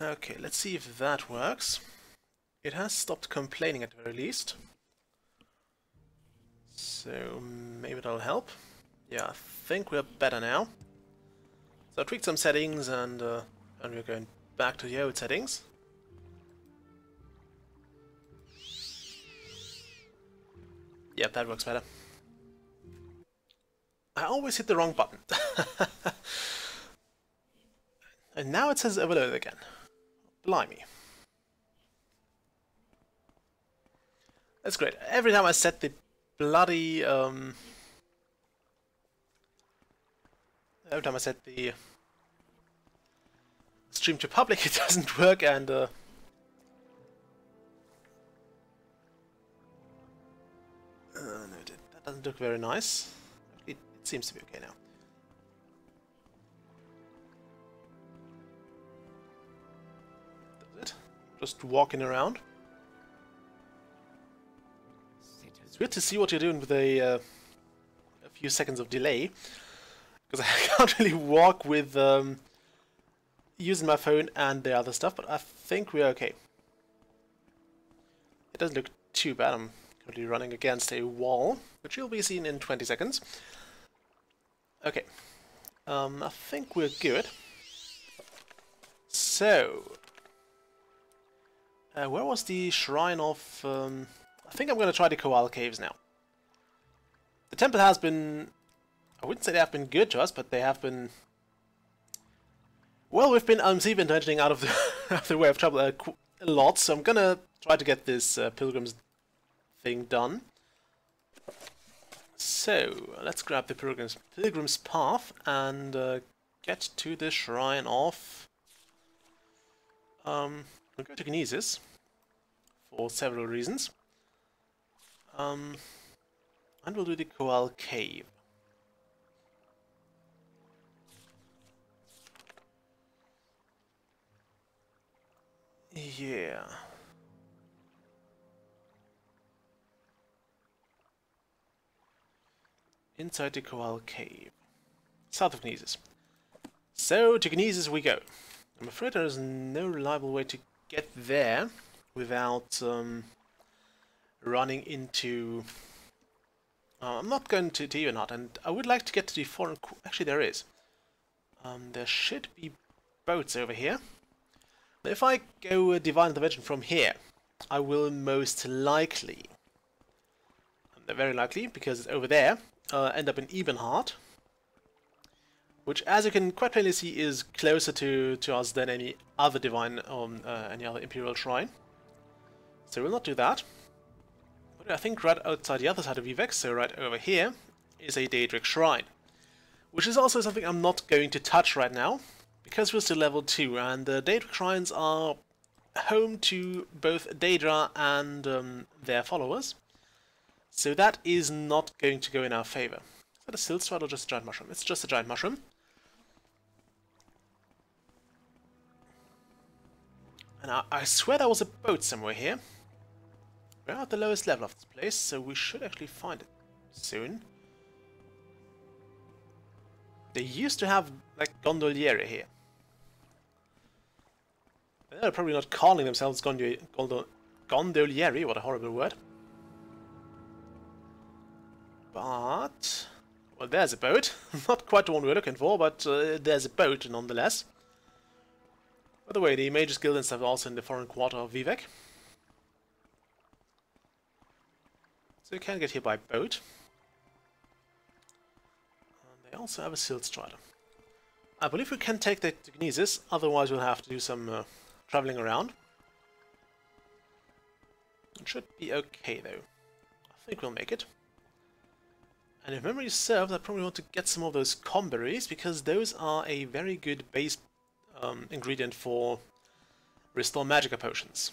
Okay, let's see if that works. It has stopped complaining at the very least. So maybe that'll help. Yeah, I think we're better now. So I tweaked some settings and we're going back to the old settings. Yep, that works better. I always hit the wrong button. And now it says overload again. Blimey. That's great. Every time I set the bloody every time I set the stream to public, it doesn't work, and no, that doesn't look very nice. It seems to be okay now. Does it? Just walking around. It's weird to see what you're doing with a few seconds of delay, because I can't really walk with using my phone and the other stuff, but I think we're okay. It doesn't look too bad. I'm currently running against a wall, which you'll be seeing in 20 seconds. Okay, I think we're good. So, where was the shrine of... I think I'm going to try the Koal Caves now. The temple has been... I wouldn't say they have been good to us, but they have been... Well, we've been venturing out of the, out of the way of trouble a lot, so I'm going to try to get this pilgrim's thing done. So, let's grab the pilgrim's path and get to the shrine of... we'll go to Kinesis for several reasons. And we'll do the Koal Cave. Yeah. Inside the Koal Cave. South of Kinesis. So, to Kinesis we go. I'm afraid there is no reliable way to get there without running into... I'm not going to Evenhard, and I would like to get to the foreign... Actually, there is. There should be boats over here. Now, if I go Divine Intervention from here, I will most likely, very likely, because it's over there, end up in Evenhard, which, as you can quite plainly see, is closer to us than any other divine any other imperial shrine. So we'll not do that. But I think right outside the other side of Vivec, so right over here, is a Daedric shrine, which is also something I'm not going to touch right now, because we're still level 2, and the Daedric shrines are home to both Daedra and their followers. So that is not going to go in our favor. Is that a silt stride or just a giant mushroom? It's just a giant mushroom. And I swear there was a boat somewhere here. We're at the lowest level of this place, so we should actually find it soon. They used to have, like, gondolieri here. They're probably not calling themselves gondolieri, what a horrible word. But... well, there's a boat. Not quite the one we're looking for, but there's a boat nonetheless. By the way, the Mages Guild and stuff are also in the foreign quarter of Vivec. So you can get here by boat. And they also have a silt strider. I believe we can take that to Kinesis, otherwise we'll have to do some traveling around. It should be okay though. I think we'll make it. And if memory serves, I probably want to get some of those comberries, because those are a very good base ingredient for Restore Magicka potions.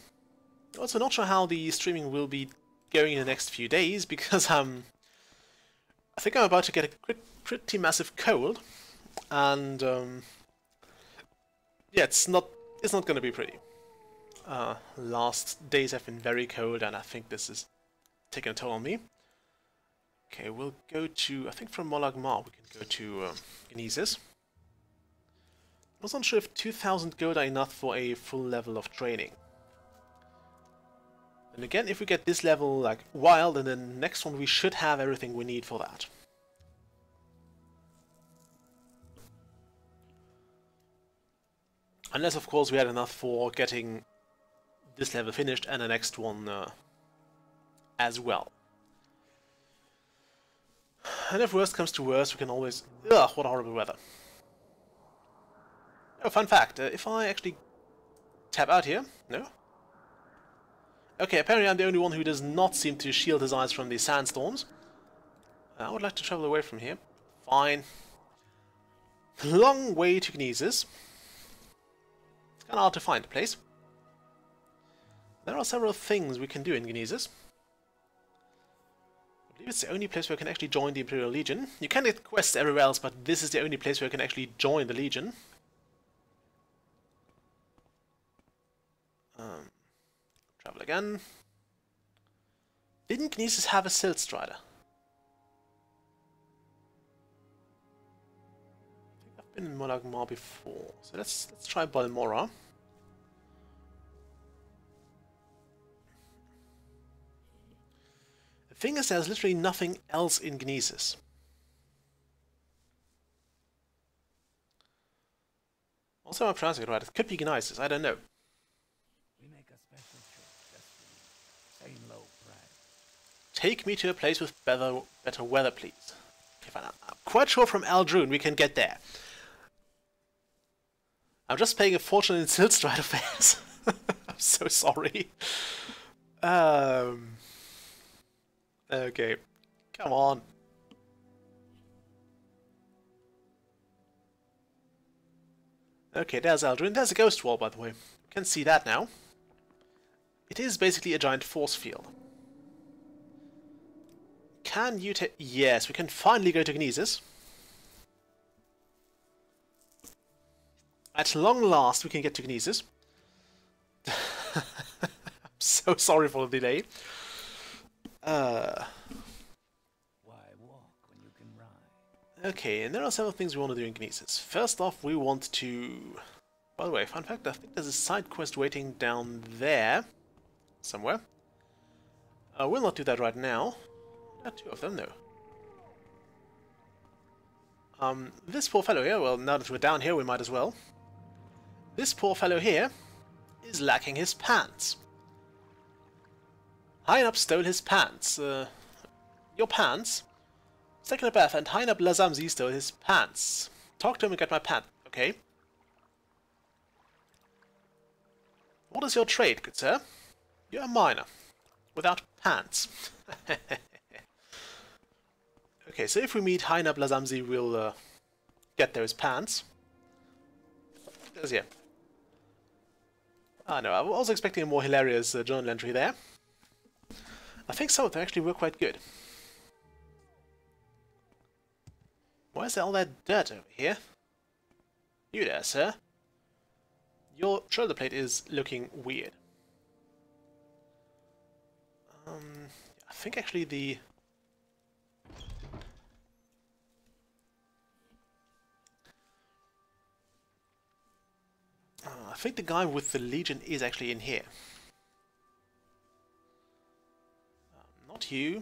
Also, not sure how the streaming will be going in the next few days, because I think I'm about to get a pretty massive cold, and yeah, it's not going to be pretty. Last days have been very cold, and I think this is taking a toll on me. Okay, we'll go to, I think from Molagmar we can go to Kinesis. was not sure if 2000 gold are enough for a full level of training. And again, if we get this level like wild, and then the next one we should have everything we need for that. Unless of course we had enough for getting this level finished and the next one as well. And if worst comes to worst, we can always... Ugh, what horrible weather. Oh, fun fact, if I actually tap out here... No? Okay, apparently I'm the only one who does not seem to shield his eyes from these sandstorms. I would like to travel away from here. Fine. Long way to Gnesis. It's kind of hard to find a place. There are several things we can do in Gnesis. I believe it's the only place where I can actually join the Imperial Legion. You can get quests everywhere else, but this is the only place where I can actually join the Legion. Travel again. Didn't Gnesis have a Silt Strider? I think I've been in Molagmar before, so let's try Balmora. The thing is, there's literally nothing else in Gnesis. Also, I'm pronouncing it right. It could be Gnesis. I don't know. We make a special trip just for you. Say low price. Take me to a place with better weather, please. Okay, fine. I'm quite sure from Aldrune we can get there. I'm just paying a fortune in Silt Strider fares. I'm so sorry. Okay, come on. Okay, there's Aldrin. There's a ghost wall, by the way. You can see that now. It is basically a giant force field. Can you take... Yes, we can finally go to Gnesis. At long last, we can get to Gnesis. I'm so sorry for the delay. Why walk when you can ride? Okay, and there are several things we want to do in Gnesis. First off, we want to... By the way, fun fact, I think there's a side quest waiting down there. Somewhere. We'll not do that right now. There are two of them, no. This poor fellow here, well, now that we're down here, we might as well. This poor fellow here is lacking his pants. Heinab stole his pants. Your pants? Second Bath and Heinab Lazamzi stole his pants. Talk to him and get my pants, okay? What is your trade, good sir? You're a miner. Without pants. Okay, so if we meet Heinab Lazamzi, we'll get those pants. There's here. Ah, no, I was expecting a more hilarious journal entry there. I think some of them actually were quite good. Why is there all that dirt over here? You there, sir? Your shoulder plate is looking weird. I think actually the... I think the guy with the Legion is actually in here. Not you.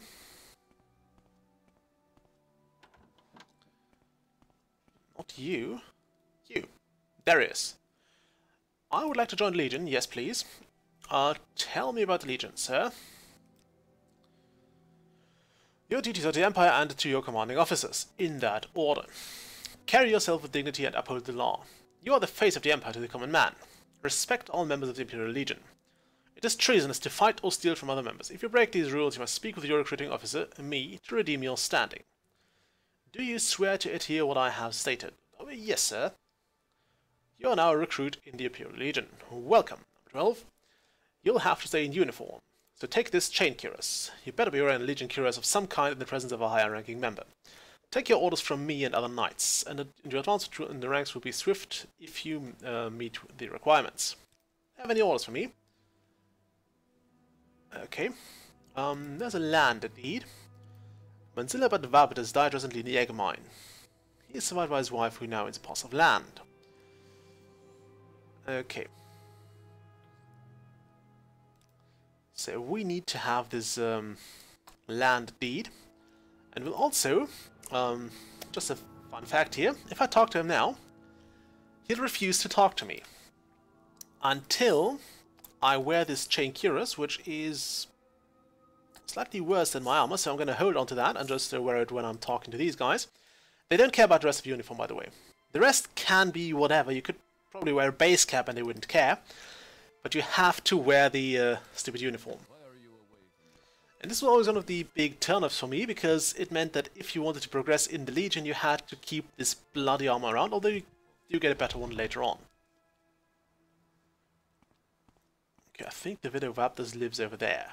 Not you. You. Darius. I would like to join Legion, yes please. Tell me about the Legion, sir. Your duties are to the Empire and to your commanding officers, in that order. Carry yourself with dignity and uphold the law. You are the face of the Empire to the common man. Respect all members of the Imperial Legion. It is treasonous to fight or steal from other members. If you break these rules, you must speak with your recruiting officer, me, to redeem your standing. Do you swear to adhere what I have stated? Oh, yes, sir. You are now a recruit in the Imperial Legion. Welcome, number 12. You'll have to stay in uniform, so take this chain cuirass. You better be wearing a Legion cuirass of some kind in the presence of a higher-ranking member. Take your orders from me and other knights, and your advance in the ranks will be swift if you meet the requirements. Have any orders for me? Okay. There's a land indeed. Manzilla Badvabatas died recently in the Egg mine. He is survived by his wife, who now owns a parcel of land. Okay. So we need to have this land deed. And we'll also, just a fun fact here, if I talk to him now, he'll refuse to talk to me. Until I wear this chain cuirass, which is slightly worse than my armor, so I'm going to hold on to that and just wear it when I'm talking to these guys. They don't care about the rest of the uniform, by the way. The rest can be whatever. You could probably wear a base cap and they wouldn't care. But you have to wear the stupid uniform. And this was always one of the big turn-offs for me, because it meant that if you wanted to progress in the Legion, you had to keep this bloody armor around, although you do get a better one later on. Okay, I think the Widow of Abdas lives over there.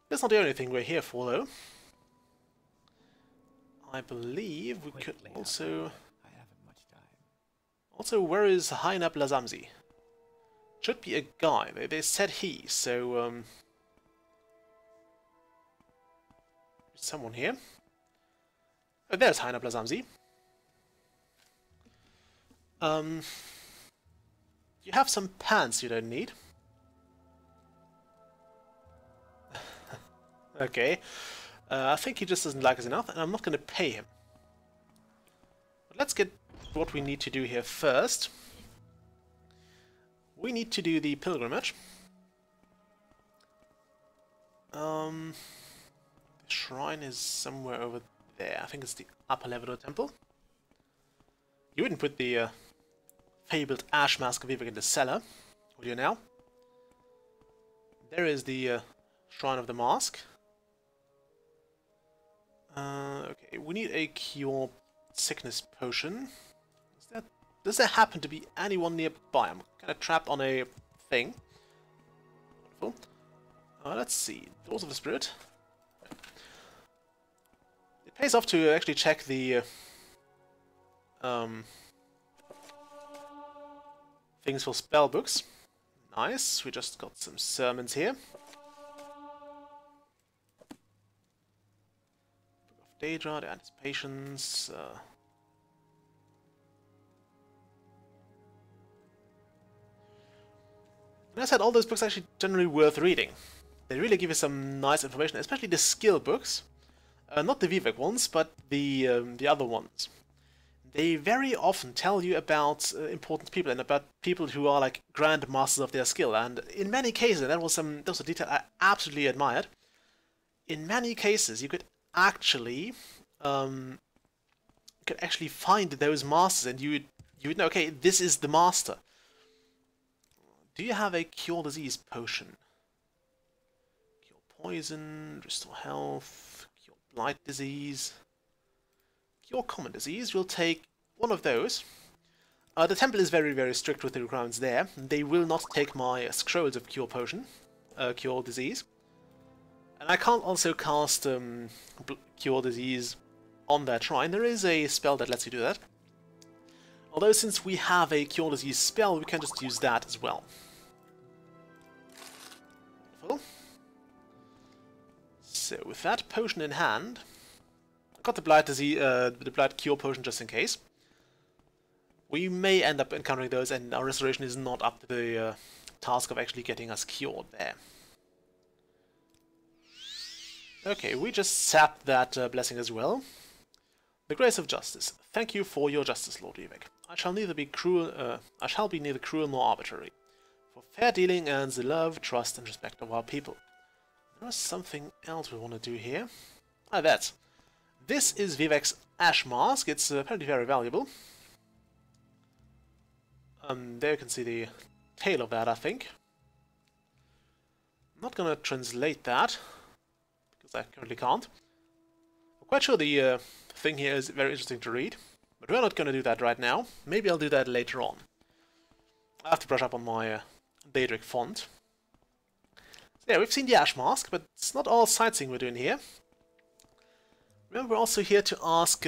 That's not the only thing we're here for, though. I believe we could also... Also, where is Hainab Lazamzi? Should be a guy. They said he, so... someone here. Oh, there's Hainab Lazamzi. You have some pants you don't need. Okay. I think he just doesn't like us enough, and I'm not going to pay him. But let's get what we need to do here first. We need to do the pilgrimage. The shrine is somewhere over there. I think it's the upper level of the temple. You wouldn't put the fabled ash mask of Vivek in the cellar, would you now? There is the shrine of the mask. Okay, we need a cure sickness potion. Does there happen to be anyone nearby? I'm kind of trapped on a thing. Wonderful. Let's see. Doors of the Spirit. It pays off to actually check the things for spell books. Nice. We just got some sermons here. Book of Daedra, the Anticipations. And I said, all those books are actually generally worth reading. They really give you some nice information, especially the skill books. Not the Vivek ones, but the other ones. They very often tell you about important people and about people who are like grand masters of their skill. And in many cases, that was a detail I absolutely admired. In many cases, you could actually find those masters, and you would know, okay, this is the master. Do you have a cure disease potion? Cure poison, restore health, cure blight disease, cure common disease. We'll take one of those. The temple is very, very strict with the requirements there. They will not take my scrolls of cure potion, cure disease. And I can't also cast cure disease on that shrine. There is a spell that lets you do that. Although since we have a cure disease spell, we can just use that as well. So with that potion in hand, I got the blight disease, the blight cure potion just in case. We may end up encountering those, and our restoration is not up to the task of actually getting us cured there. Okay, we just sapped that blessing as well. The grace of justice. Thank you for your justice, Lord Vivek. I shall be neither cruel nor arbitrary. For fair dealing and the love, trust, and respect of our people. There is something else we want to do here. That. This is Vivek's ash mask. It's apparently very valuable. There you can see the tail of that, I think. I'm not gonna translate that, because I currently can't. I'm quite sure the thing here is very interesting to read, but we're not gonna do that right now. Maybe I'll do that later on. I have to brush up on my Daedric font. So yeah, we've seen the ash mask, but it's not all sightseeing we're doing here. Remember, we're also here to ask...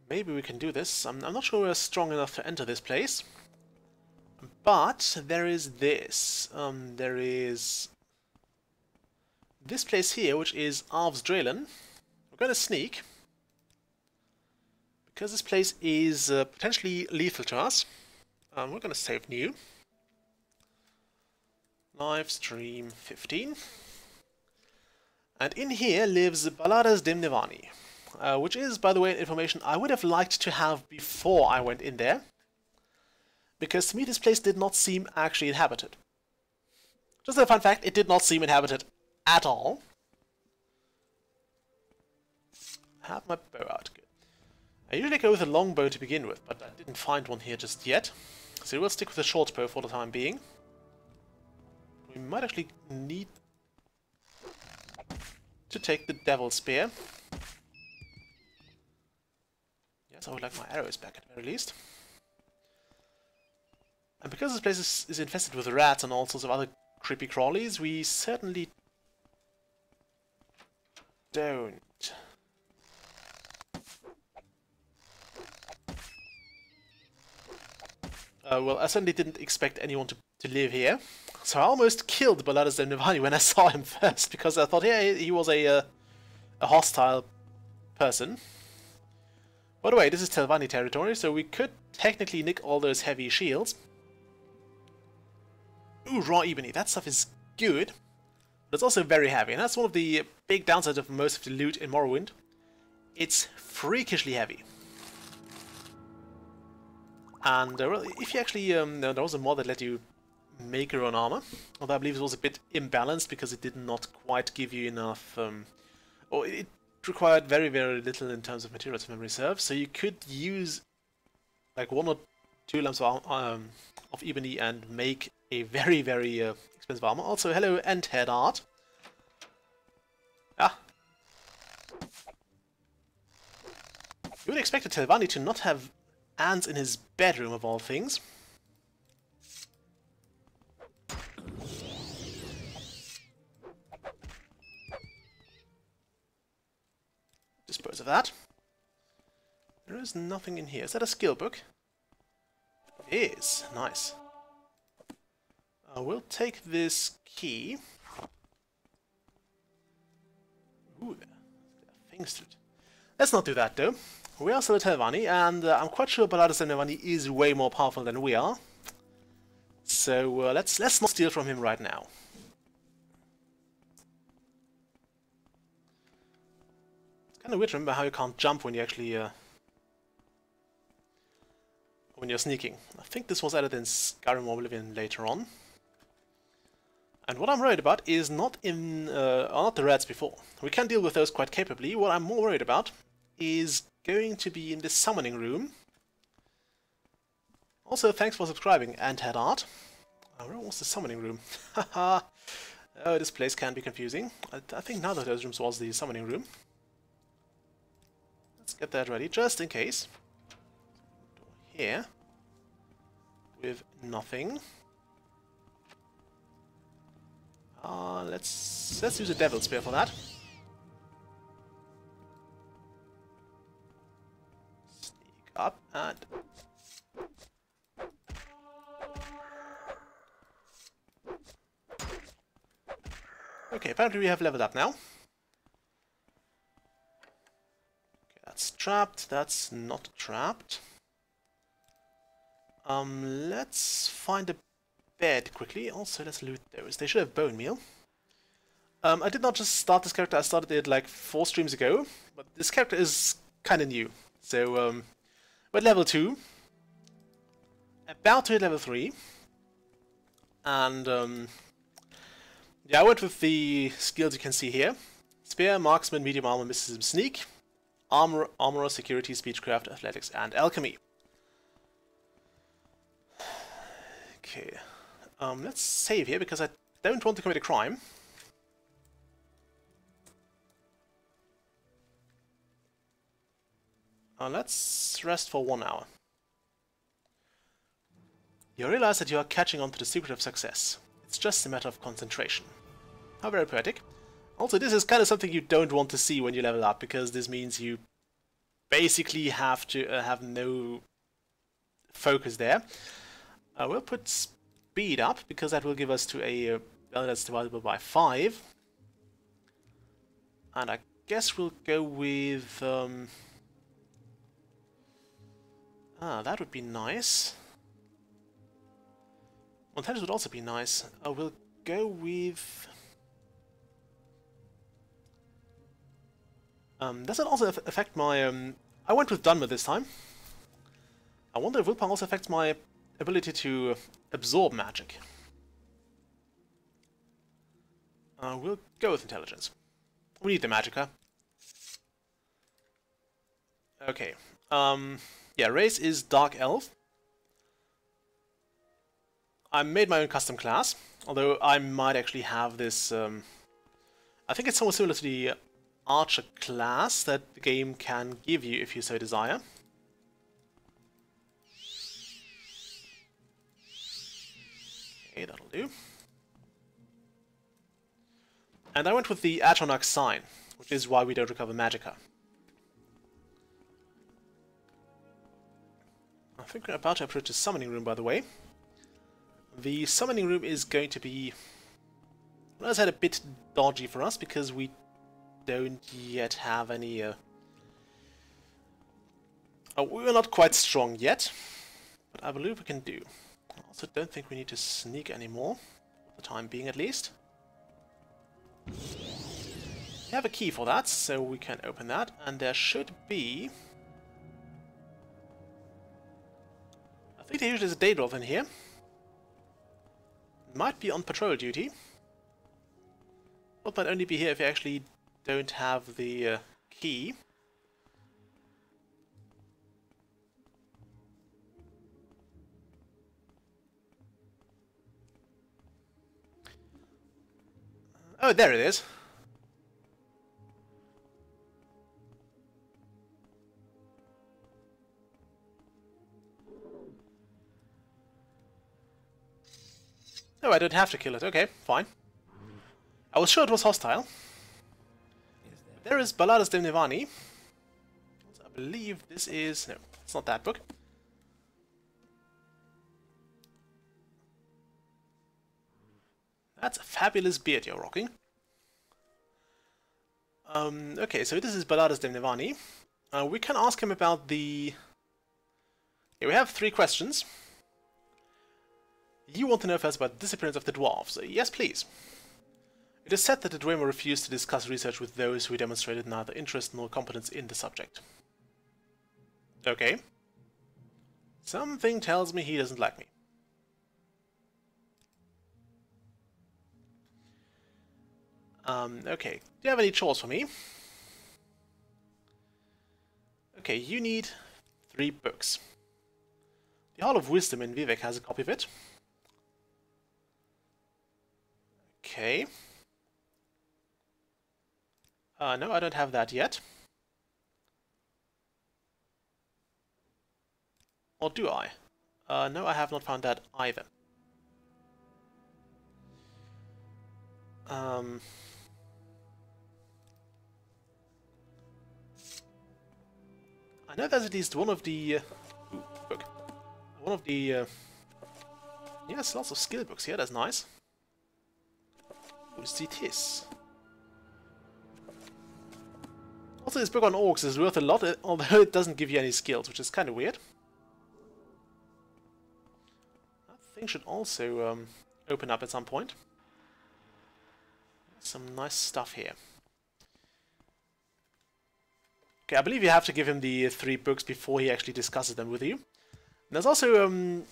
maybe we can do this. I'm not sure we're strong enough to enter this place. But there is this. There is this place here, which is Arv's Draylen. We're going to sneak. because this place is potentially lethal to us, we're going to save new. Livestream 15. And in here lives Baladas Dimnivani, which is, by the way, information I would have liked to have before I went in there, because to me this place did not seem actually inhabited. Just a fun fact, it did not seem inhabited at all. Have my bow out, good. I usually go with a long bow to begin with, but I didn't find one here just yet, so we'll stick with the short bow for the time being. We might actually need to take the Devil Spear. Yes, I would like my arrows back at the very least. And because this place is infested with rats and all sorts of other creepy crawlies, we certainly don't. Well, I certainly didn't expect anyone to live here. So I almost killed Baladas Nivani when I saw him first, because I thought, yeah, he was a hostile person. By the way, this is Telvanni territory, so we could technically nick all those heavy shields. Ooh, raw ebony, that stuff is good, but it's also very heavy, and that's one of the big downsides of most of the loot in Morrowind. It's freakishly heavy. And well, if you actually, there was a mod that let you make your own armor, although I believe it was a bit imbalanced because it did not quite give you enough, or it required very, very little in terms of materials if memory serves, so you could use like 1 or 2 lamps of ebony and make a very, very expensive armor. Also, hello, and head art. Ah. You would expect a Telvanni to not have ants in his bedroom, of all things. Dispose of that. There is nothing in here. Is that a skill book? It is. Nice. We'll take this key. Ooh, there are things to it. Let's not do that, though. We are still a Telvanni, and I'm quite sure Baladas Nivani is way more powerful than we are. So let's not steal from him right now. It's kind of weird to remember how you can't jump when you actually when you're sneaking. I think this was added in Skyrim Oblivion later on. And what I'm worried about is not the rats before. We can deal with those quite capably. What I'm more worried about is going to be in the summoning room. Also, thanks for subscribing, and head art. Where was the summoning room? Haha. Oh, this place can be confusing. I think neither of those rooms was the summoning room. Let's get that ready, just in case. Door here. With nothing. Let's use a Devil Spear for that. Sneak up and... Okay, apparently we have leveled up now. Okay, that's trapped, that's not trapped. Let's find a bed quickly. Also, let's loot those. They should have bone meal. I did not just start this character, I started it like 4 streams ago, but this character is kind of new. So, we're at level 2, about to hit level 3, and yeah, I went with the skills you can see here. Spear, Marksman, Medium Armor, Mysticism, Sneak, Armorer, Security, Speechcraft, Athletics, and Alchemy. Okay, let's save here because I don't want to commit a crime. Let's rest for 1 hour. You realize that you are catching on to the secret of success. It's just a matter of concentration. How very poetic. Also, this is kind of something you don't want to see when you level up, because this means you basically have to have no focus there. We'll put speed up, because that will give us to a value that's divisible by 5. And I guess we'll go with... Ah, that would be nice. Montages would also be nice. I will go with... does it also affect my... I went with Dunmer this time. I wonder if willpower also affects my ability to absorb magic. We'll go with intelligence. We need the magicka. Okay. Yeah, race is Dark Elf. I made my own custom class, although I might actually have this... I think it's somewhat similar to the Archer class that the game can give you if you so desire. Okay, that'll do. And I went with the Atronach sign, which is why we don't recover magicka. I think we're about to approach the summoning room, by the way. The summoning room is going to be, well, it's a bit dodgy for us because we don't yet have any... we're not quite strong yet, but I believe we can do. I also don't think we need to sneak anymore, for the time being at least. We have a key for that, so we can open that, and there should be... I think there usually is a Daedrolf in here. Might be on patrol duty. But might only be here if you actually don't have the key. Oh, there it is. No, I don't have to kill it. Okay, fine. I was sure it was hostile. There is Balladas de Nivani. I believe this is... No, it's not that book. That's a fabulous beard you're rocking. Okay, so this is Balladas de Nivani. We can ask him about the... Yeah, we have 3 questions. You want to know first about the disappearance of the dwarves. Yes, please. It is said that the Dwemer refused to discuss research with those who demonstrated neither interest nor competence in the subject. Okay. Something tells me he doesn't like me. Okay. Do you have any chores for me? Okay, you need 3 books. The Hall of Wisdom in Vivek has a copy of it. Okay. No, I don't have that yet. Or do I? No, I have not found that either. I know there's at least one of the... book. One of the... yes, lots of skill books here, that's nice. Who's this? Also, this book on orcs is worth a lot, although it doesn't give you any skills, which is kind of weird. That thing should also open up at some point. Some nice stuff here. Okay, I believe you have to give him the 3 books before he actually discusses them with you. And there's also,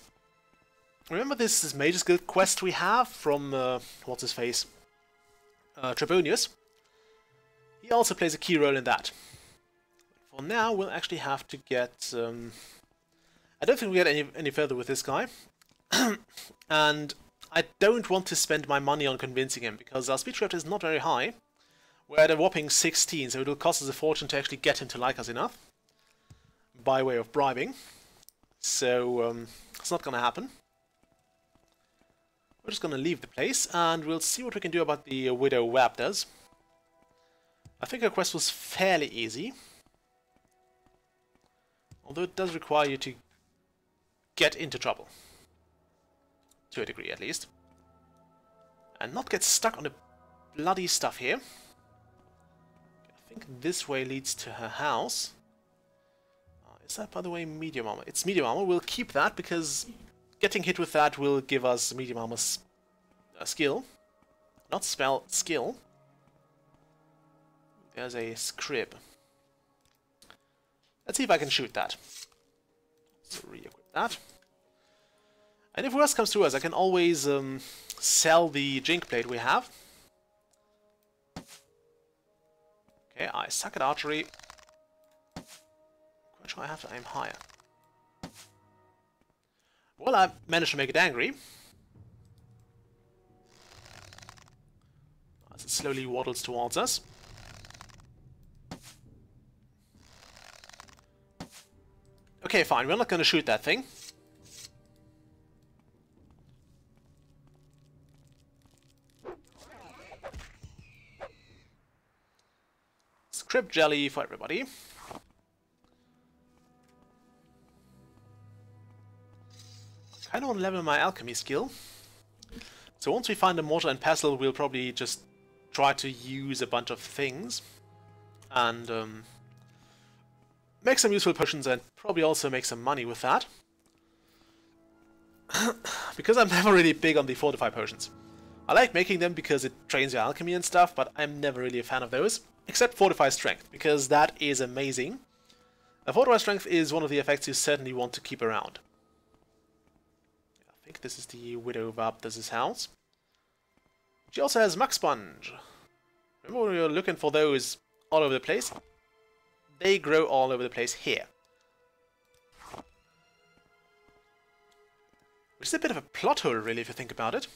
remember this Mage's Guild quest we have from, what's-his-face? Trebonius. He also plays a key role in that. For now, we'll actually have to get... I don't think we'll get any further with this guy. And I don't want to spend my money on convincing him, because our speech rate is not very high. We're at a whopping 16, so it will cost us a fortune to actually get him to like us enough. By way of bribing. So, it's not gonna happen. We're just gonna leave the place, and we'll see what we can do about the Widow Wapters. I think her quest was fairly easy. Although it does require you to get into trouble. To a degree, at least. And not get stuck on the bloody stuff here. I think this way leads to her house. Is that, by the way, medium armor? It's medium armor. We'll keep that because getting hit with that will give us medium armor skill. Not spell, skill. There's a scrib. Let's see if I can shoot that. So re-equip that. And if worse comes to worse, I can always sell the Jink Blade we have. Okay, I suck at archery. Quite sure I have to aim higher. Well, I managed to make it angry. As it slowly waddles towards us. Okay, fine, we're not going to shoot that thing. Script jelly for everybody. I kind of want to level my alchemy skill. So once we find a mortar and pestle, we'll probably just try to use a bunch of things. And make some useful potions and probably also make some money with that. Because I'm never really big on the fortify potions. I like making them because it trains your alchemy and stuff, but I'm never really a fan of those. Except fortify strength, because that is amazing. A fortify strength is one of the effects you certainly want to keep around. I think this is the Widow of Abdus' house. She also has Muck Sponge. Remember when we were looking for those all over the place? They grow all over the place here. Which is a bit of a plot hole, really, if you think about it.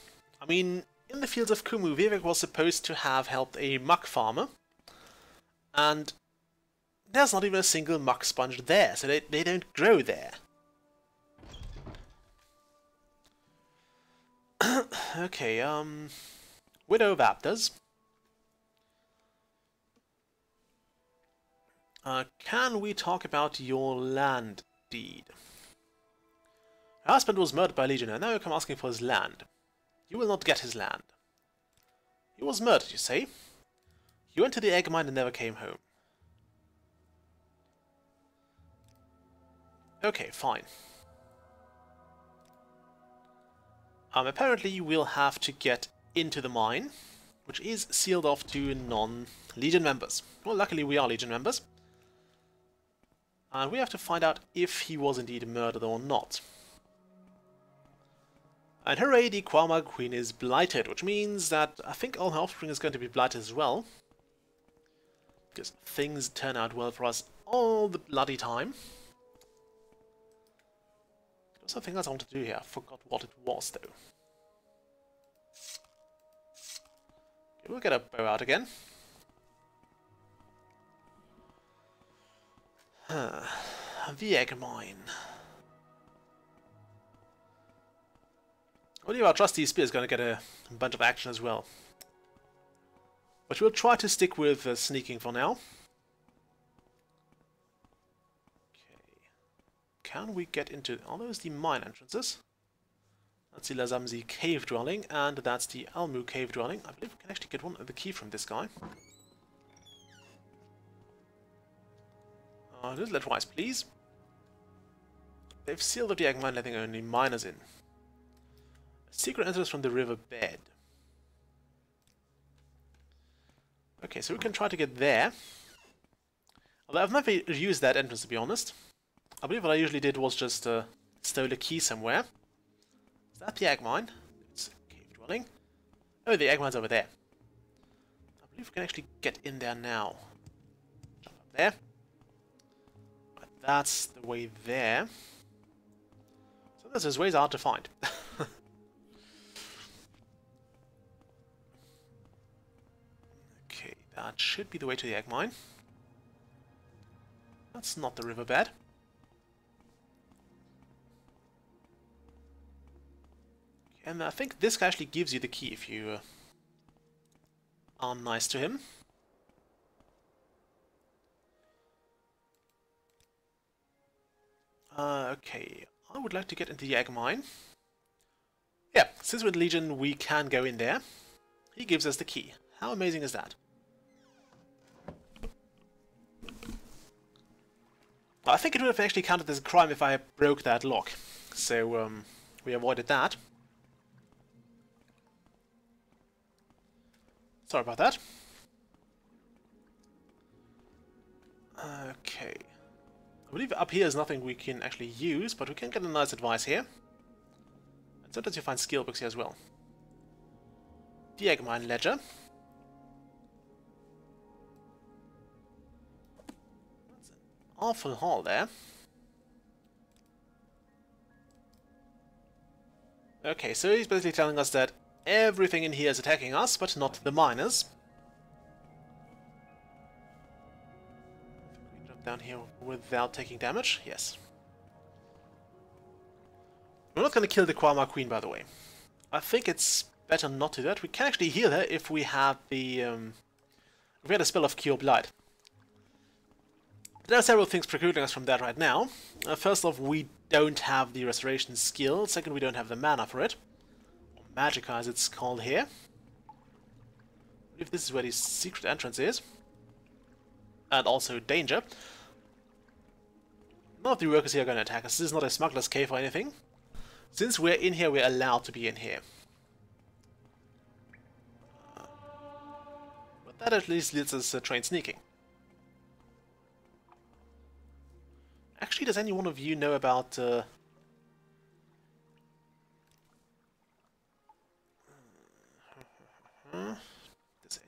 I mean, in the fields of Kumu, Vivek was supposed to have helped a muck farmer. And there's not even a single muck sponge there, so they don't grow there. Okay, Widow of Abdus. Can we talk about your land deed? Her husband was murdered by a legionnaire, now you come asking for his land. You will not get his land. He was murdered, you say? You went to the egg mine and never came home. Okay, fine. Apparently we'll have to get into the mine, which is sealed off to non-Legion members. Well, luckily we are Legion members. And we have to find out if he was indeed murdered or not. And hooray, the Qualmag Queen is blighted, which means that I think all her offspring is going to be blighted as well. Because things turn out well for us all the bloody time. There's something else I want to do here. I forgot what it was, though. Okay, we'll get a bow out again. The egg mine. I believe our trusty spear is going to get a bunch of action as well. But we'll try to stick with sneaking for now. Okay. Can we get into... Are those the mine entrances? That's the Lazamzi cave dwelling, and that's the Almu cave dwelling. I believe we can actually get one of the key from this guy. Just let wise, please. They've sealed up the egg mine, letting only miners in. A secret entrance from the river bed. Okay, so we can try to get there. Although I've never used that entrance, to be honest. I believe what I usually did was just stole a key somewhere. Is that the egg mine? It's a cave dwelling. Oh, the egg mine's over there. I believe we can actually get in there now. Jump up there. Right, that's the way there. So those ways are hard to find. Okay, that should be the way to the egg mine. That's not the riverbed. And I think this guy actually gives you the key if you are nice to him. Okay, I would like to get into the egg mine. Yeah, since we're in Legion, we can go in there. He gives us the key. How amazing is that? I think it would have actually counted as a crime if I broke that lock. So, we avoided that. Sorry about that. Okay. I believe up here is nothing we can actually use, but we can get a nice advice here. And sometimes you find skill books here as well. The Egg Mine Ledger. That's an awful haul there. Okay, so he's basically telling us that everything in here is attacking us, but not the miners. We drop down here without taking damage. Yes. We're not going to kill the Kwama Queen, by the way. I think it's better not to do that. We can actually heal her if we have the if we had a spell of Cure Blight. There are several things precluding us from that right now. First off, we don't have the restoration skill. Second, we don't have the mana for it. Or Magicka, as it's called here. I believe this is where the secret entrance is. And also danger. None of the workers here are going to attack us. This is not a smuggler's cave or anything. Since we're in here, we're allowed to be in here. But that at least lets us train sneaking. Actually, does any one of you know about... does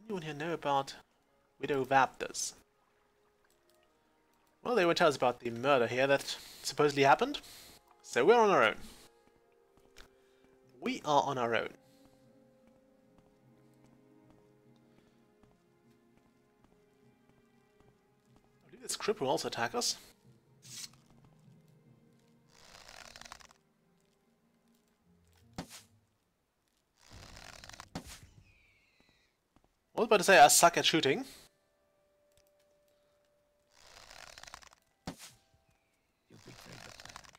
anyone here know about Widow Vaptors? Well, they won't tell us about the murder here that supposedly happened. So we're on our own. We are on our own. I believe this Crip will also attack us. I was about to say I suck at shooting.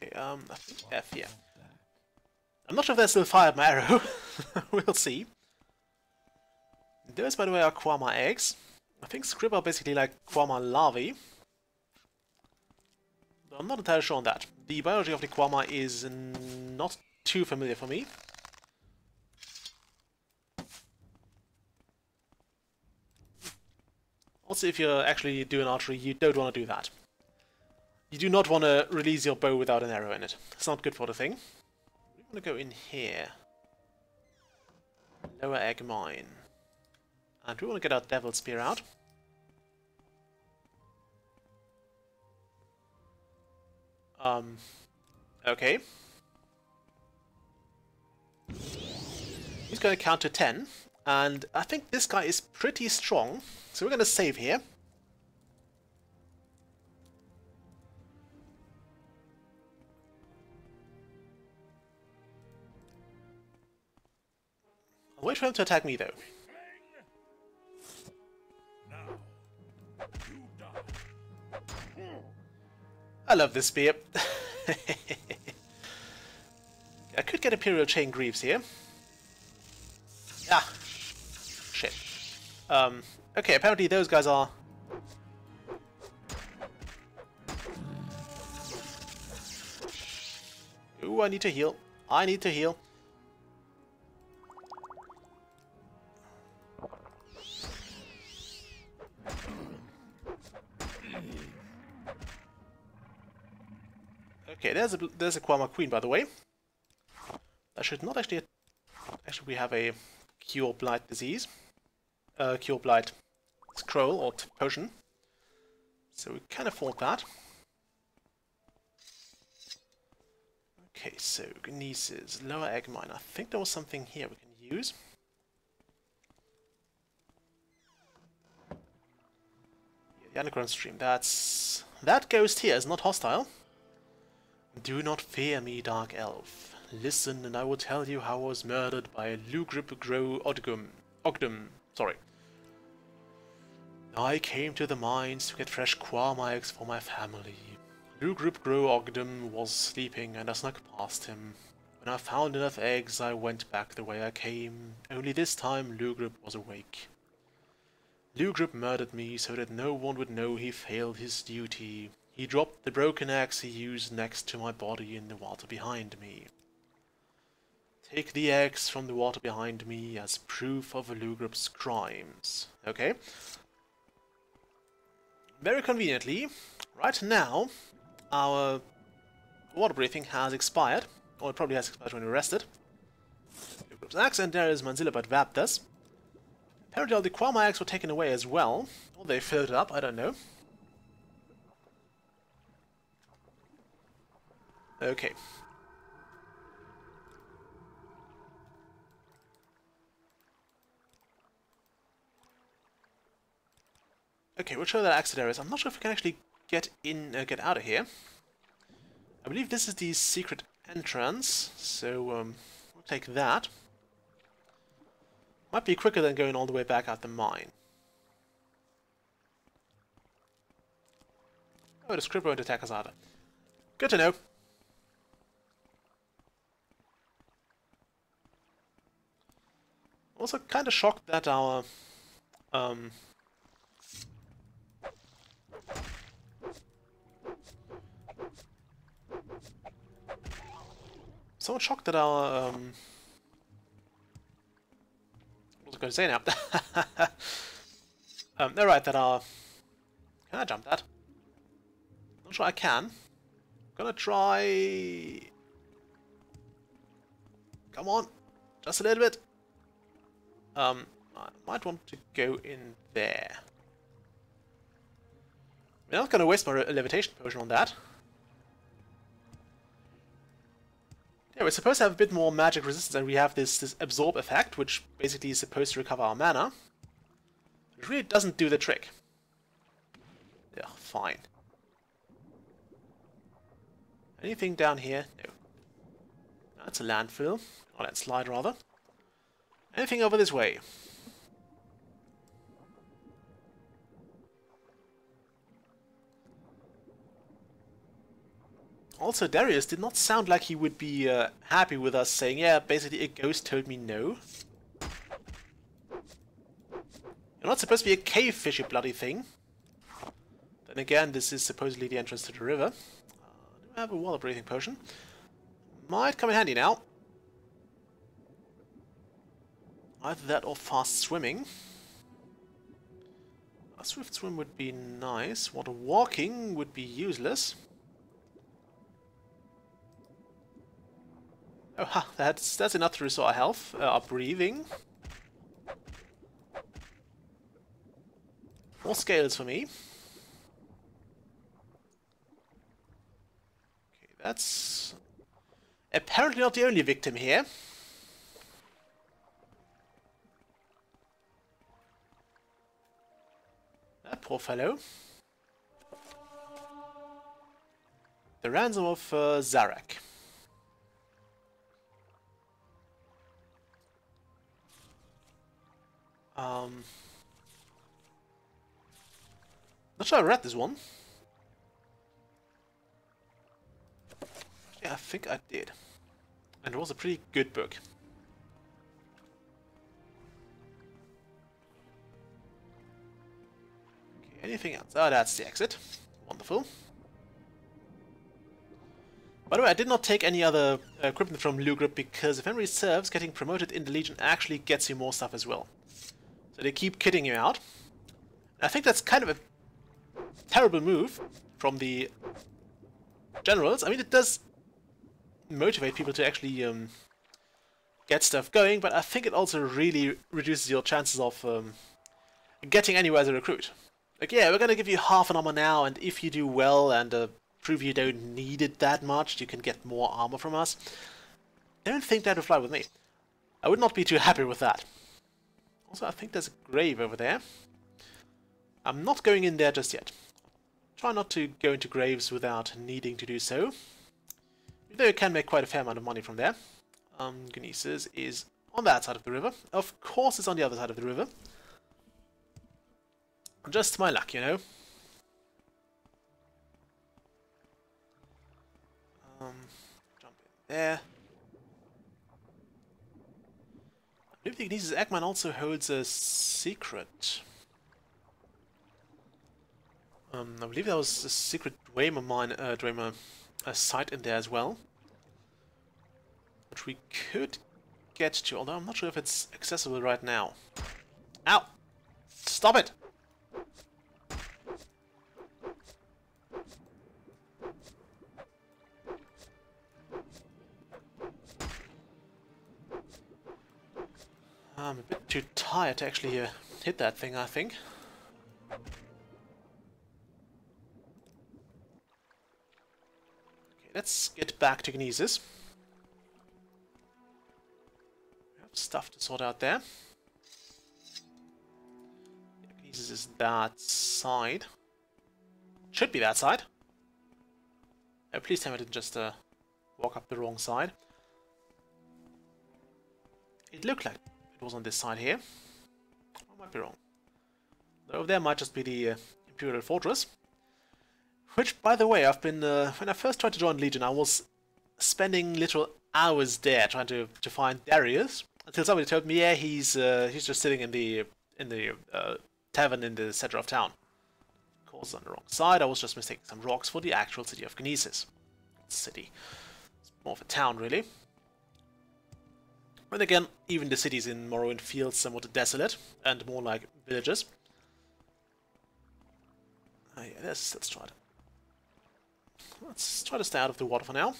Okay, I think F, yeah. I'm not sure if they still fired my arrow. We'll see. Those, by the way, are Kwama eggs. I think Scrib are basically like Kwama larvae. But I'm not entirely sure on that. The biology of the Kwama is not too familiar for me. Also, if you're actually doing archery, you don't want to do that. You do not want to release your bow without an arrow in it. It's not good for the thing. We want to go in here. Lower Egg Mine. And we want to get our Devil Spear out. Okay. He's going to count to 10. And I think this guy is pretty strong. So we're going to save here. I'll wait for him to attack me, though. I love this spear. I could get Imperial Chain Greaves here. Ah! Shit. Okay, apparently those guys are... Ooh, I need to heal. I need to heal. Okay, there's a Kwama Queen, by the way. That should not actually... Actually, we have a Cure Blight disease. Cure Blight scroll or potion. So we can afford that. Okay, so Gnesis, Lower Egg Mine. I think there was something here we can use. Yeah, the underground stream. That ghost here is not hostile. Do not fear me, Dark Elf. Listen, and I will tell you how I was murdered by Lugrip Grow Ogdum. Sorry. I came to the mines to get fresh Kwama eggs for my family. Lugrip Grow Ogdum was sleeping, and I snuck past him. When I found enough eggs, I went back the way I came. Only this time, Lugrip was awake. Lugrip murdered me so that no one would know he failed his duty. He dropped the broken axe he used next to my body in the water behind me. Take the axe from the water behind me as proof of Lugrup's crimes. Okay. Very conveniently, right now, our water breathing has expired. Or it probably has expired when we rested. Lugrup's axe, and there is Manzilla but Vaptas. Apparently all the Quama eggs were taken away as well. Or they floated up, I don't know. Okay. Okay, we'll show that exit areas. I'm not sure if we can actually get in, get out of here. I believe this is the secret entrance, so we'll take that. Might be quicker than going all the way back out the mine. Oh, the script won't attack us either. Good to know. Also kind of shocked that our somewhat shocked that our what was I going to say now? They're right that our... Can I jump that? Not sure I can. Gonna try... Come on! Just a little bit! I might want to go in there. We're not gonna waste my levitation potion on that. Yeah, we're supposed to have a bit more magic resistance, and we have this absorb effect, which basically is supposed to recover our mana. It really doesn't do the trick. Yeah, fine. Anything down here? No. That's a landfill. Or landslide, rather. Anything over this way? Also, Darius did not sound like he would be happy with us saying, yeah, basically a ghost told me no. You're not supposed to be a cave fish, you bloody thing. Then again, this is supposedly the entrance to the river. Do I have a water breathing potion? Might come in handy now. Either that or fast swimming. A swift swim would be nice. Water walking would be useless. Oh, ha, that's enough to restore our health, our breathing. More scales for me. Okay, that's apparently not the only victim here. That poor fellow. The ransom of Zarek. Not sure I read this one. Yeah, I think I did. And it was a pretty good book. Okay, anything else? Oh, that's the exit. Wonderful. By the way, I did not take any other equipment from Lugrup because if memory serves, getting promoted in the Legion actually gets you more stuff as well. So they keep kidding you out. And I think that's kind of a terrible move from the generals. I mean, it does motivate people to actually get stuff going, but I think it also really reduces your chances of getting anywhere as a recruit. Like, yeah, we're gonna give you half an armor now, and if you do well and prove you don't need it that much, you can get more armor from us. I don't think that would fly with me. I would not be too happy with that. Also, I think there's a grave over there. I'm not going in there just yet. Try not to go into graves without needing to do so. Though you can make quite a fair amount of money from there. Gnesis is on that side of the river. Of course it's on the other side of the river. Just my luck, you know. Jump in there. I believe the Gnesis Eggman also holds a secret. I believe there was a secret Dwemer mine, Dwemer site in there as well, which we could get to, although I'm not sure if it's accessible right now. Ow! Stop it! I'm a bit too tired to actually hit that thing, I think. Okay, let's get back to Gnesis. We have stuff to sort out there. Yeah, Gnesis is that side. Should be that side. Oh, please tell me I didn't just walk up the wrong side. It looked like it was on this side here. I might be wrong. Though there might just be the Imperial Fortress. Which, by the way, I've been... when I first tried to join Legion, I was spending literal hours there trying to find Darius. Until somebody told me, yeah, he's just sitting in the tavern in the center of town. Of course, on the wrong side, I was just mistaking some rocks for the actual city of Gnesis. City. It's more of a town, really. But again, even the cities in Morrowind feel somewhat desolate and more like villages. Yeah, let's try it. Let's try to stay out of the water for now.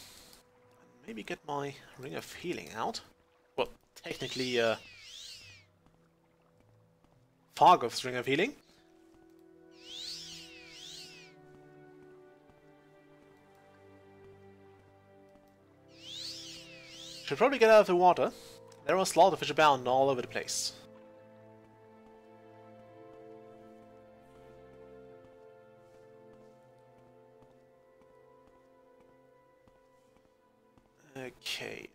Maybe get my Ring of Healing out. Well, technically, Fargoth's Ring of Healing. Should probably get out of the water. There are slaughterfish abound all over the place. Okay,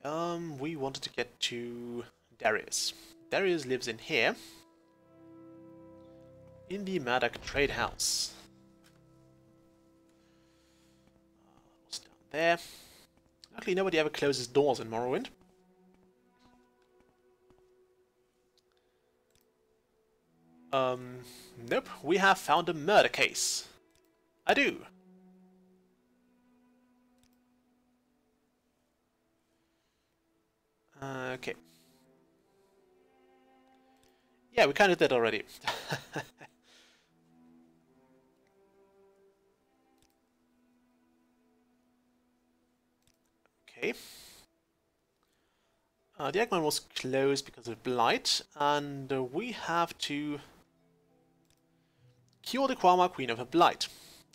we wanted to get to Darius. Darius lives in here. In the Maddock Trade House. What's down there? Luckily nobody ever closes doors in Morrowind. Nope, we have found a murder case. I do. Okay. Yeah, we kind of did already. Okay. The Eggman was closed because of blight, and we have to cure the Kwama Queen of her blight.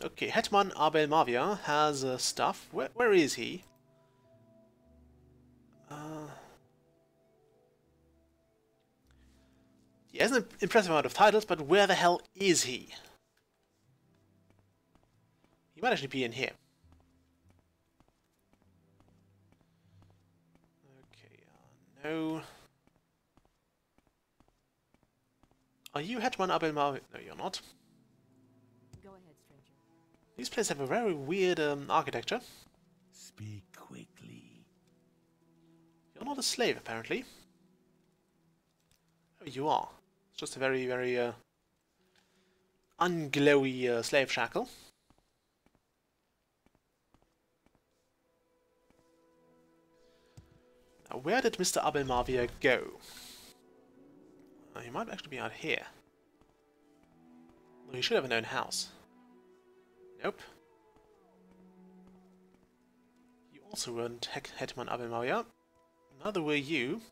Okay, Hetman Abel Mavia has stuff. Where is he? He has an impressive amount of titles, but where the hell is he? He might actually be in here. Okay, no. Are you Hetman Abel Mavia? No, you're not. Go ahead, stranger. These places have a very weird architecture. Speak quickly. You're not a slave, apparently. Oh, you are. It's just a very, very unglowy slave shackle. Now, where did Mr. Abel Mavia go? He might actually be out here. Well, he should have an own house. Nope. You also weren't Hetman Abel Mavia. Neither were you.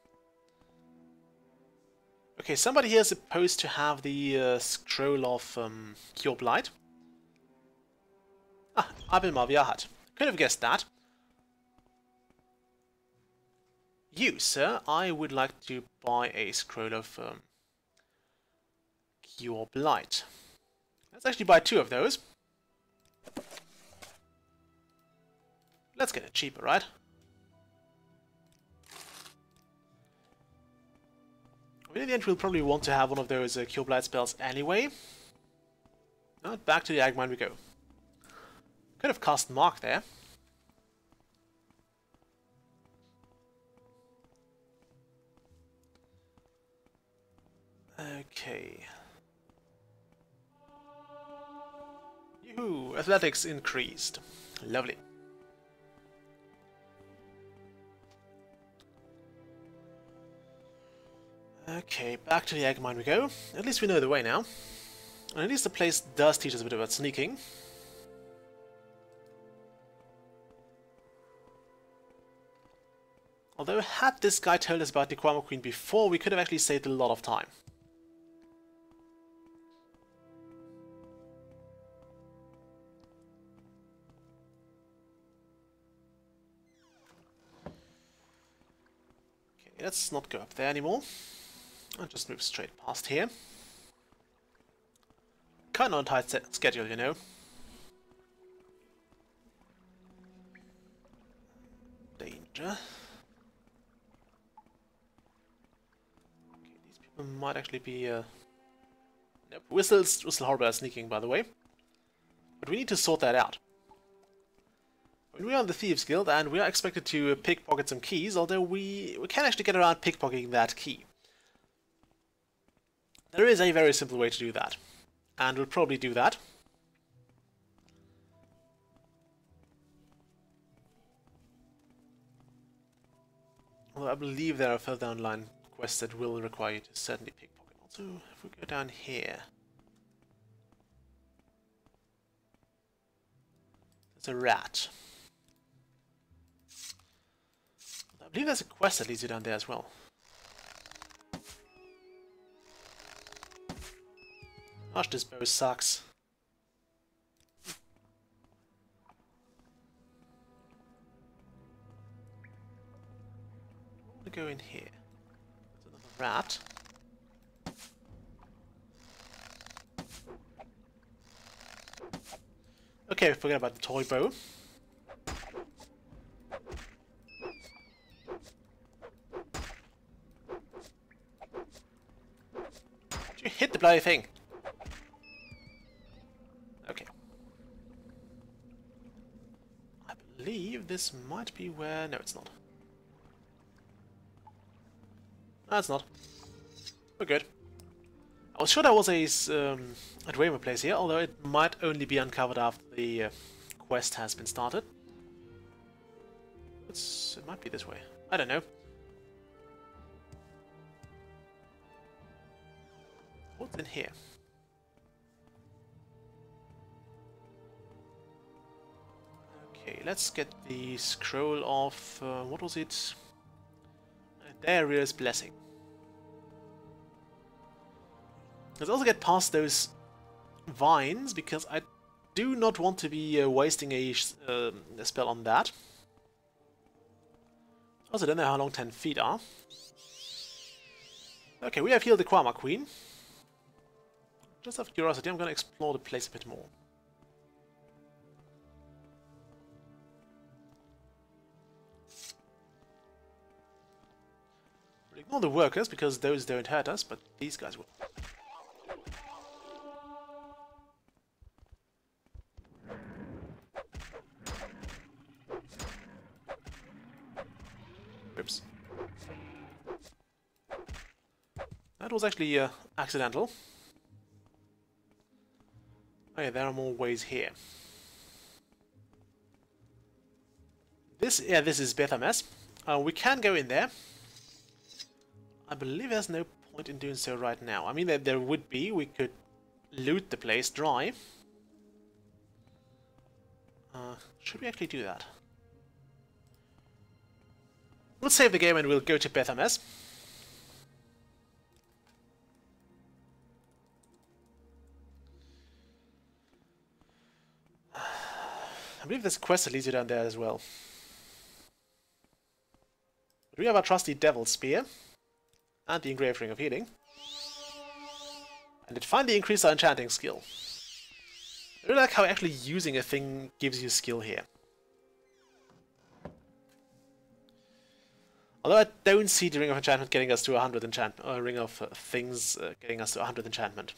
Okay, somebody here is supposed to have the scroll of Cure Blight. Ah, Abel Mavia had. Could have guessed that. You, sir, I would like to buy a scroll of Cure Blight. Let's actually buy 2 of those. Let's get it cheaper, right? In the end, we'll probably want to have one of those Cure Blight spells anyway. Now, back to the Agmine we go. Could have cast Mark there. Okay. Yoo-hoo! Athletics increased. Lovely. Okay, back to the egg mine we go. At least we know the way now. And at least the place does teach us a bit about sneaking. Although, had this guy told us about the Quama Queen before, we could have actually saved a lot of time. Okay, let's not go up there anymore. I'll just move straight past here. Kind of on a tight schedule, you know. Danger. Might actually be nope. We're still horrible at sneaking, by the way. But we need to sort that out. When we are in the Thieves Guild and we are expected to pickpocket some keys, although we can actually get around pickpocketing that key. There is a very simple way to do that. And we'll probably do that. Although I believe there are further down the line quests that will require you to certainly pickpocket. Also, if we go down here, there's a rat. I believe there's a quest that leads you down there as well. Gosh, this bow sucks. I'm gonna go in here. There's another rat. Okay, forget about the toy bow. Did you hit the bloody thing? Okay. I believe this might be where... No, it's not. No, it's not. We're good. I was sure there was a Dwemer place here, although it might only be uncovered after the quest has been started. It might be this way. I don't know. What's in here? Okay, let's get the scroll of... what was it? Darius' Blessing. Let's also get past those vines, because I do not want to be wasting a spell on that. Also, don't know how long 10 feet are. Okay, we have healed the Quama Queen. Just out of curiosity, I'm going to explore the place a bit more. We'll ignore the workers, because those don't hurt us, but these guys will. Oops. That was actually accidental. Okay, there are more ways here. This is Bethames. We can go in there. I believe there's no point in doing so right now. I mean, there would be. We could loot the place dry. Should we actually do that? We'll save the game and we'll go to Bethames. I believe there's a quest that leads you down there as well. But we have our trusty Devil's Spear and the Engraved Ring of Healing. And it finally increased our enchanting skill. I really like how actually using a thing gives you skill here. Although I don't see the Ring of Enchantment getting us to 100 enchantment, or Ring of Things getting us to 100 enchantment.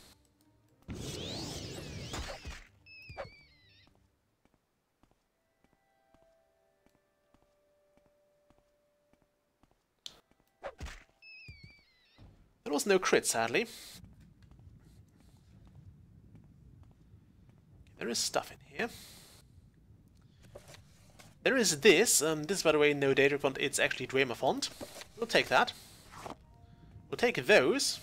There was no crit, sadly. There is stuff in here. There is this. This is, by the way, no data font. It's actually Dramer font. We'll take that. We'll take those.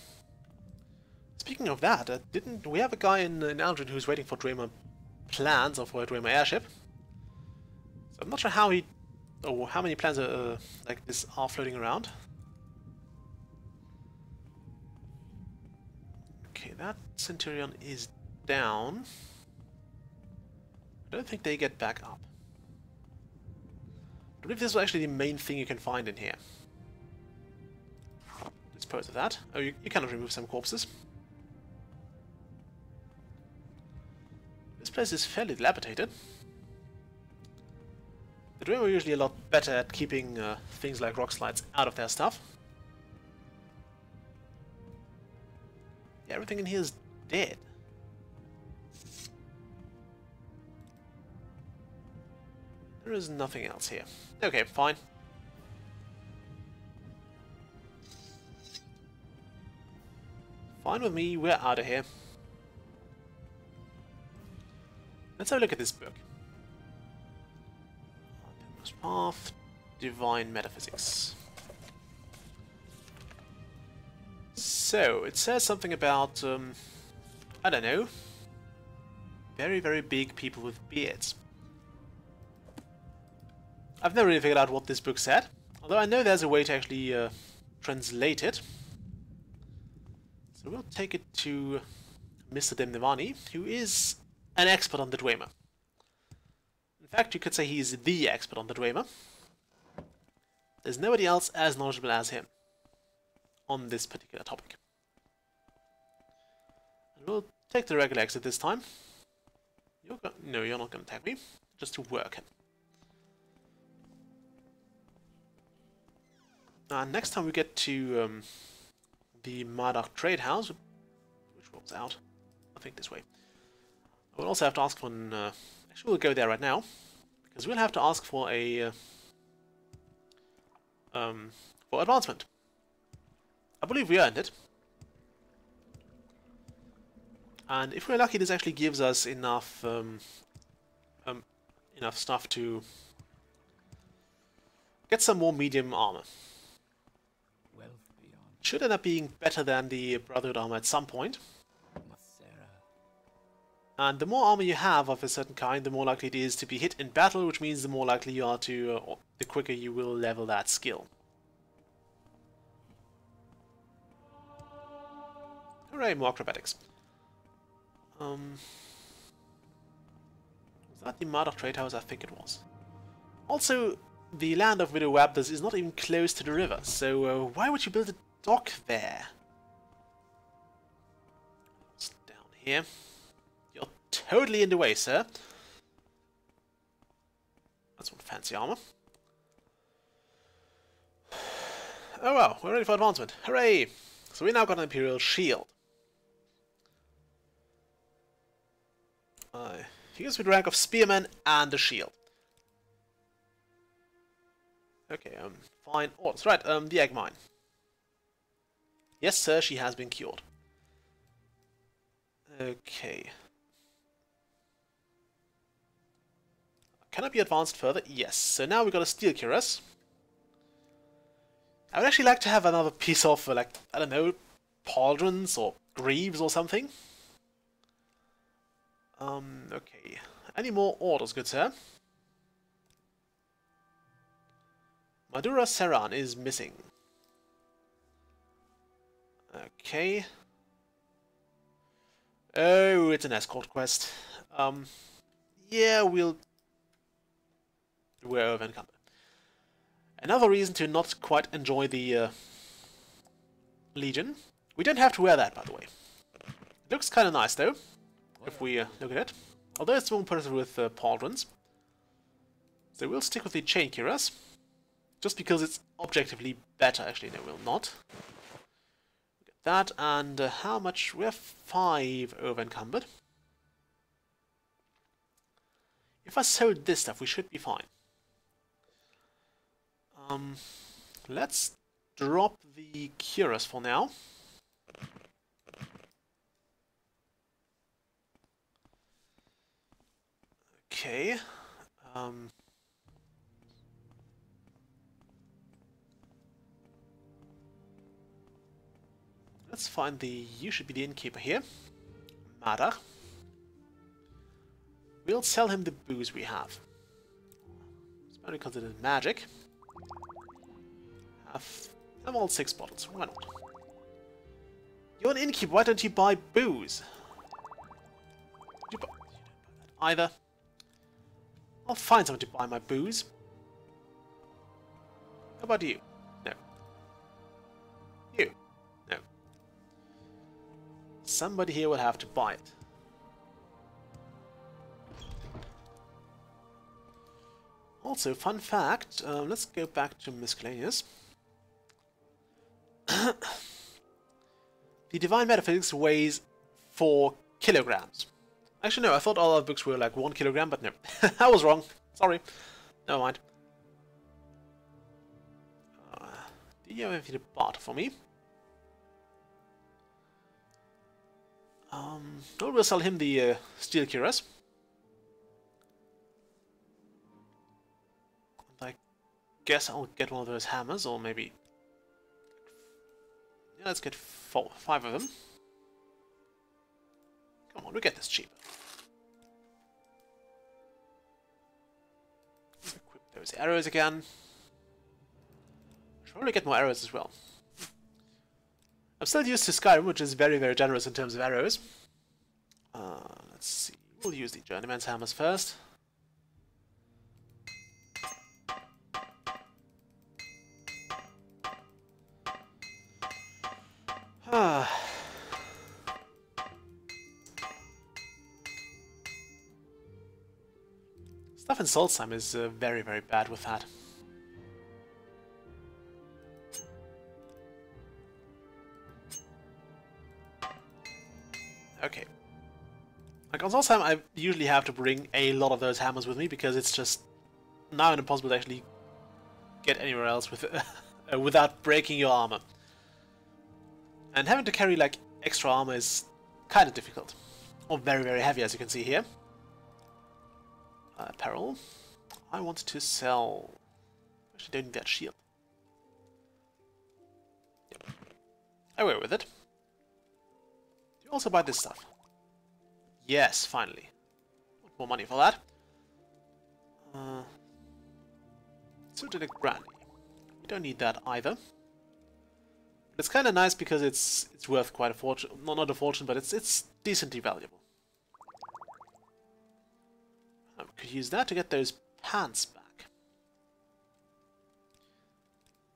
Speaking of that, didn't we have a guy in Aldrin who's waiting for Dramer plans or for a Dramer airship? So I'm not sure how he, or how many plans like this are floating around. Okay, that Centurion is down. I don't think they get back up. I believe this is actually the main thing you can find in here. Dispose of that. Oh, you cannot remove some corpses. This place is fairly dilapidated. The Dream are usually a lot better at keeping things like rock slides out of their stuff. Yeah, everything in here is dead. There is nothing else here. Okay, fine. Fine with me, we're out of here. Let's have a look at this book. Path, Divine Metaphysics. So, it says something about, I don't know, very, very big people with beards. I've never really figured out what this book said, although I know there's a way to actually translate it. So we'll take it to Mr. Demnevani, who is an expert on the Dwemer. In fact, you could say he's the expert on the Dwemer. There's nobody else as knowledgeable as him on this particular topic. And we'll take the regular exit this time. No, you're not going to attack me, just to work him. Next time we get to the Marduk Trade House, which rolls out, I think this way. We'll also have to ask for an... actually, we'll go there right now, because we'll have to ask for a... for advancement. I believe we earned it. And if we're lucky, this actually gives us enough... enough stuff to... get some more medium armor. Should end up being better than the Brotherhood armor at some point. And the more armor you have of a certain kind, the more likely it is to be hit in battle, which means the more likely you are to, or the quicker you will level that skill. Hooray, more acrobatics. Was that the Marduk Trade House? I think it was. Also, the land of Widow Wabders is not even close to the river, so why would you build a dock there? It's down here. You're totally in the way, sir. That's one fancy armor. Oh well, we're ready for advancement. Hooray! So we now got an Imperial shield. He gives me the rank of Spearman and the shield. Okay, fine. Oh, that's right, the egg mine. Yes, sir, she has been cured. Okay. Can I be advanced further? Yes. So now we've got a steel cuirass. I would actually like to have another piece of, like, I don't know, pauldrons or greaves or something. Okay. Any more orders, good sir? Madura Seran is missing. Okay. Oh, it's an escort quest. Yeah, we're over encumbered. Another reason to not quite enjoy the Legion. We don't have to wear that, by the way. It looks kind of nice, though, if we look at it. Although it's more impressive with pauldrons. So we'll stick with the chain cuirass. Just because it's objectively better. Actually, no, we'll not. Get that, and how much? We're 5 over encumbered. If I sold this stuff, we should be fine. Let's drop the cuirass for now. Okay. Let's find the... You should be the innkeeper here. Mada. We'll sell him the booze we have. It's only considered magic. Have all 6 bottles. Why not? You're an innkeeper. Why don't you buy booze? You don't buy that either. I'll find someone to buy my booze. How about you? No. You? No. Somebody here will have to buy it. Also, fun fact, let's go back to miscellaneous. The Divine Metaphysics weighs 4 kilograms. Actually, no, I thought all our books were like 1 kilogram, but no. I was wrong. Sorry. Never mind. Do you have anything to barter for me? We'll sell him the steel cuirass. I guess I'll get one of those hammers, or maybe... Yeah, let's get 5 of them. Come on, we'll get this cheaper. Equip those arrows again. Should probably get more arrows as well. I'm still used to Skyrim, which is very, very generous in terms of arrows. Let's see. We'll use the Journeyman's hammers first. Stuff in Solstheim is very, very bad with that. Okay. Like on Solstheim, I usually have to bring a lot of those hammers with me because it's just now impossible to actually get anywhere else with without breaking your armor. And having to carry like extra armor is kind of difficult, or very, very heavy, as you can see here. Apparel. I want to sell. Actually, don't need that shield. Yep. Away with it. Do you also buy this stuff? Yes, finally. Want more money for that. Suited brandy. We don't need that either. It's kind of nice because it's worth quite a fortune. No, not a fortune, but it's decently valuable. I could use that to get those pants back.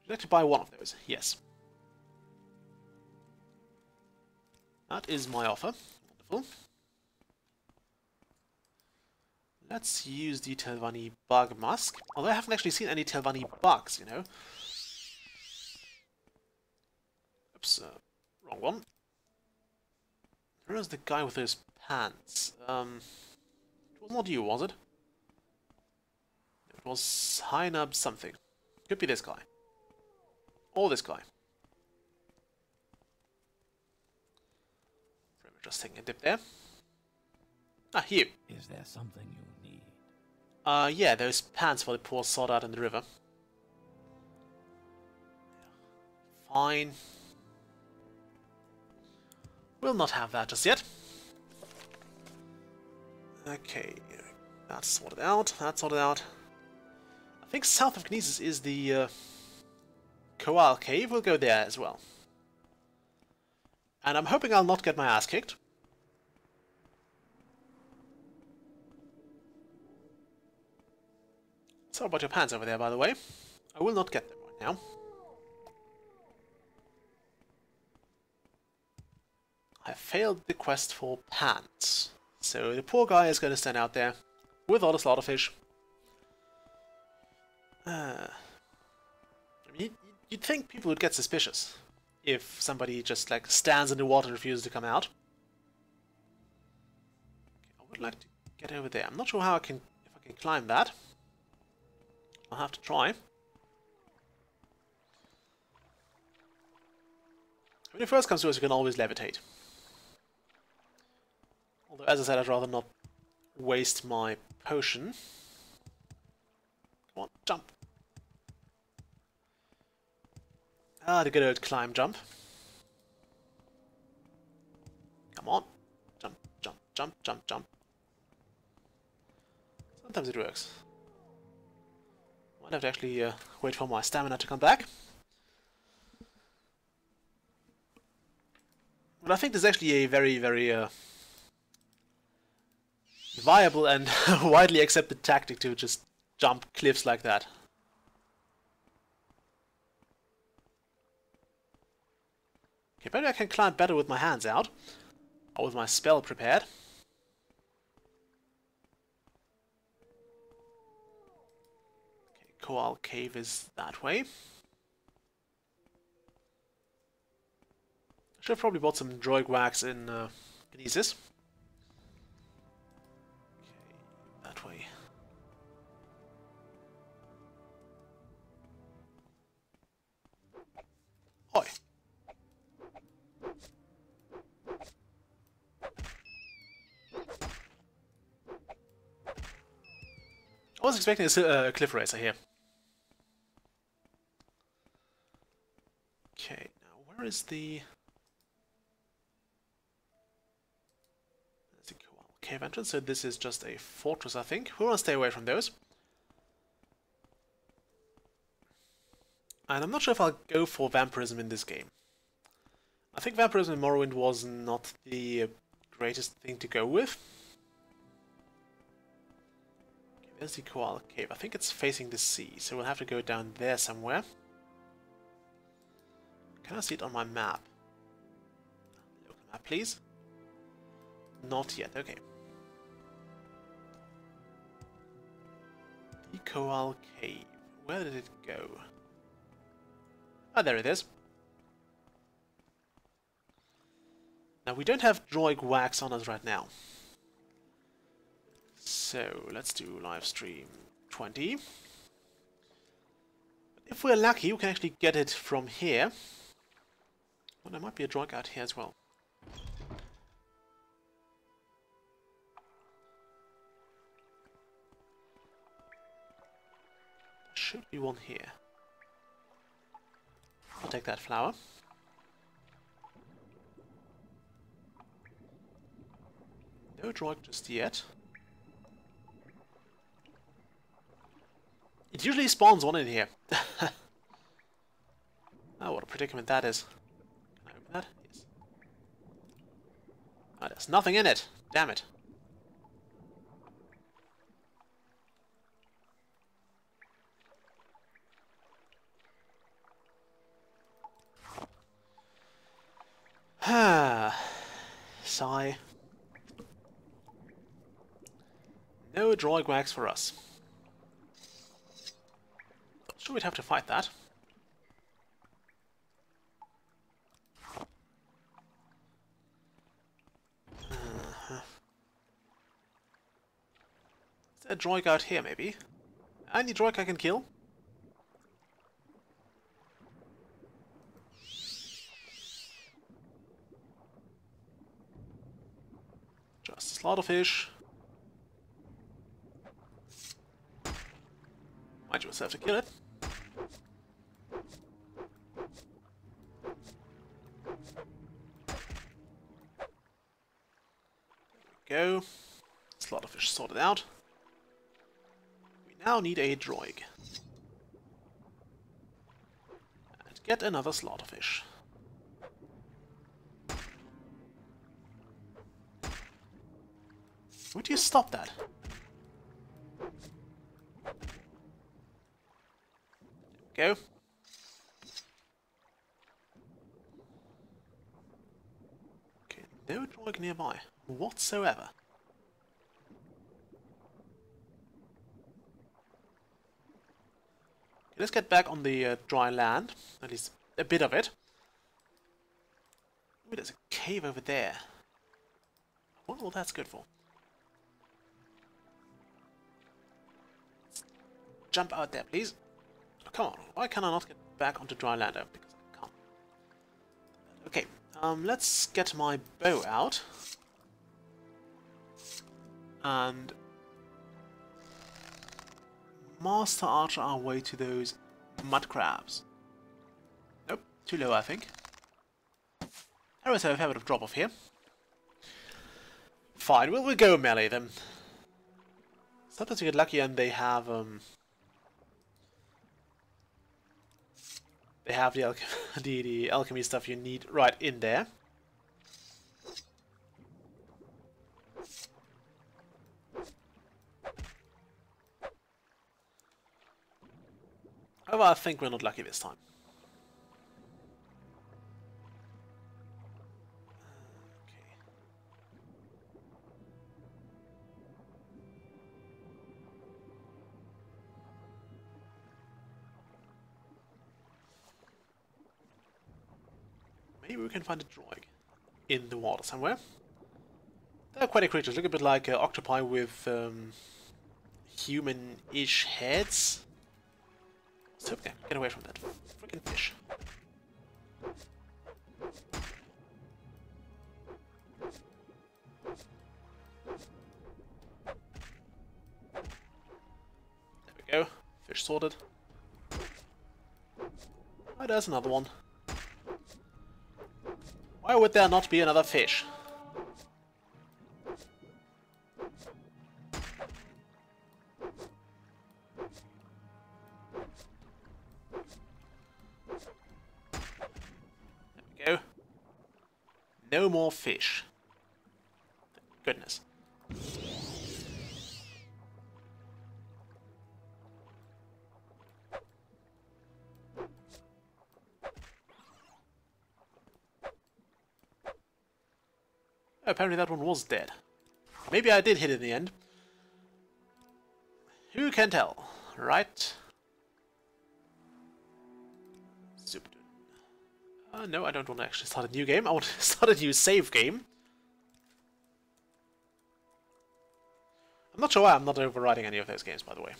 Would you like to buy one of those? Yes. That is my offer. Wonderful. Let's use the Telvanni bug mask. Although I haven't actually seen any Telvanni bugs, you know. Oops, wrong one. Where is the guy with those pants? It was not you, was it? It was Hynub something. Could be this guy. Or this guy. Just taking a dip there. Ah, you. Is there something you need? Yeah, those pants for the poor sod out in the river. Fine. We'll not have that just yet. Okay, that's sorted out, that's sorted out. I think south of Knisis is the Koal Cave. We'll go there as well. And I'm hoping I'll not get my ass kicked. Sorry about your pants over there, by the way. I will not get them right now. I failed the quest for pants. So the poor guy is going to stand out there with all the slaughterfish. I mean, you'd think people would get suspicious if somebody just like stands in the water and refuses to come out. Okay, I would like to get over there. I'm not sure how if I can climb that. I'll have to try. When it first comes to us, you can always levitate. Although, as I said, I'd rather not waste my potion. Come on, jump. Ah, the good old climb jump. Come on. Jump, jump, jump, jump, jump. Sometimes it works. Might have to actually wait for my stamina to come back. But I think this is actually a very, very viable and widely accepted tactic to just jump cliffs like that. Okay, maybe I can climb better with my hands out. Or with my spell prepared. Okay, Koal Cave is that way. Should have probably bought some droid wax in Kinesis. Okay, that way. Oi! I was expecting a cliff racer here. Okay, now where is the... There's the Koal Cave entrance, so this is just a fortress, I think. We want to stay away from those. And I'm not sure if I'll go for vampirism in this game. I think vampirism in Morrowind was not the greatest thing to go with. Okay, there's the Koal Cave. I think it's facing the sea, so we'll have to go down there somewhere. Can I see it on my map? Local map, please. Not yet, okay. The Koal Cave. Where did it go? Ah, there it is. Now, we don't have droid wax on us right now. So, let's do livestream 20. If we're lucky, we can actually get it from here. Well, there might be a droid out here as well. There should be one here. I'll take that flower. No droid just yet. It usually spawns one in here. Oh, what a predicament that is. Can I open that? Yes. Oh, there's nothing in it. Damn it. Sigh. No droid wax for us. Sure, we'd have to fight that. Is there a droid out here, maybe? Any droid I can kill? Just a slaughterfish. Mind yourself to kill it. There we go. Slaughterfish sorted out. We now need a droid. And get another slaughterfish. Would you stop that? There we go. Okay, no droid nearby whatsoever. Okay, let's get back on the dry land, at least a bit of it. Ooh, there's a cave over there. I wonder what that's good for. Jump out there, please. Oh, come on, why can I not get back onto dry land? Oh, because I can't. Okay, let's get my bow out. and master archer our way to those mud crabs. Nope, too low I think. Arrows have a fair bit of drop off here. Fine, we'll go melee them. Sometimes you get lucky and they have the, the alchemy stuff you need right in there. However, I think we're not lucky this time. Okay. Maybe we can find a droid in the water somewhere. They're aquatic creatures, look a bit like octopi with human-ish heads. So yeah, get away from that freaking fish. There we go. Fish sorted. Oh, there's another one. Why would there not be another fish? Go. No more fish. Thank goodness. Oh, apparently that one was dead. Maybe I did hit it in the end. Who can tell, right? No, I don't want to actually start a new game. I want to start a new save game. I'm not sure why I'm not overriding any of those games, by the way.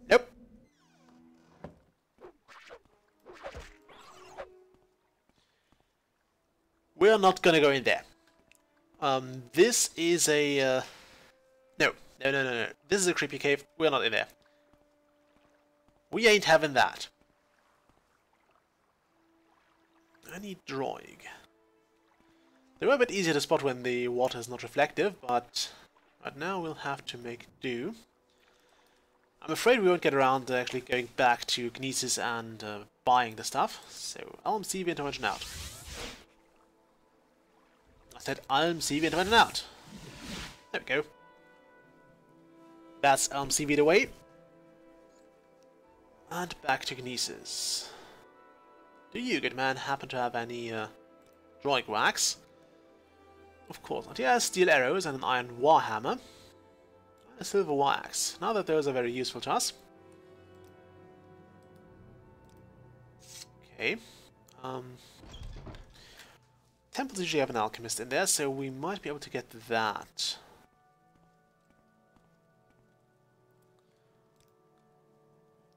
Nope. We're not gonna go in there. This is a... No. This is a creepy cave. We're not in there. We ain't having that. I need droid. They were a bit easier to spot when the water is not reflective, but right now we'll have to make do. I'm afraid we won't get around to actually going back to Gnesis and buying the stuff, so LMCV intervention out. I said LMCV intervention out. There we go. That's LMCV away. And back to Gnesis. Do you, good man, happen to have any droid wax? Of course not. He has steel arrows and an iron warhammer. And a silver war axe. Now that those are very useful to us. Okay. Temples usually have an alchemist in there, so we might be able to get that.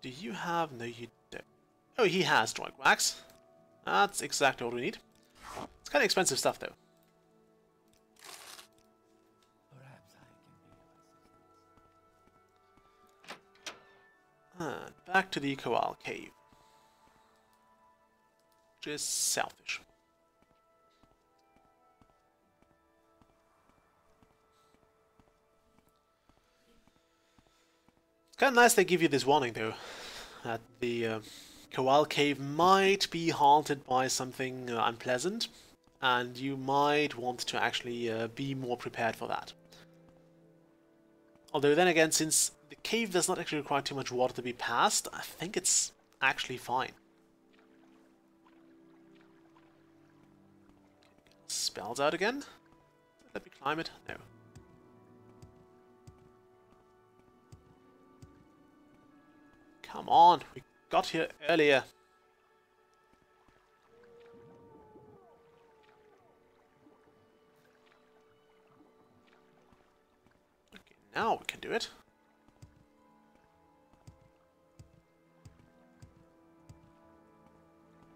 Do you have... No, you don't. Oh, he has droid wax. That's exactly what we need. It's kind of expensive stuff, though. Perhaps I can be of assistance. Back to the Koal Cave. Which is selfish. It's kind of nice they give you this warning, though. That the Koal Cave might be haunted by something unpleasant, and you might want to actually be more prepared for that. Although then again, since the cave does not actually require too much water to be passed, I think it's actually fine. Spells out again? Let me climb it? No. Come on, we got here earlier. Okay, now we can do it.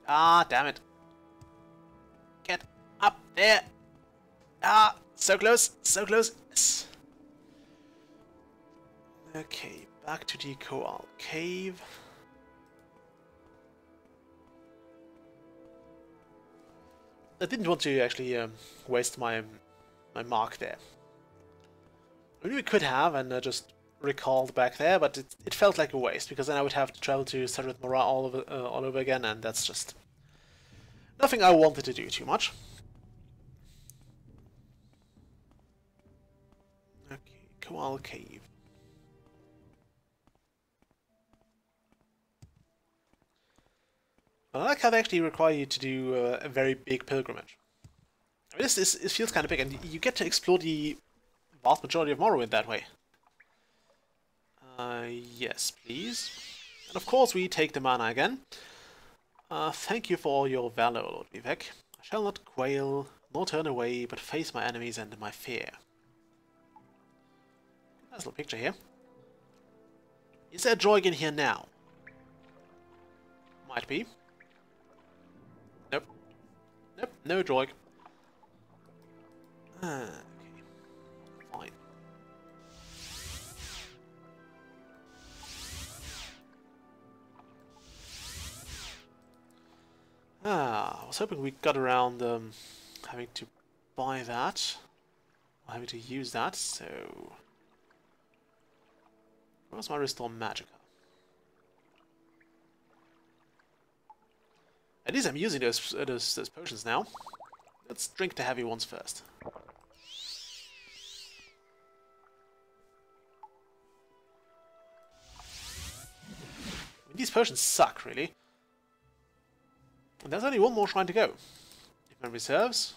Ah, damn it. Get up there. Ah! So close! So close! Yes! Okay, back to the Koal Cave. I didn't want to actually waste my mark there. I mean, we could have, and just recalled back there, but it felt like a waste, because then I would have to travel to Sarut Mora all over again, and that's just nothing I wanted to do too much. Okay, Koal Cave. I like how they actually require you to do a very big pilgrimage. I mean, it feels kind of big, and you get to explore the vast majority of Morrowind that way. Yes, please. And of course we take the mana again. Thank you for all your valor, Lord Vivek. I shall not quail, nor turn away, but face my enemies and my fear. Nice little picture here. Is there a droid in here now? Might be. Nope. Nope, no droid. Okay. Fine. I was hoping we got around having to buy that, or having to use that, so... Where's my Restore Magica? At least I'm using those potions now. Let's drink the heavy ones first. I mean, these potions suck, really. And there's only one more shrine to go, if memory serves.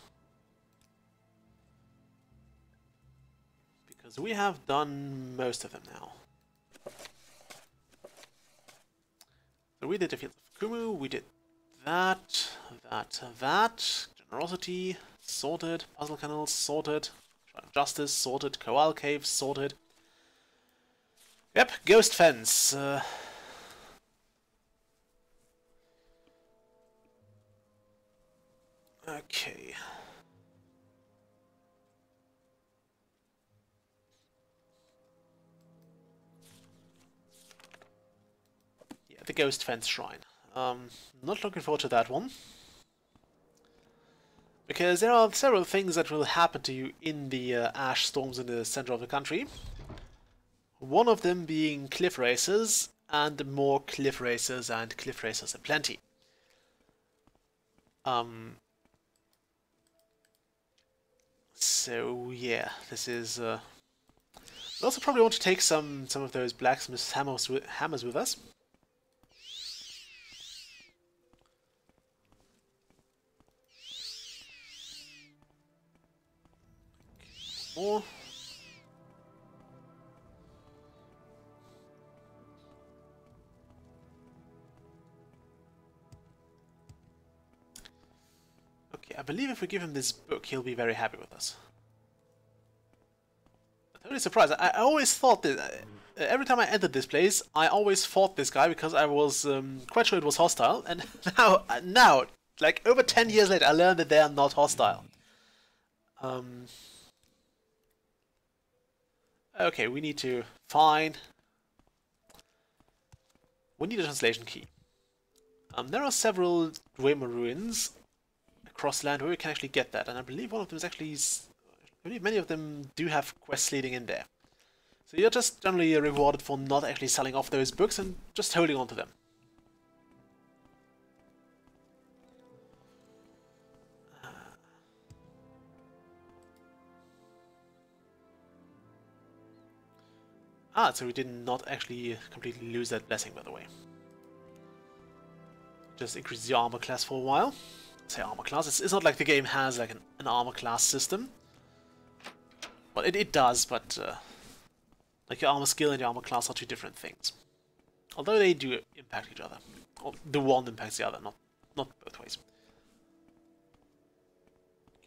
Because we have done most of them now. So we did the Field of Kumu, we did that. Generosity, sorted. Puzzle Canals, sorted. Shrine of Justice, sorted. Koal Cave, sorted. Yep, Ghost Fence. Okay. Yeah, the Ghost Fence Shrine. Not looking forward to that one. Because there are several things that will happen to you in the ash storms in the center of the country. One of them being cliff races, and more cliff racers and cliff racers aplenty. So yeah, this is. We also probably want to take some of those blacksmith's hammers with us. More. Okay, I believe if we give him this book, he'll be very happy with us. I'm totally surprised. I always thought that every time I entered this place, I always fought this guy because I was quite sure it was hostile, and now, like over 10 years later, I learned that they are not hostile. Okay, we need to find. We need a translation key. There are several Dwemer ruins across land where we can actually get that, and I believe one of them is actually. I believe many of them do have quests leading in there. So you're just generally rewarded for not actually selling off those books and just holding on to them. So we did not actually completely lose that blessing, by the way. Just increase the armor class for a while. Say armor class. It's not like the game has like an armor class system. Well, it does, but like your armor skill and your armor class are two different things. Although they do impact each other. Or the one impacts the other, not both ways.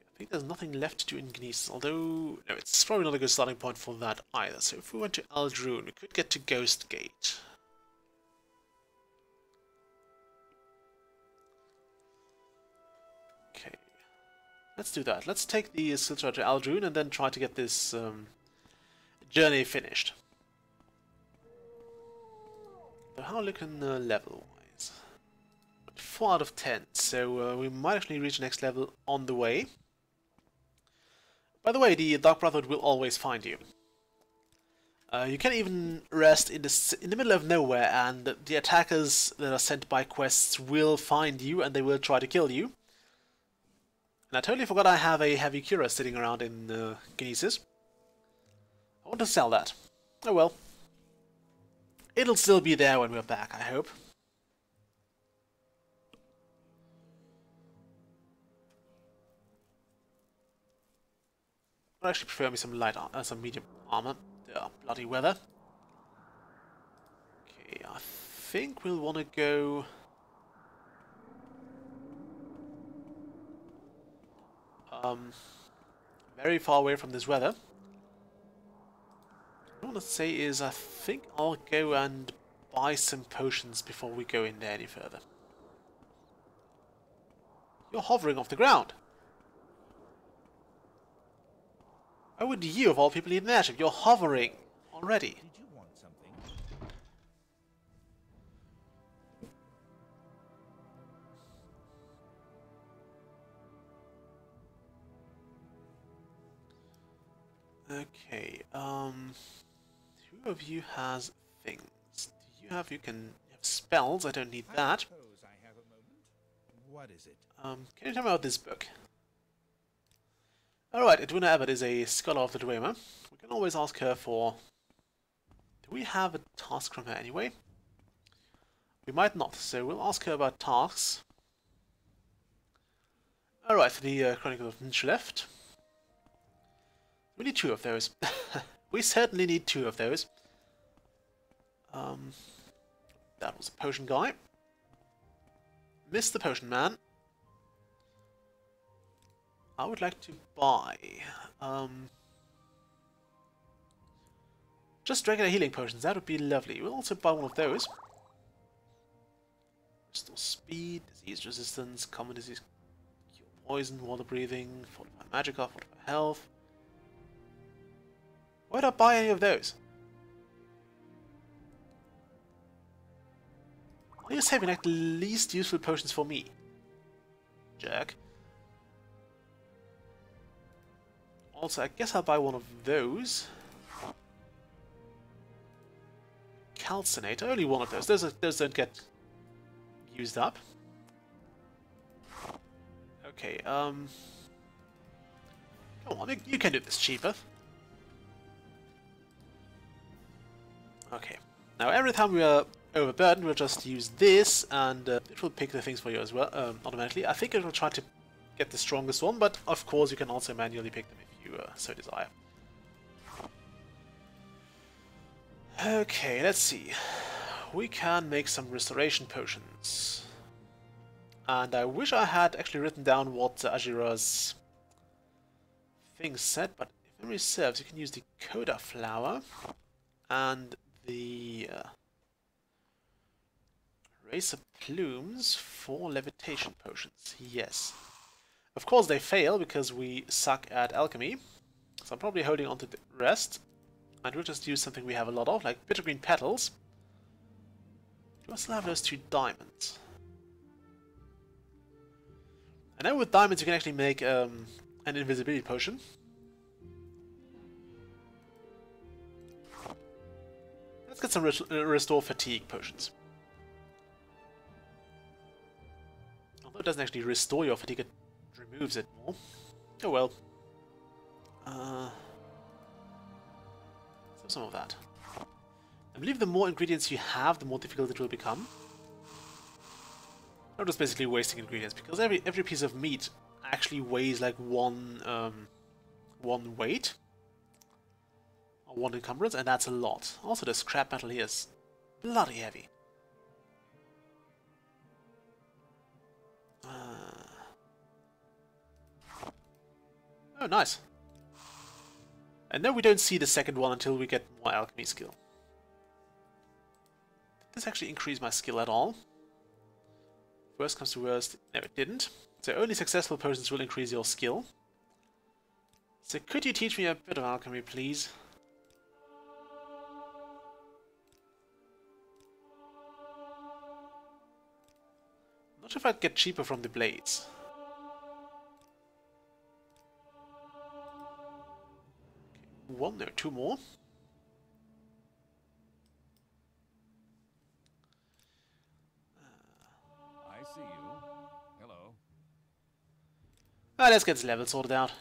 I think there's nothing left to do in Gnesis, although no, it's probably not a good starting point for that either. So if we went to Aldrune, we could get to Ghost Gate. Okay. Let's do that. Let's take the skill chart to Aldrune and then try to get this journey finished. So how are we looking level-wise? 4 out of 10, so we might actually reach the next level on the way. By the way, the Dark Brotherhood will always find you. You can even rest in the middle of nowhere, and the attackers that are sent by quests will find you, and they will try to kill you. And I totally forgot I have a heavy cura sitting around in Kinesis. I want to sell that. Oh well. It'll still be there when we're back, I hope. I actually prefer me some some medium armor. Bloody weather. Okay, I think we'll want to go. Very far away from this weather. What I want to say is, I think I'll go and buy some potions before we go in there any further. You're hovering off the ground. Why would you, of all people, need an airship? You're hovering already. Did you want something? Okay, who of you has things? Do you have, you have spells, I don't need that. Suppose I have a moment. What is it? Can you tell me about this book? Alright, Edwina Abbott is a scholar of the Dwemer. We can always ask her for... Do we have a task from her anyway? We might not, so we'll ask her about tasks. Alright, for the Chronicle of Nchleft. We need 2 of those. We certainly need 2 of those. That was a potion guy. Missed the potion man. I would like to buy just regular healing potions. That would be lovely. We'll also buy one of those. Restore speed, disease resistance, common disease, cure poison, water breathing, fortify magicka, fortify health. Why would I buy any of those? Are you saving like the least useful potions for me? Jerk. Also, I guess I'll buy one of those. Calcinate, only one of those. Those don't get used up. Okay, come on, you can do this cheaper. Okay, now every time we are overburdened, we'll just use this, and it will pick the things for you as well, automatically. I think it will try to get the strongest one, but of course you can also manually pick them if you so desire. Okay, let's see. We can make some restoration potions. And I wish I had actually written down what Ajira's thing said, but if memory serves, you can use the Coda flower and the Racer plumes for levitation potions. Yes. Of course they fail because we suck at alchemy. So I'm probably holding on to the rest. And we'll just use something we have a lot of, like bitter green petals. Do I still have those 2 diamonds? I know with diamonds you can actually make an invisibility potion. Let's get some restore fatigue potions. Although it doesn't actually restore your fatigue, it removes it more. Oh well. So some of that. I believe the more ingredients you have, the more difficult it will become. I'm just basically wasting ingredients, because every piece of meat actually weighs like one weight. Or 1 encumbrance, and that's a lot. Also the scrap metal here is bloody heavy. Oh, nice. And no, we don't see the second one until we get more alchemy skill. Did this actually increase my skill at all? Worst comes to worst. No, it didn't. So only successful potions will increase your skill. So could you teach me a bit of alchemy, please? Not sure if I'd get cheaper from the blades. Okay, one, no, two more. I see you. Hello. Alright, let's get this level sorted out.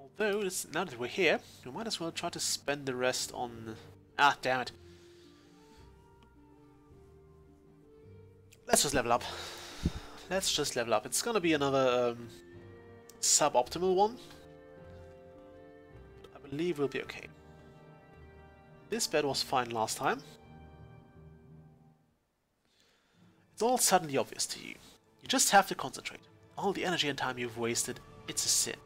Although, now that we're here, we might as well try to spend the rest on... Ah, damn it. Let's just level up. Let's just level up. It's gonna be another suboptimal one. But I believe we'll be okay. This bed was fine last time. It's all suddenly obvious to you. You just have to concentrate. All the energy and time you've wasted, it's a sin.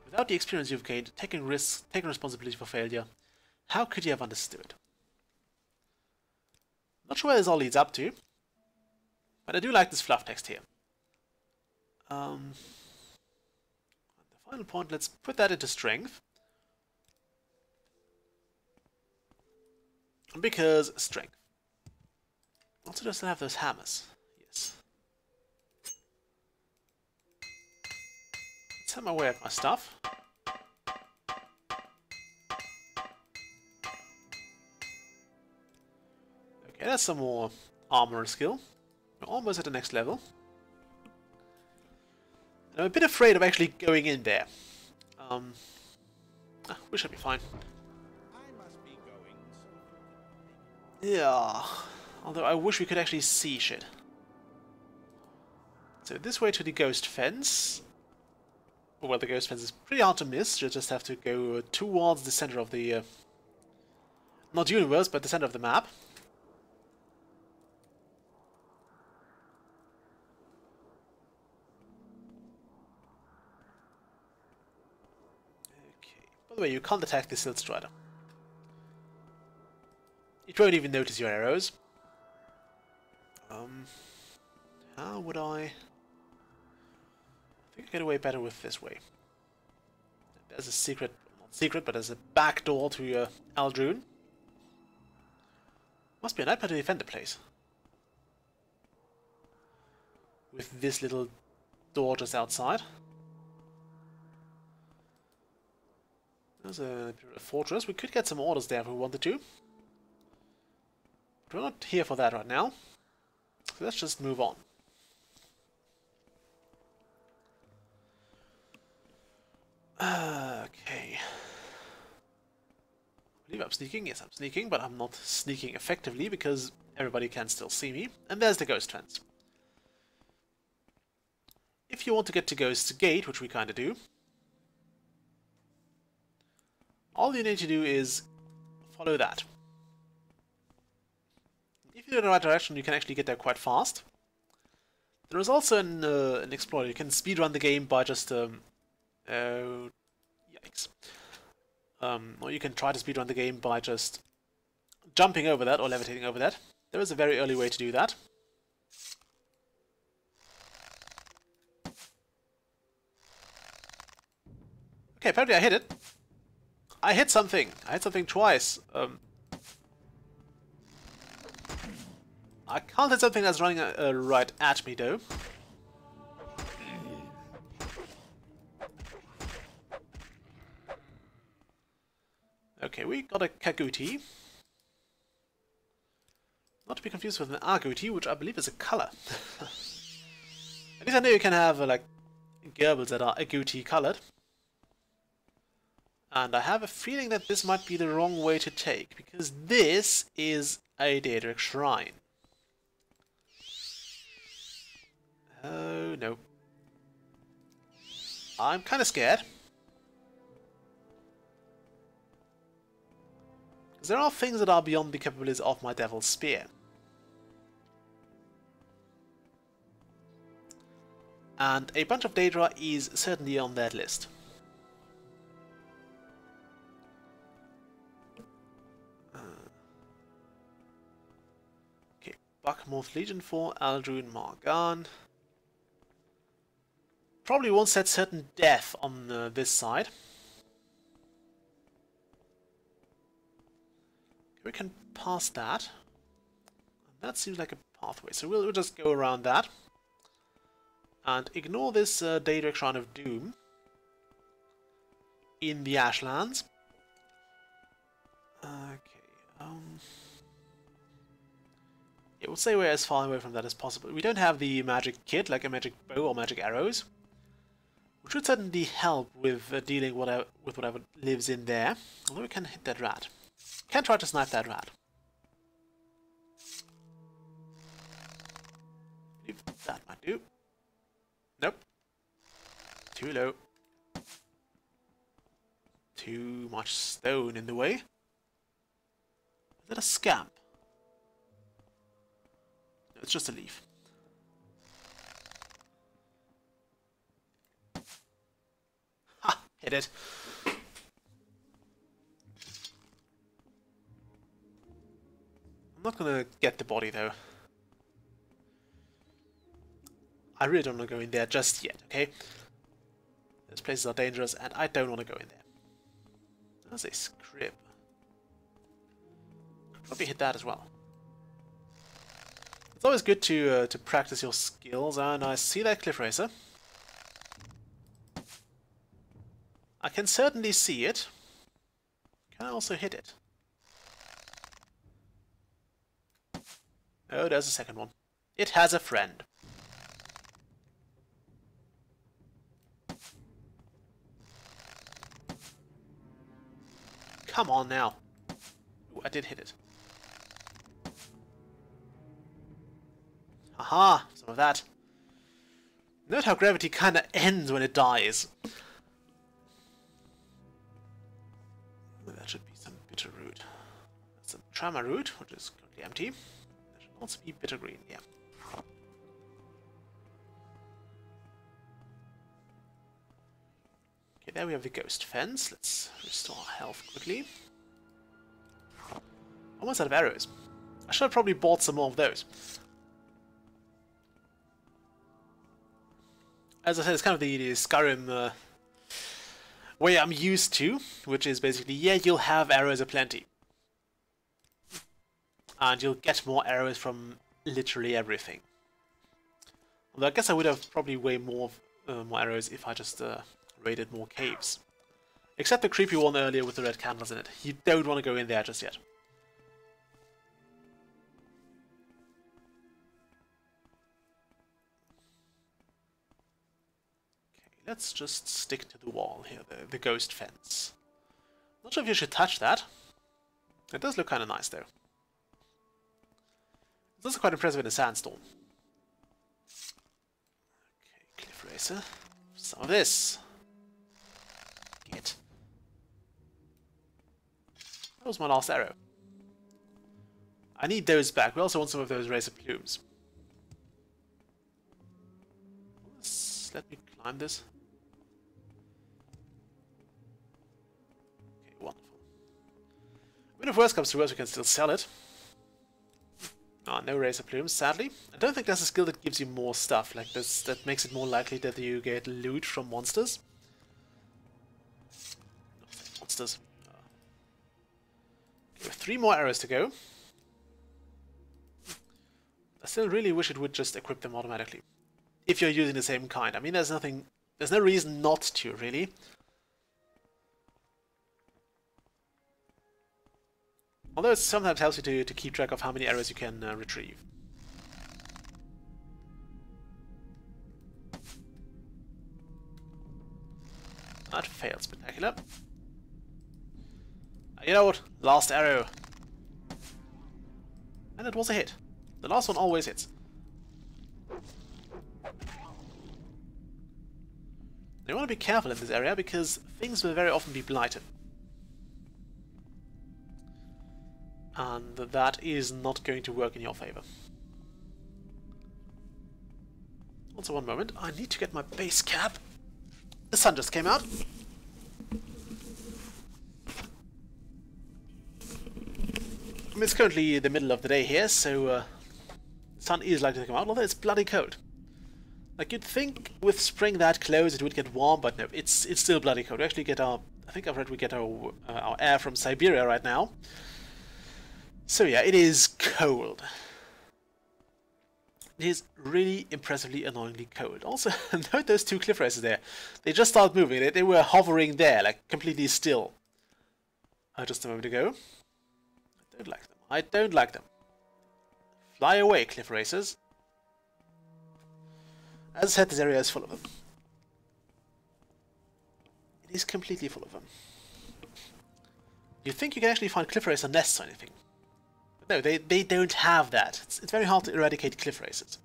Without the experience you've gained, taking risks, taking responsibility for failure, how could you have understood? Not sure where this all leads up to, but I do like this fluff text here. The final point, let's put that into strength. Because strength. Also, does it have those hammers? Yes. Let's have my way at my stuff. Okay, that's some more armor skill. We're almost at the next level. And I'm a bit afraid of actually going in there. We should be fine. I must be going. Yeah. Although I wish we could actually see shit. So this way to the ghost fence. Well, the ghost fence is pretty hard to miss. You just have to go towards the center of the... not universe, but the center of the map. Okay. By the way, you can't attack the Silt Strider. It won't even notice your arrows. How would I think I get away better with this way. There's a secret, not secret, but there's a back door to Aldrune. Must be a nightmare to defend the place. With this little door just outside. There's a fortress. We could get some orders there if we wanted to. But we're not here for that right now. So let's just move on. Okay. I believe I'm sneaking. Yes, I'm sneaking, but I'm not sneaking effectively because everybody can still see me. And there's the ghost fence. If you want to get to Ghost's Gate, which we kind of do, all you need to do is follow that. If you go in the right direction, you can actually get there quite fast. There is also an exploit. You can speedrun the game by just... yikes. Or you can try to speedrun the game by just jumping over that or levitating over that. There is a very early way to do that. Okay, apparently I hit it. I hit something. I hit something twice. I can't hit something that's running right at me, though. Okay, we got a Kaguti. Not to be confused with an Arguti, which I believe is a color. At least I know you can have, like, Gerbils that are Aguti colored. And I have a feeling that this might be the wrong way to take, because this is a Daedric Shrine. Oh, no. I'm kind of scared. Because there are things that are beyond the capabilities of my Devil's Spear. And a bunch of Daedra is certainly on that list. Buckmouth Legion for Aldrun Margan. Probably won't set certain death on this side. We can pass that. That seems like a pathway, so we'll just go around that. And ignore this Daedric Shrine of Doom in the Ashlands. Okay, yeah, we'll say we're as far away from that as possible. We don't have the magic kit, like a magic bow or magic arrows, which would certainly help with dealing with whatever lives in there. Although we can hit that rat. Can try to snipe that rat. I believe that might do. Nope. Too low. Too much stone in the way. Is that a scamp? No, it's just a leaf. Ha! Hit it. I'm not gonna get the body though. I really don't want to go in there just yet, okay? Those places are dangerous and I don't want to go in there. There's a scrib. Could probably hit that as well. It's always good to practice your skills, and I see that cliff racer. I can certainly see it. Can I also hit it? Oh, there's a second one. It has a friend. Come on now. Ooh, I did hit it. Aha! Some of that. Note how gravity kinda ends when it dies. That should be some bitter root. That's some trauma root, which is currently empty. There should also be bitter green, yeah. Okay, there we have the ghost fence. Let's restore health quickly. Almost out of arrows. I should have probably bought some more of those. As I said, it's kind of the Skyrim way I'm used to, which is basically, yeah, you'll have arrows aplenty. And you'll get more arrows from literally everything. Although I guess I would have probably way more arrows if I just raided more caves. Except the creepy one earlier with the red candles in it. You don't want to go in there just yet. Okay, let's just stick to the wall here, the ghost fence. Not sure if you should touch that. It does look kind of nice though. It's also quite impressive in a sandstorm. Okay, cliff racer. Some of this. Get. That was my last arrow. I need those back. We also want some of those razor plumes. Let me climb this. Okay, wonderful. I mean, if worse comes to worse, we can still sell it. Oh, no razor plumes, sadly. I don't think there's a skill that gives you more stuff like this, that makes it more likely that you get loot from monsters. Monsters. Okay, we have 3 more arrows to go. I still really wish it would just equip them automatically. If you're using the same kind. I mean, there's no reason not to, really. Although it sometimes helps you to keep track of how many arrows you can retrieve. That failed spectacular. You know what? Last arrow. And it was a hit. The last one always hits. You want to be careful in this area because things will very often be blighted. And that is not going to work in your favor. Also, one moment. I need to get my base cap. The sun just came out. I mean, it's currently the middle of the day here, so sun is likely to come out, although it's bloody cold. Like, you'd think with spring that close it would get warm, but no, it's still bloody cold. We actually get our... I think I've read we get our air from Siberia right now. So yeah, it is cold. It is really impressively annoyingly cold. Also, note those two cliff races there. They just started moving. They were hovering there, like completely still. Just a moment ago. I don't like them. I don't like them. Fly away, cliff racers. As I said, this area is full of them. It is completely full of them. You'd think you can actually find cliff racer nests or anything. No, they don't have that. It's very hard to eradicate cliff racers.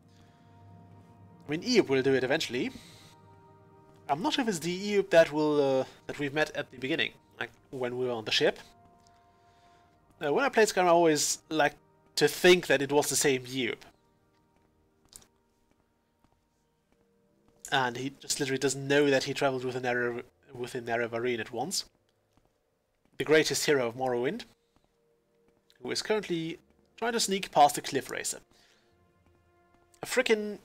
I mean, Eob will do it eventually. I'm not sure if it's the Eob that will that we've met at the beginning, like when we were on the ship. When I played Skyrim, I always liked to think that it was the same Eob. And he just literally doesn't know that he travelled with Nerevarine at once. The greatest hero of Morrowind, who is currently trying to sneak past a cliff racer. A frickin'...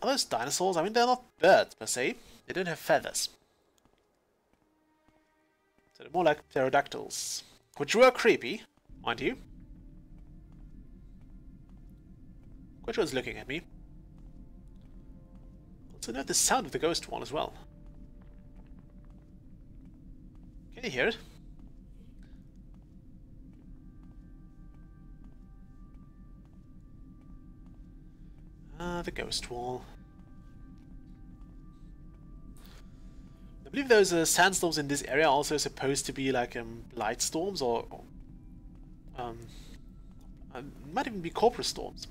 Are those dinosaurs? I mean, they're not birds, per se. They don't have feathers. So they're more like pterodactyls. Which were creepy, mind you. Which one's looking at me? Also note the sound of the ghost wall as well. Can you hear it? The ghost wall. I believe those sandstorms in this area are also supposed to be like blight storms or might even be corporate storms.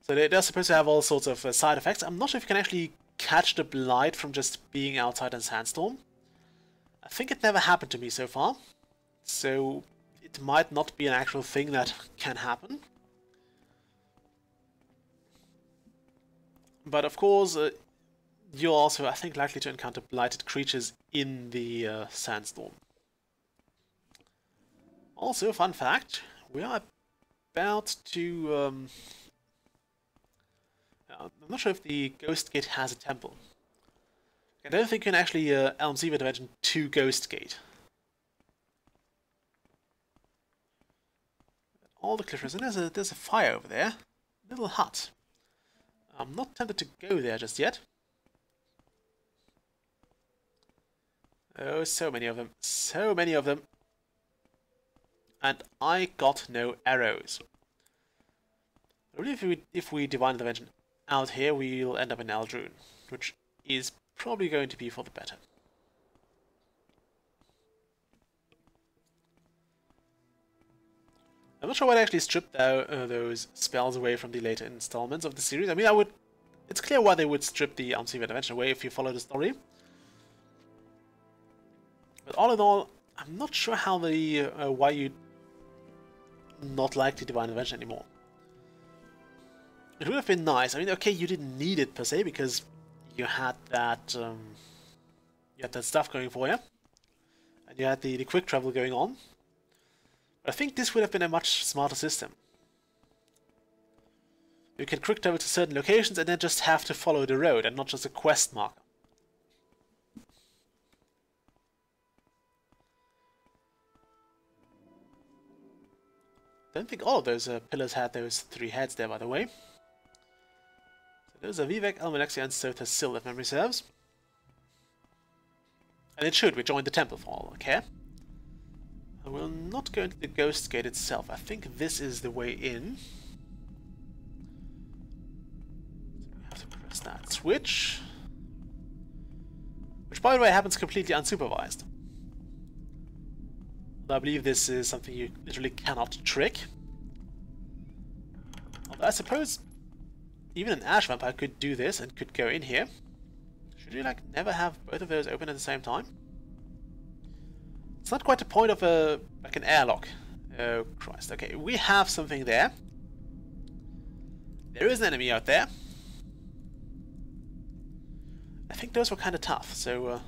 So they're supposed to have all sorts of side effects. I'm not sure if you can actually catch the blight from just being outside in a sandstorm. I think it never happened to me so far, so it might not be an actual thing that can happen. But of course, you're also, I think, likely to encounter blighted creatures in the sandstorm. Also, fun fact, we are about to... I'm not sure if the Ghost Gate has a temple. I don't think you can actually Elm's Eve Dimension to Ghost Gate. All the cliff and there's a fire over there. Little hut. I'm not tempted to go there just yet. Oh, so many of them. So many of them. And I got no arrows. I believe if we divine the dimension out here, we'll end up in Eldrune, which is probably going to be for the better. I'm not sure why they actually stripped those spells away from the later installments of the series. I mean, it's clear why they would strip the Unseen Dimension away if you follow the story. But all in all, I'm not sure how why you not like the Divine Intervention anymore. It would have been nice. I mean, okay, you didn't need it per se because you had that stuff going for you, and you had the quick travel going on. But I think this would have been a much smarter system. You can quick travel to certain locations and then just have to follow the road and not just a quest marker. Don't think all of those pillars had those 3 heads there, by the way. So those are Vivek, Almanexia, and Sota Sil, if memory serves. And it should, we joined the temple for all I care. I will not go into the Ghost Gate itself. I think this is the way in. So we have to press that switch. Which, by the way, happens completely unsupervised. I believe this is something you literally cannot trick. Although I suppose even an Ash Vampire could do this and could go in here. Should you like never have both of those open at the same time? It's not quite the point of like an airlock. Oh Christ, okay, we have something there. There is an enemy out there. I think those were kind of tough, so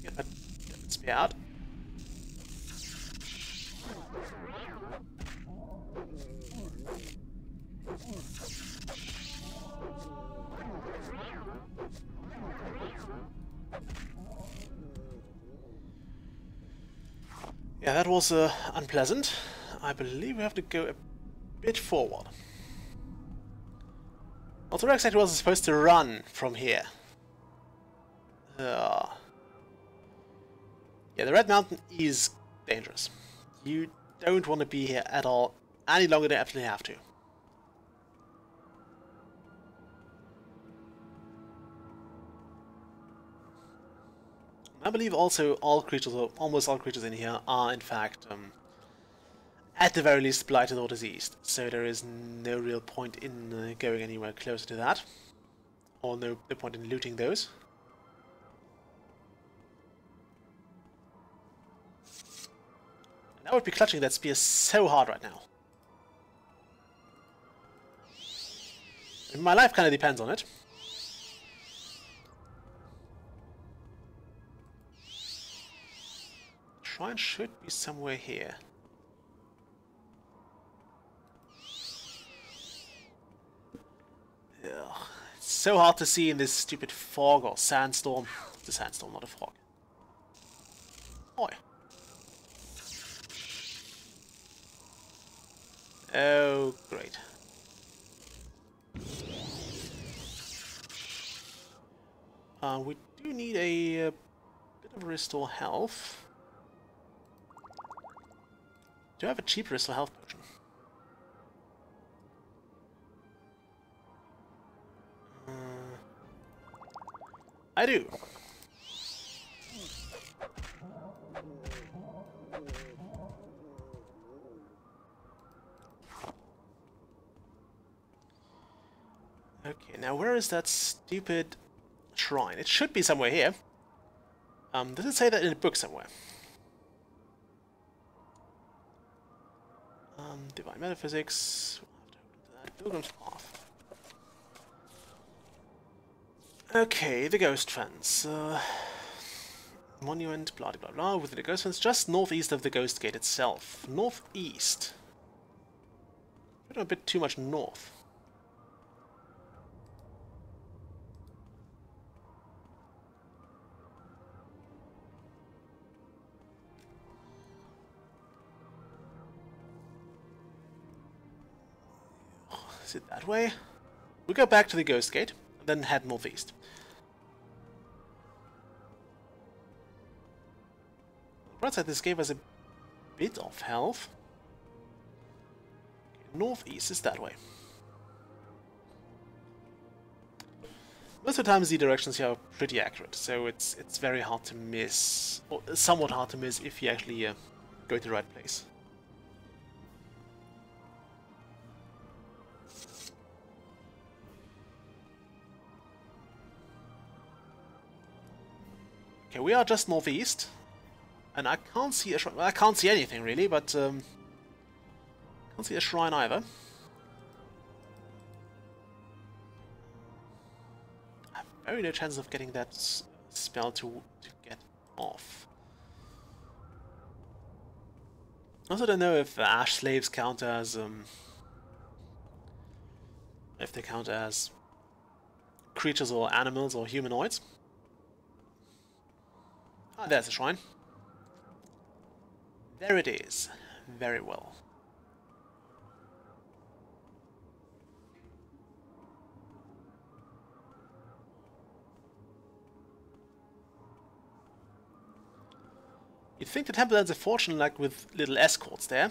get that spear out. Yeah, that was unpleasant. I believe we have to go a bit forward. Also, Rex actually wasn't supposed to run from here. Yeah, the Red Mountain is dangerous. You don't want to be here at all any longer than you absolutely have to. I believe also all creatures, or almost all creatures in here, are in fact, at the very least, blighted or diseased. So there is no real point in going anywhere closer to that. Or no point in looting those. And I would be clutching that spear so hard right now. And my life kind of depends on it. Shrine should be somewhere here. Ugh. It's so hard to see in this stupid fog or sandstorm. It's a sandstorm, not a fog. Oi. Oh, great. We do need a bit of restore health. Do I have a cheap restore health potion? I do. Okay, now where is that stupid shrine? It should be somewhere here. Does it say that in a book somewhere? Divine Metaphysics. We'll have to open that. Pilgrim's Path. Okay, the Ghost Fence. Monument, blah blah blah. Within the Ghost Fence, just northeast of the Ghost Gate itself. Northeast. A bit too much north. Is it that way? We go back to the Ghost Gate, and then head northeast. Right side, this gave us a bit of health. Okay, northeast is that way. Most of the times the directions here are pretty accurate, so it's very hard to miss, or somewhat hard to miss if you actually go to the right place. Okay, we are just northeast, and I can't see a shrine. Well, I can't see anything really, but can't see a shrine either. I have very no chance of getting that spell to get off. I also don't know if Ash Slaves count as if they count as creatures or animals or humanoids. Ah, there's a shrine. There it is. Very well. You'd think the temple has a fortune like with little escorts there.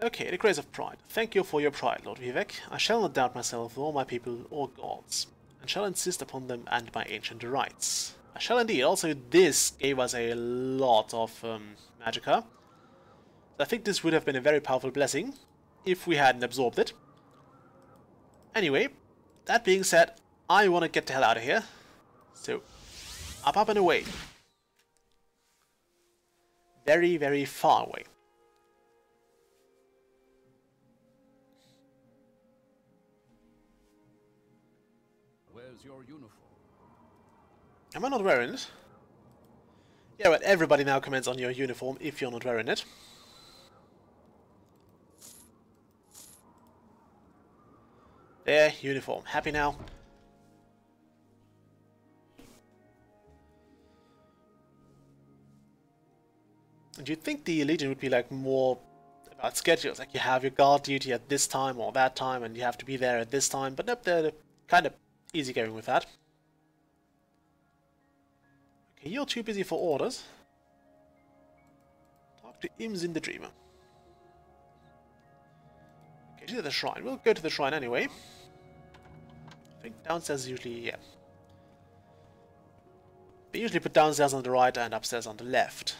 Okay, the Grace of Pride. Thank you for your pride, Lord Vivek. I shall not doubt myself, or my people, or gods, and shall insist upon them and my ancient rights. I shall indeed. Also, this gave us a lot of magicka. I think this would have been a very powerful blessing if we hadn't absorbed it. Anyway, that being said, I want to get the hell out of here. So, up and away. Very, very far away. Where's your uniform? Am I not wearing it? Yeah, but everybody now comments on your uniform if you're not wearing it. There, uniform. Happy now? And you'd think the Legion would be like more about schedules, like you have your guard duty at this time or that time, and you have to be there at this time. But nope, they're kind of easygoing with that. Okay, you're too busy for orders. Talk to Imzin the Dreamer. Okay, to the shrine. We'll go to the shrine anyway. I think downstairs is usually, yeah. They usually put downstairs on the right and upstairs on the left.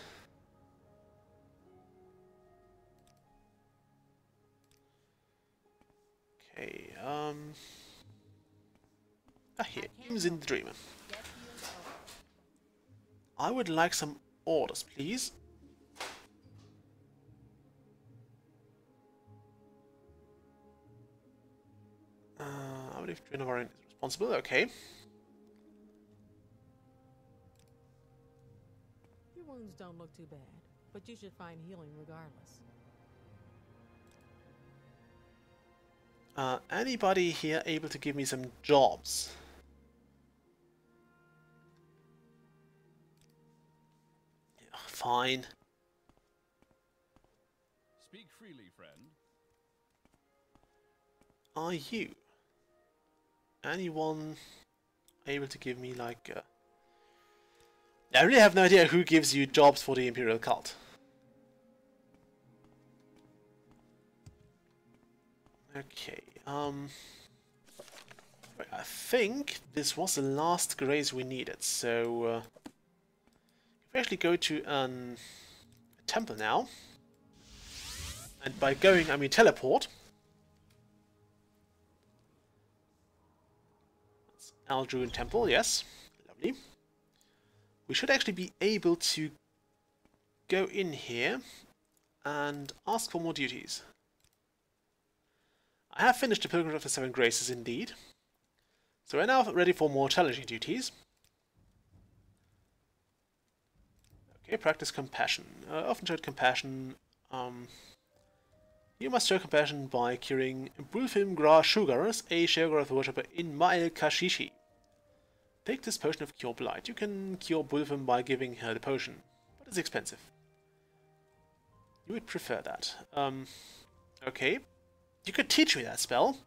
Okay, here, Imzin the Dreamer. I would like some orders, please. I believe Trinovarin is responsible, okay. Your wounds don't look too bad, but you should find healing regardless. Anybody here able to give me some jobs? Yeah, fine. Speak freely, friend. Are you anyone able to give me like I really have no idea who gives you jobs for the Imperial Cult. Okay, wait, I think this was the last grace we needed, so if we actually go to a temple now, and by going I mean teleport. Aldruin Temple, yes. Lovely. We should actually be able to go in here and ask for more duties. I have finished the Pilgrimage of the Seven Graces indeed. So we're now ready for more challenging duties. Okay, practice compassion. Often showed compassion. You must show compassion by curing Bulfim Gra Sugars, a Sheogorath worshipper in Mael Kashishi. Take this potion of Cure Blight. You can cure Bulfim by giving her the potion, but it's expensive. You would prefer that. Okay. You could teach me that spell.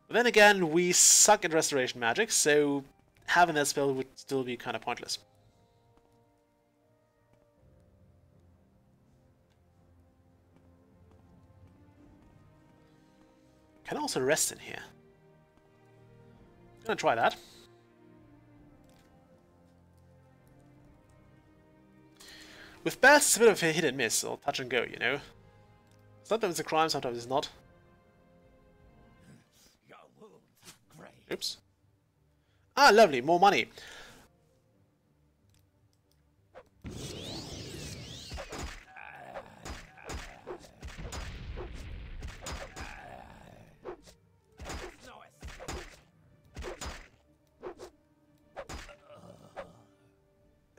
But then again, we suck at restoration magic, so having that spell would still be kind of pointless. Can also rest in here. Gonna try that. With bats, it's a bit of a hit and miss, or touch and go, you know. Sometimes it's a crime, sometimes it's not. Your wounds, great. Oops. Ah, lovely, more money.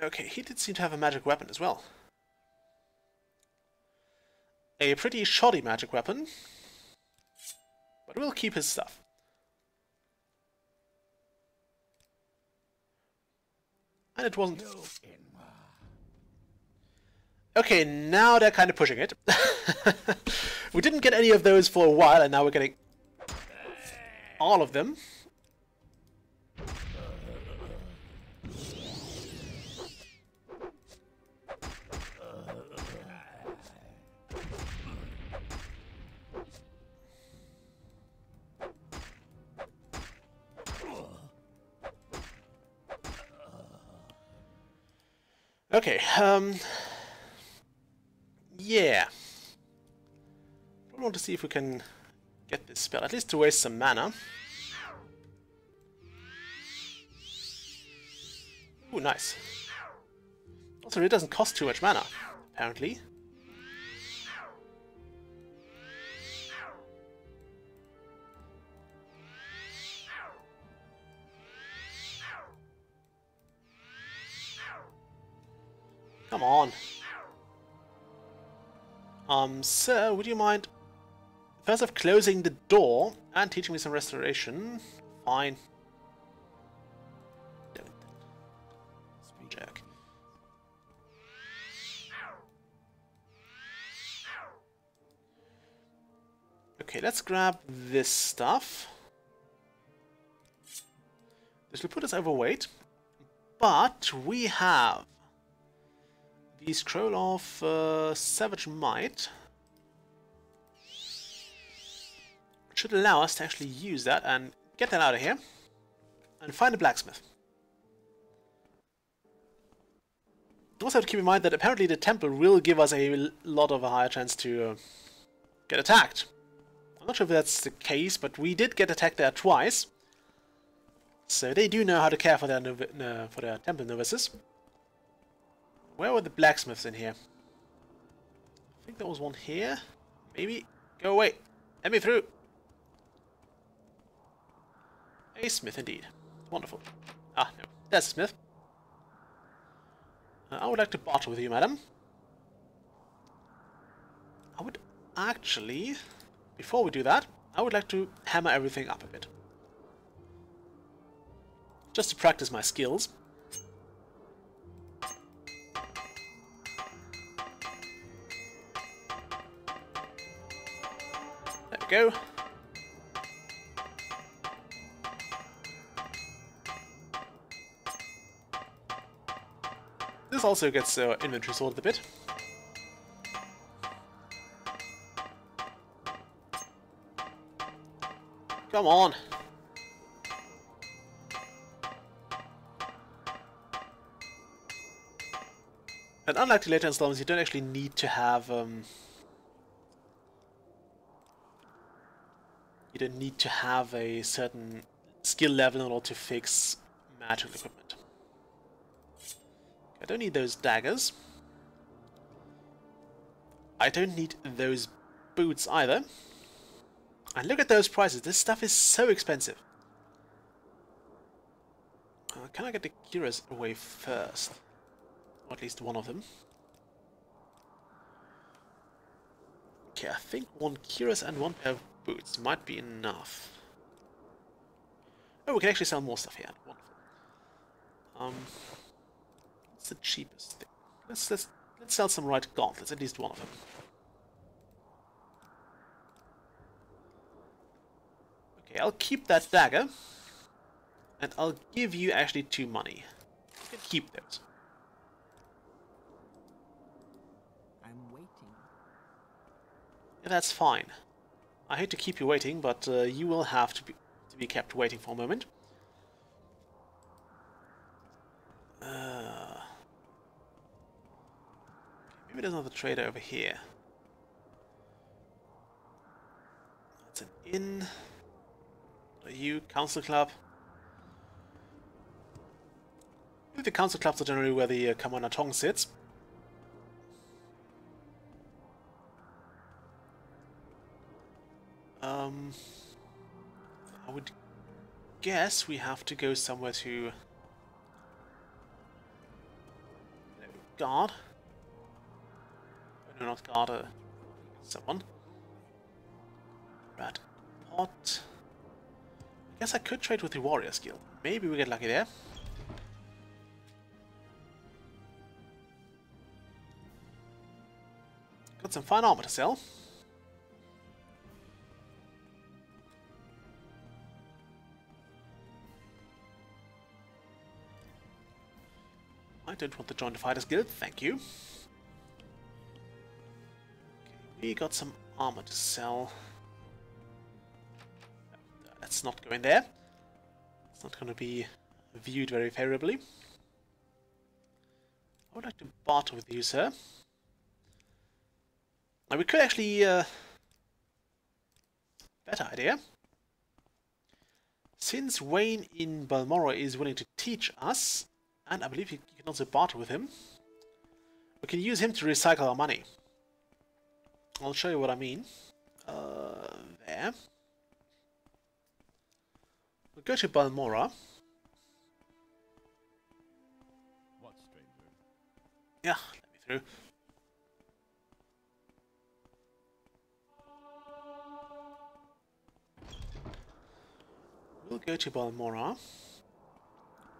Okay, he did seem to have a magic weapon as well. A pretty shoddy magic weapon. But we'll keep his stuff. And it wasn't... Okay, now they're kind of pushing it. We didn't get any of those for a while, and now we're getting all of them. Okay, yeah. I want to see if we can get this spell, at least to waste some mana. Ooh, nice. Also, it doesn't cost too much mana, apparently. Come on. Sir, would you mind first of closing the door and teaching me some restoration? Fine. Damn it. Jerk. Okay, let's grab this stuff. This will put us overweight, but we have the Scroll of Savage Might, which should allow us to actually use that and get that out of here and find a blacksmith. Also have to keep in mind that apparently the temple will give us a lot of a higher chance to get attacked. I'm not sure if that's the case, but we did get attacked there twice. So they do know how to care for their temple novices. Where were the blacksmiths in here? I think there was one here. Maybe. Go away. Let me through. A smith indeed. Wonderful. Ah, no. There's a smith. I would like to barter with you, madam. I would actually, before we do that, I would like to hammer everything up a bit. Just to practice my skills. There we go. This also gets inventory sorted a bit. Come on! And unlike the later installments, you don't actually need to have a certain skill level in order to fix magical equipment. I don't need those daggers. I don't need those boots either. And look at those prices. This stuff is so expensive. Can I get the cuirass away first? Or at least one of them. Okay, I think one cuirass and one pair of boots might be enough. Oh, we can actually sell more stuff here. Wonderful. What's the cheapest thing? Let's sell some right gauntlets, at least one of them. Okay, I'll keep that dagger, and I'll give you actually 2 money. You can keep those. I'm waiting. Yeah, that's fine. I hate to keep you waiting, but you will have to be kept waiting for a moment. Maybe there's another trader over here. That's an inn. What are you? Council club? I think the council clubs are generally where the Commander Tong sits. I would guess we have to go somewhere to guard. No, not guard. Someone. Rat pot. I guess I could trade with the warrior skill. Maybe we get lucky there. Got some fine armor to sell. I don't want to join the Fighters Guild, thank you. Okay, we got some armor to sell. That's not going there. It's not going to be viewed very favorably. I would like to barter with you, sir. Now we could actually... better idea. Since Wayne in Balmorra is willing to teach us, and I believe you can also barter with him, we can use him to recycle our money. I'll show you what I mean. There. We'll go to Balmorra. What, stranger? Yeah, let me through. We'll go to Balmorra.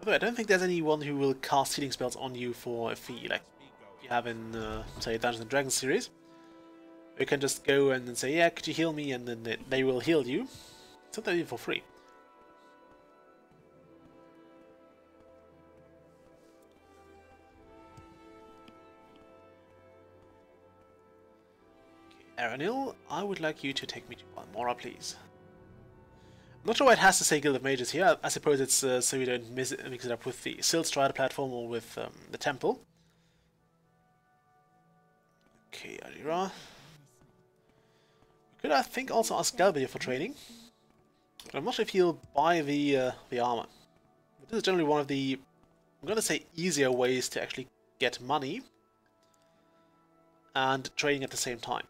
By the way, I don't think there's anyone who will cast healing spells on you for a fee, like you have in, say, Dungeons & Dragons series. You can just go and then say, yeah, could you heal me? And then they will heal you. Sometimes even for free. Okay, Aranil, I would like you to take me to Balmora, please. I'm not sure why it has to say Guild of Mages here. I suppose it's so you don't mix it up with the Silt Strider platform or with the temple. Okay, Alira. We could, I think, also ask Galbadir for training. But I'm not sure if he'll buy the armor. But this is generally one of the, I'm going to say, easier ways to actually get money and training at the same time.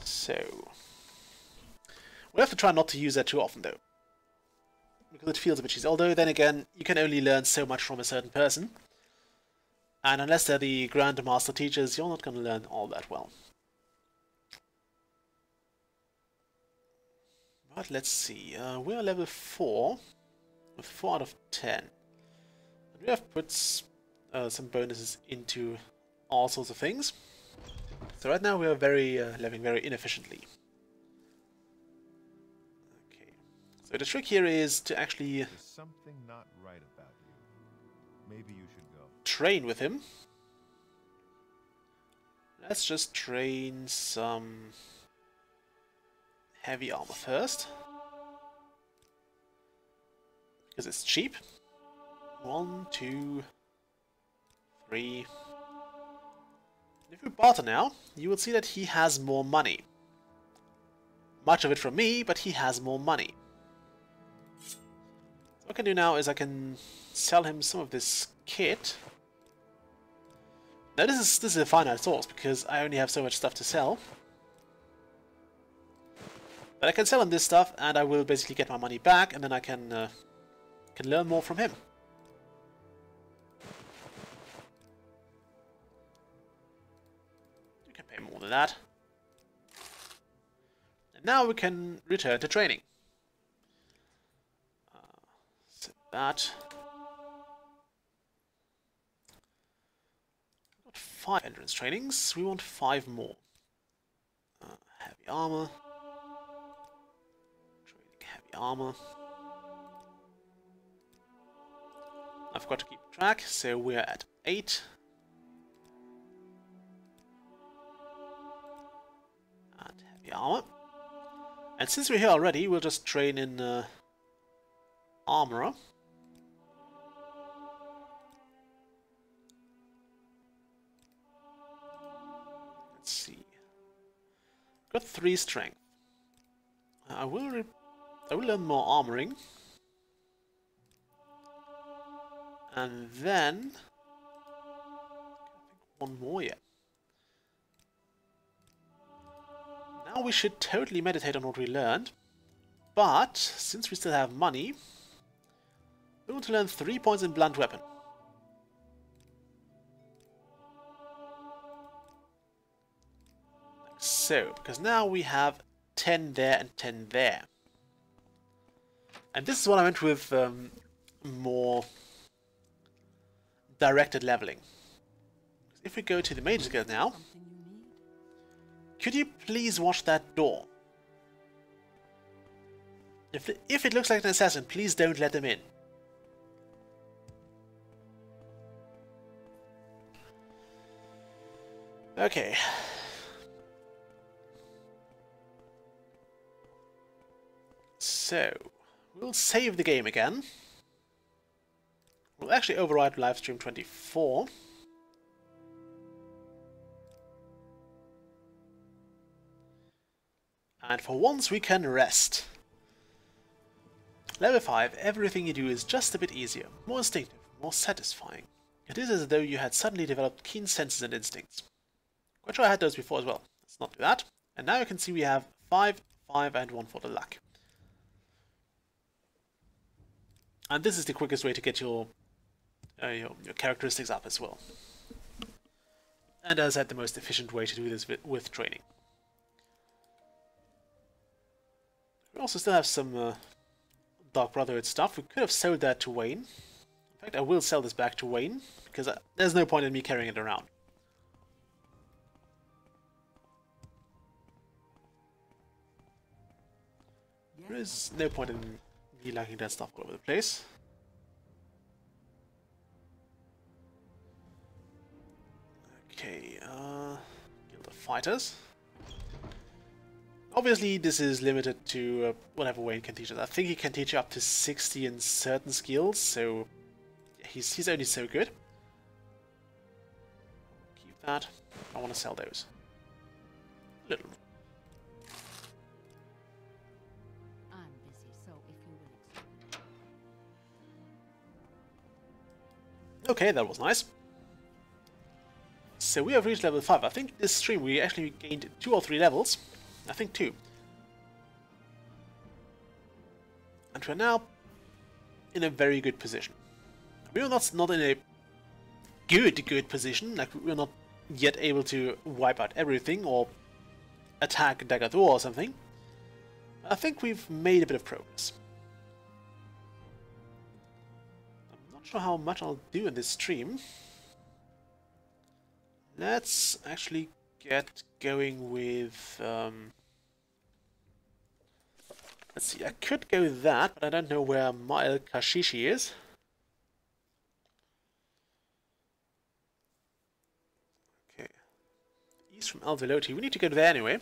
So, we'll have to try not to use that too often, though. Because it feels a bit cheesy. Although, then again, you can only learn so much from a certain person. And unless they're the Grand Master teachers, you're not going to learn all that well. But let's see. We're level 4, with 4 out of 10. And we have put some bonuses into all sorts of things. So right now we are leveling very inefficiently. Okay. So the trick here is to actually There's something not right about you. Maybe you should go. Train with him. Let's just train some heavy armor first. Because it's cheap. 1, 2, 3. If we barter now, you will see that he has more money. Much of it from me, but he has more money. So what I can do now is I can sell him some of this kit. Now this is a finite source because I only have so much stuff to sell. But I can sell him this stuff and I will basically get my money back and then I can learn more from him. You can pay more than that. And now we can return to training. Set that. 5 entrance trainings. We want 5 more. Heavy armor. Training heavy armor. I've got to keep track, so we're at 8. And heavy armor. And since we're here already, we'll just train in armorer. Let's see. Got 3 strength. I will learn more armoring. And then I think one more yet. Now we should totally meditate on what we learned. But since we still have money, we want to learn 3 points in blunt weapon. Like so, because now we have 10 there and 10 there. And this is what I meant with more directed leveling. If we go to the Mage's Guild now, could you please watch that door? If it looks like an assassin, please don't let them in. Okay. So, we'll save the game again. We'll actually override Livestream 24. And for once we can rest. Level 5, everything you do is just a bit easier, more instinctive, more satisfying. It is as though you had suddenly developed keen senses and instincts. Quite sure I had those before as well. Let's not do that. And now you can see we have 5, 5 and 1 for the luck. And this is the quickest way to get your characteristics up as well. And as I said, the most efficient way to do this with training. We also still have some Dark Brotherhood stuff. We could have sold that to Wayne. In fact, I will sell this back to Wayne, because there's no point in me carrying it around. There is no point in me liking that stuff all over the place. Okay, Guild of Fighters. Obviously, this is limited to whatever Wayne can teach us. I think he can teach you up to 60 in certain skills, so he's only so good. Keep that. I want to sell those. Little. I'm busy, so if you will excuse. Okay, that was nice. So we have reached level 5. I think this stream we actually gained 2 or 3 levels. I think 2. And we're now in a very good position. We're not in a good position, like we're not yet able to wipe out everything or attack Dagger or something. I think we've made a bit of progress. I'm not sure how much I'll do in this stream. Let's actually get going with... let's see, I could go with that, but I don't know where Mael Kashishi is. Okay. East from Alveloti. We need to go there anyway.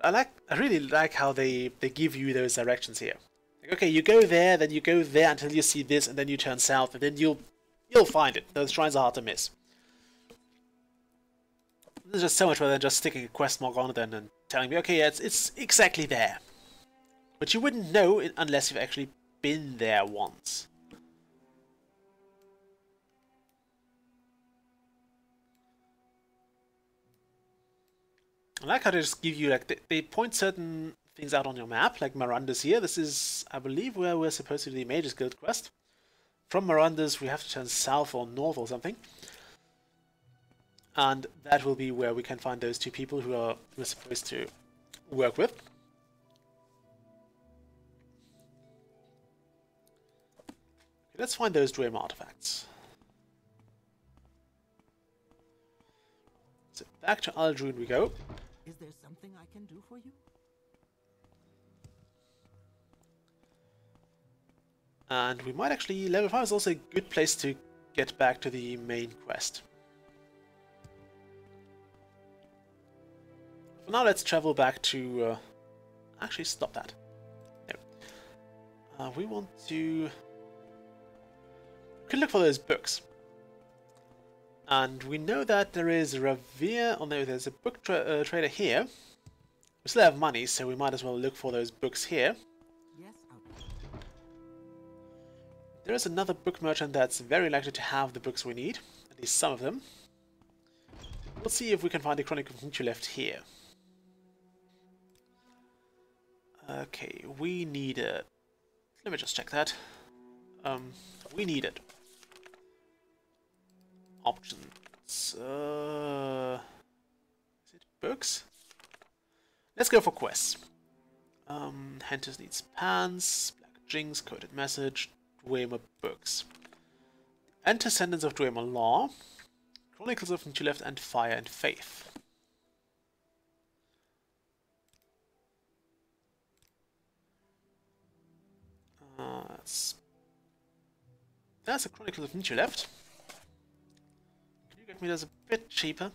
But I really like how they give you those directions here. Like, okay, you go there, then you go there until you see this, and then you turn south, and then you'll find it. Those shrines are hard to miss. There's just so much better than just sticking a quest mark on it and telling me, okay, yeah, it's exactly there. But you wouldn't know unless you've actually been there once. I like how they just give you, like, they point certain things out on your map, like Miranda's here. This is, I believe, where we're supposed to do the Mage's Guild quest. From Miranda's, we have to turn south or north or something. And that will be where we can find those 2 people who we're supposed to work with. Okay, let's find those Dream artifacts. So back to Aldrune we go. Is there something I can do for you? And we might actually... Level 5 is also a good place to get back to the main quest. For now, let's travel back to... actually, stop that. No. We want to... We can look for those books. And we know that there is a Revere... Oh no, there's a book trader here. We still have money, so we might as well look for those books here. Yes, There is another book merchant that's very likely to have the books we need. At least some of them. We'll see if we can find a Chronicle of Nietzsche left here. Okay, we need it. Let me just check that. We need it. Options. Is it books? Let's go for quests. Hentus needs pants, Black Jinx, Coded Message, Dwemer books. Antecedents of Dwemer Law, Chronicles of Nietzsche Left, and Fire and Faith. That's a Chronicle of Nietzsche Left. Can you get me those a bit cheaper,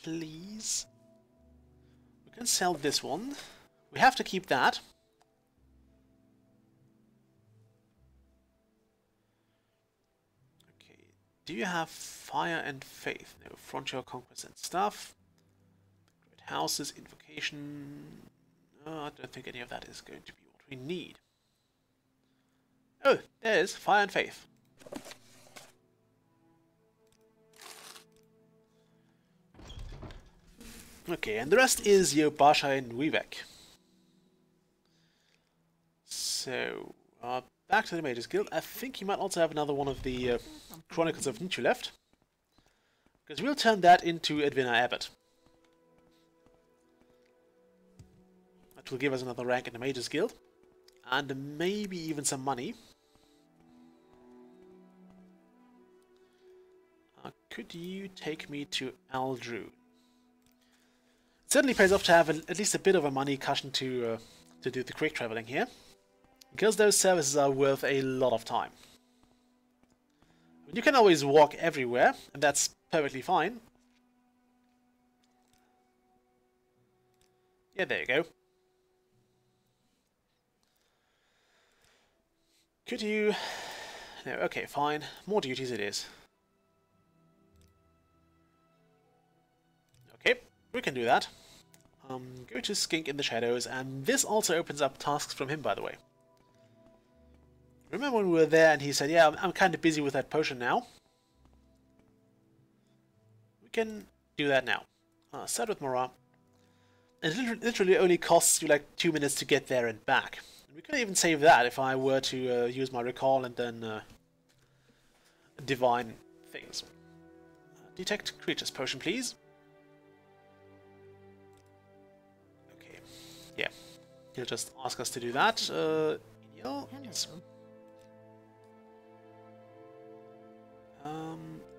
please? We can sell this one. We have to keep that. Okay, do you have Fire and Faith? No, Frontier, Conquest and stuff. Great Houses, Invocation. No, I don't think any of that is going to be what we need. Oh, there's Fire and Faith. Okay, and the rest is Yobasha and Weavek. So, back to the Mage's Guild. I think you might also have another one of the Chronicles of Nietzsche left. Because we'll turn that into Edwina Abbott. That will give us another rank in the Mage's Guild. And maybe even some money. Could you take me to Aldrune? certainly pays off to have at least a bit of a money cushion to do the quick traveling here, because those services are worth a lot of time. You can always walk everywhere, and that's perfectly fine. Yeah, there you go. Could you... No, okay, fine. More duties it is. Okay, we can do that. Go to Skink in the Shadows, and this also opens up tasks from him, by the way. Remember when we were there and he said, yeah, I'm kind of busy with that potion now? We can do that now. Start with Morrowind. It literally only costs you like 2 minutes to get there and back. And we could even save that if I were to use my recall and then divine things. Detect creatures potion, please. Okay, yeah. He'll just ask us to do that. Hello. Yes.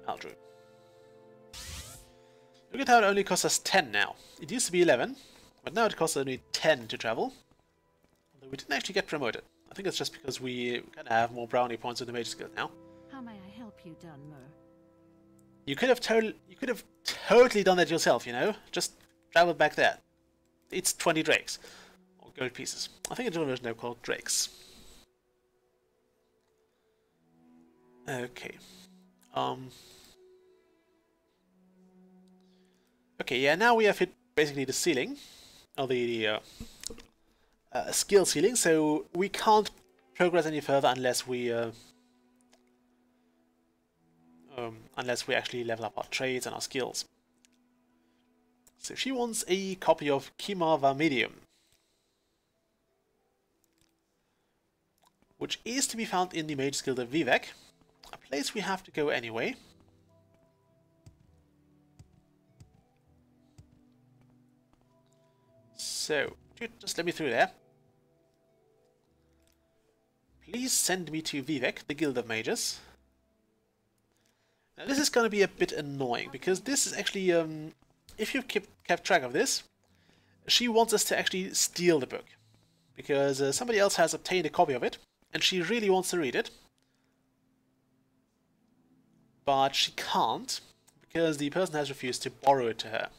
Aldru. Look at how it only costs us 10 now. It used to be 11, but now it costs only 10 to travel. Although we didn't actually get promoted. I think it's just because we kind of have more brownie points in the Mage skill now. How may I help you, Dunmer? You could have totally done that yourself, you know? Just travel back there. It's 20 drakes. Or gold pieces. I think it's a version now called drakes. Okay. Okay, yeah, now we have hit basically the ceiling. Or the skill ceiling, so we can't progress any further unless we actually level up our trades and our skills. So she wants a copy of Kimava Medium, which is to be found in the Mage Guild of Vivek, a place we have to go anyway. So, just let me through there. Please send me to Vivek, the Guild of Mages. Now this is going to be a bit annoying, because this is actually, if you've kept track of this, she wants us to actually steal the book. Because somebody else has obtained a copy of it, and she really wants to read it. But she can't, because the person has refused to borrow it to her.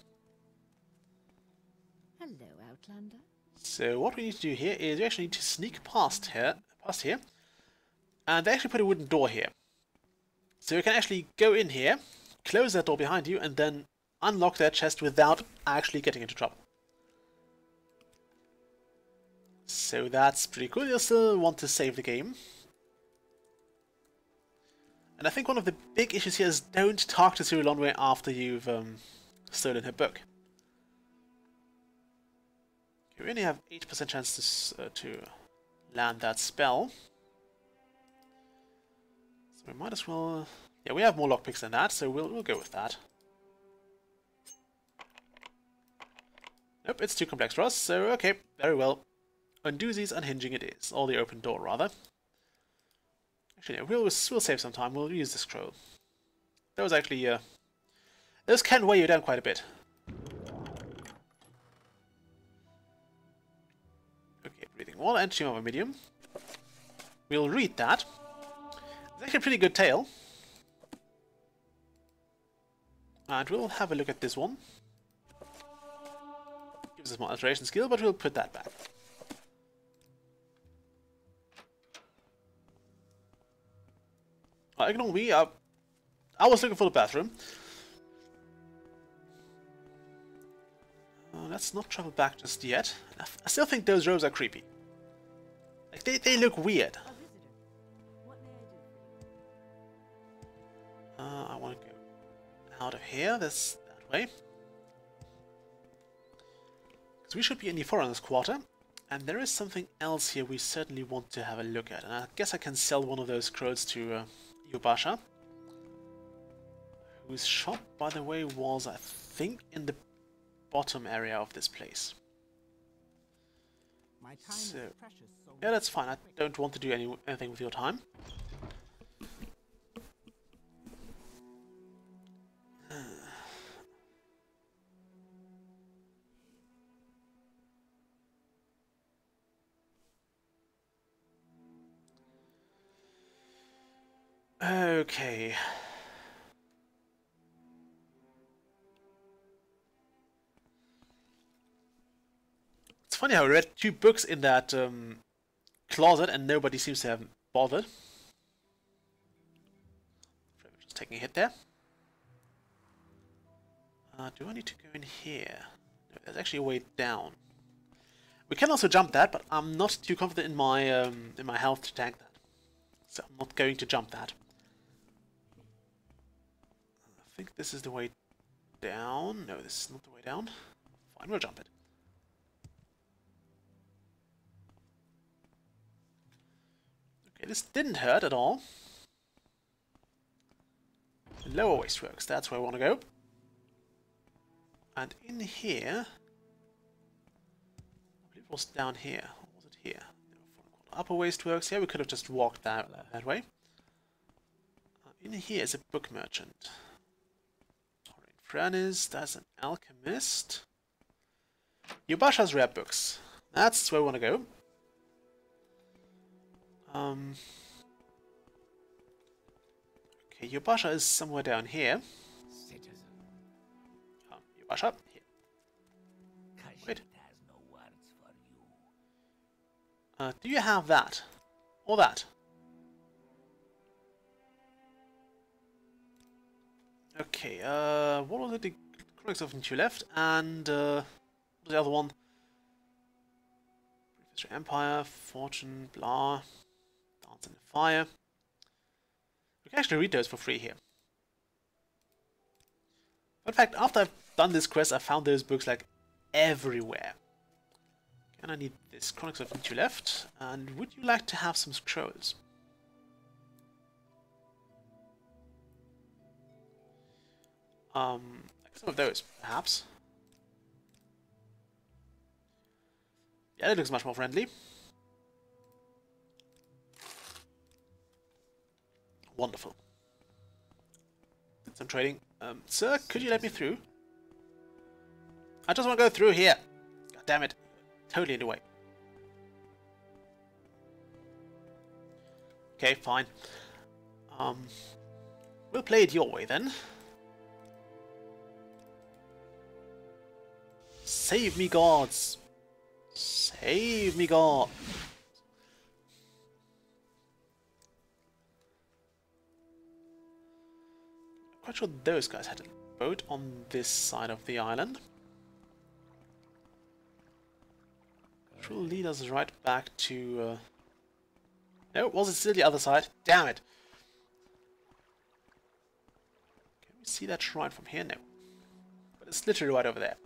Hello, Outlander. So what we need to do here is we actually need to sneak past here, and they actually put a wooden door here. So you can actually go in here, close that door behind you, and then unlock that chest without actually getting into trouble. So that's pretty cool. You'll still want to save the game. And I think one of the big issues here is don't talk to Cyril Lonway after you've stolen her book. Okay, we only have 8% chance to land that spell. So we might as well... Yeah, we have more lockpicks than that, so we'll go with that. Nope, it's too complex for us, so okay, very well. Undoozies unhinging it is, or the open door rather. Actually, no, we'll save some time. We'll use the scroll. Those actually, those can weigh you down quite a bit. Okay, breathing wall and Tomb of a Medium. We'll read that. It's actually a pretty good tale. And we'll have a look at this one. Gives us more alteration skill, but we'll put that back. Ignore me, I was looking for the bathroom. Let's not travel back just yet. I still think those robes are creepy. Like, they look weird. A visitor. What may I do for you? I want to go out of here, that way. Because we should be in the Foreigners' Quarter. And there is something else here we certainly want to have a look at. And I guess I can sell one of those scrolls to Yubasha, whose shop, by the way, was, I think, in the bottom area of this place. My time So, is precious, so yeah, that's fine. I don't want to do anything with your time. Okay. It's funny how I read 2 books in that closet and nobody seems to have bothered. Just taking a hit there. Do I need to go in here? No, there's actually a way down. We can also jump that, but I'm not too confident in my health to tank that. So I'm not going to jump that. I think this is the way down. No, this is not the way down. Fine, we'll jump it. Okay, this didn't hurt at all. Lower wasteworks, that's where I want to go. And in here, I believe it was down here. Or was it here? No, upper wasteworks. Yeah, we could have just walked that way. In here is a book merchant. Furnace, that's an alchemist. Yubasha's rare books. That's where we want to go. Okay, Yubasha is somewhere down here. Citizen. Yubasha, here. Wait. Has no words for you. Do you have that? Or that? Okay, what was it? The Chronicles of Two left, and what was the other one? History Empire, Fortune, blah. Dance in the Fire. We can actually read those for free here. In fact, after I've done this quest, I found those books like everywhere. And I need this Chronicles of Two left. And would you like to have some scrolls? Like some of those, perhaps. Yeah, that looks much more friendly. Wonderful. Did some trading. Sir, could you let me through? I just want to go through here. God damn it. Totally in the way. Okay, fine. We'll play it your way then. Save me, gods! Save me, God! I'm quite sure those guys had a boat on this side of the island. Which will lead us right back to... No, was it still the other side? Damn it! Can we see that shrine from here? No. But it's literally right over there.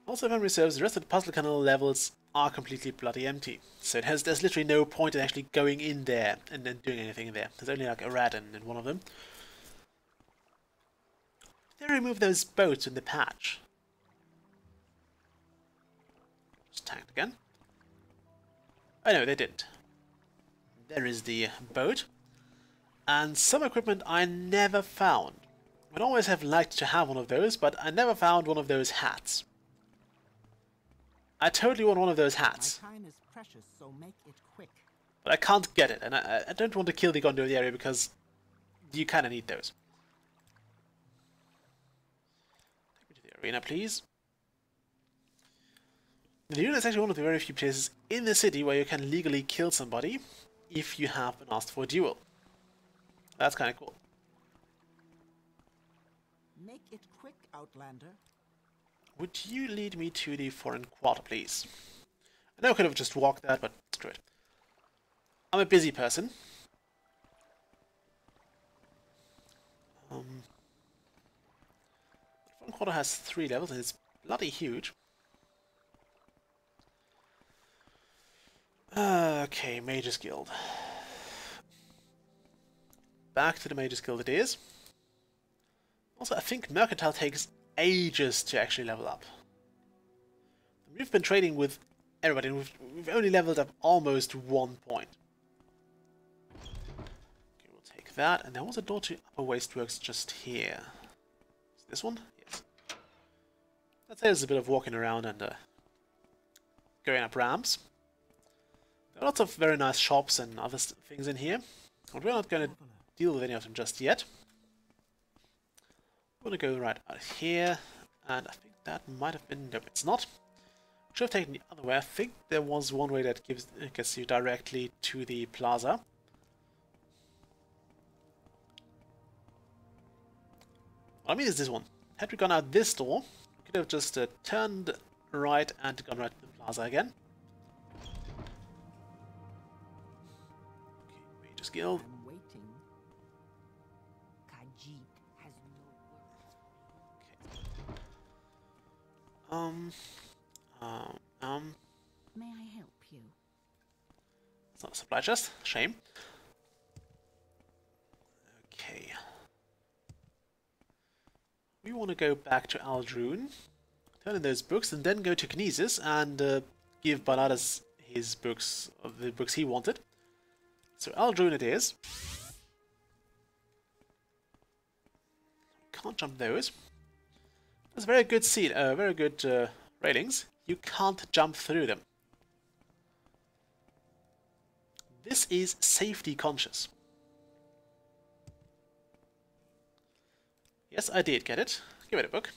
Also, if memory serves, the rest of the puzzle canal levels are completely bloody empty. So there's literally no point in actually going in there and then doing anything in there. There's only like a rat in one of them. Did they remove those boats in the patch? Just tanked again. Oh no, they didn't. There is the boat. And some equipment I never found. I'd always have liked to have one of those, but I never found one of those hats. I totally want one of those hats. My time is precious, so make it quick. But I can't get it, and I don't want to kill the Gondor of the area because you kind of need those. Take me to the arena, please. The arena is actually one of the very few places in the city where you can legally kill somebody if you have been asked for a duel. That's kind of cool. Make it quick, Outlander. Would you lead me to the foreign quarter, please? I know I could have just walked that, but screw it. I'm a busy person. The foreign quarter has 3 levels and it's bloody huge. Okay, Mage's Guild. Back to the Mage's Guild it is. Also, I think Mercantile takes ages to actually level up. We've been trading with everybody and we've only leveled up almost 1 point. Okay, we'll take that. And there was a door to Upper Wasteworks just here. Is this one? Yes. I'd say there's a bit of walking around and going up ramps. There are lots of very nice shops and other things in here, but we're not going to deal with any of them just yet. We're going to go right out here, and I think that might have been... Nope, it's not. Should have taken the other way. I think there was one way that gets you directly to the plaza. What I mean is this one. Had we gone out this door, we could have just turned right and gone right to the plaza again. Okay, Mage's Guild. I'm waiting. Khajiit has no words. May I help you? It's not a supply chest. Shame. Okay. We want to go back to Aldrune, turn in those books, and then go to Kinesis and give Baladas his books, the books he wanted. So Aldrune it is. Can't jump those. There's very good very good railings. You can't jump through them. This is safety conscious. Yes, I did get it. Give it a book.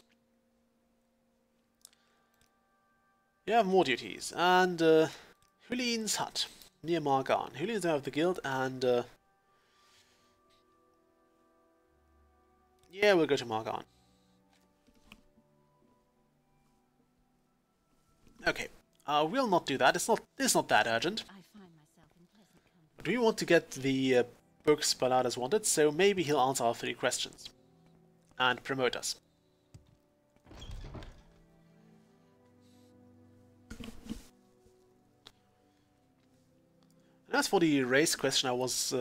You have more duties. And Hulin's hut, near Margan. Hulin's the owner of the guild, and yeah, we'll go to Margan. Okay, we'll not do that. It's not that urgent. I find myself in pleasant company. But we want to get the books Balladas wanted, so maybe he'll answer our 3 questions and promote us. And as for the race question I was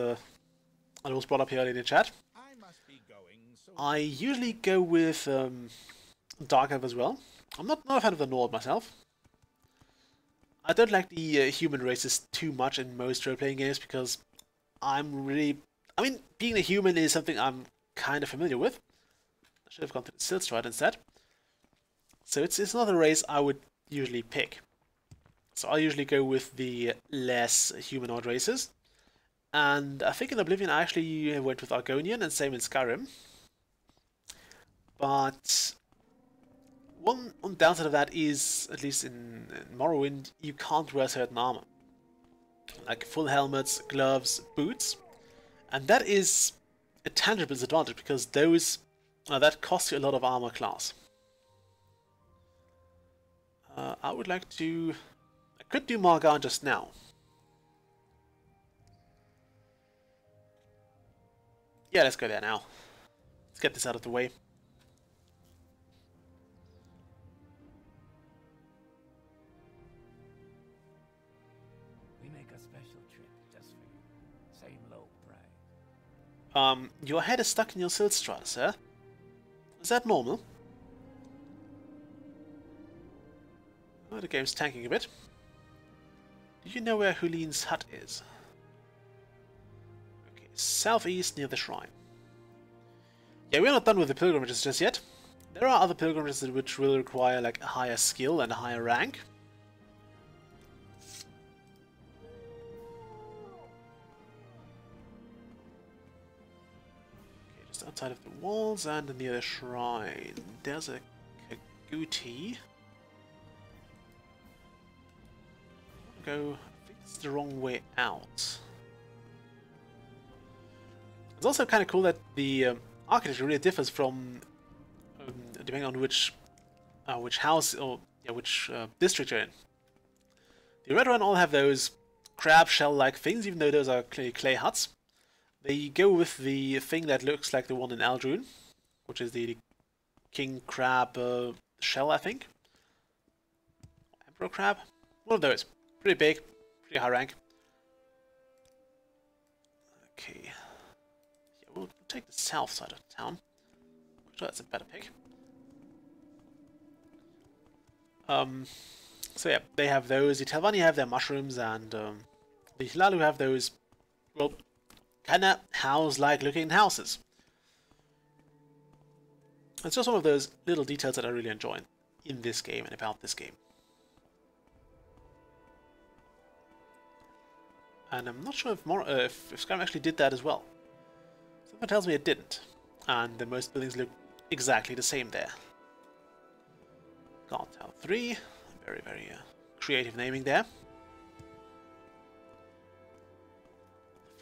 brought up here in the chat, I must be going, so I usually go with Dark Elf as well. I'm not a fan of the Nord myself. I don't like the human races too much in most role-playing games because I mean, being a human is something I'm kind of familiar with. I should have gone to the Silstride instead. So it's not a race I would usually pick. So I usually go with the less humanoid races. And I think in Oblivion I actually went with Argonian, and same in Skyrim. But one downside of that is, at least in Morrowind, you can't wear certain armor. Like full helmets, gloves, boots. And that is a tangible disadvantage because those that costs you a lot of armor class. I would like to... I could do Margan just now. Yeah, let's go there now. Let's get this out of the way. We make a special trip just for you. Same low price. Your head is stuck in your Silstrata, sir. Is that normal? Oh, the game's tanking a bit. Do you know where Hulin's hut is? Okay, southeast near the shrine. Yeah, we're not done with the pilgrimages just yet. There are other pilgrimages which will require like a higher skill and a higher rank. Okay, just outside of the walls and near the shrine. There's a Kaguti. Go, I think it's the wrong way out. It's also kind of cool that the architecture really differs from depending on which house or which district you're in. The red one all have those crab shell-like things, even though those are clearly clay huts. They go with the thing that looks like the one in Aldrune, which is the king crab shell, I think. Emperor crab, one of those. Pretty big, pretty high rank. Okay. Yeah, we'll take the south side of town. I'm sure that's a better pick. So yeah, they have those. The Telvanni have their mushrooms, and the Hilalu have those, well, kinda house-like looking houses. It's just one of those little details that I really enjoy. in this game and about this game. And I'm not sure if Skyrim actually did that as well. Something tells me it didn't. And the most buildings look exactly the same there. Guard Tower 3. Very, very creative naming there.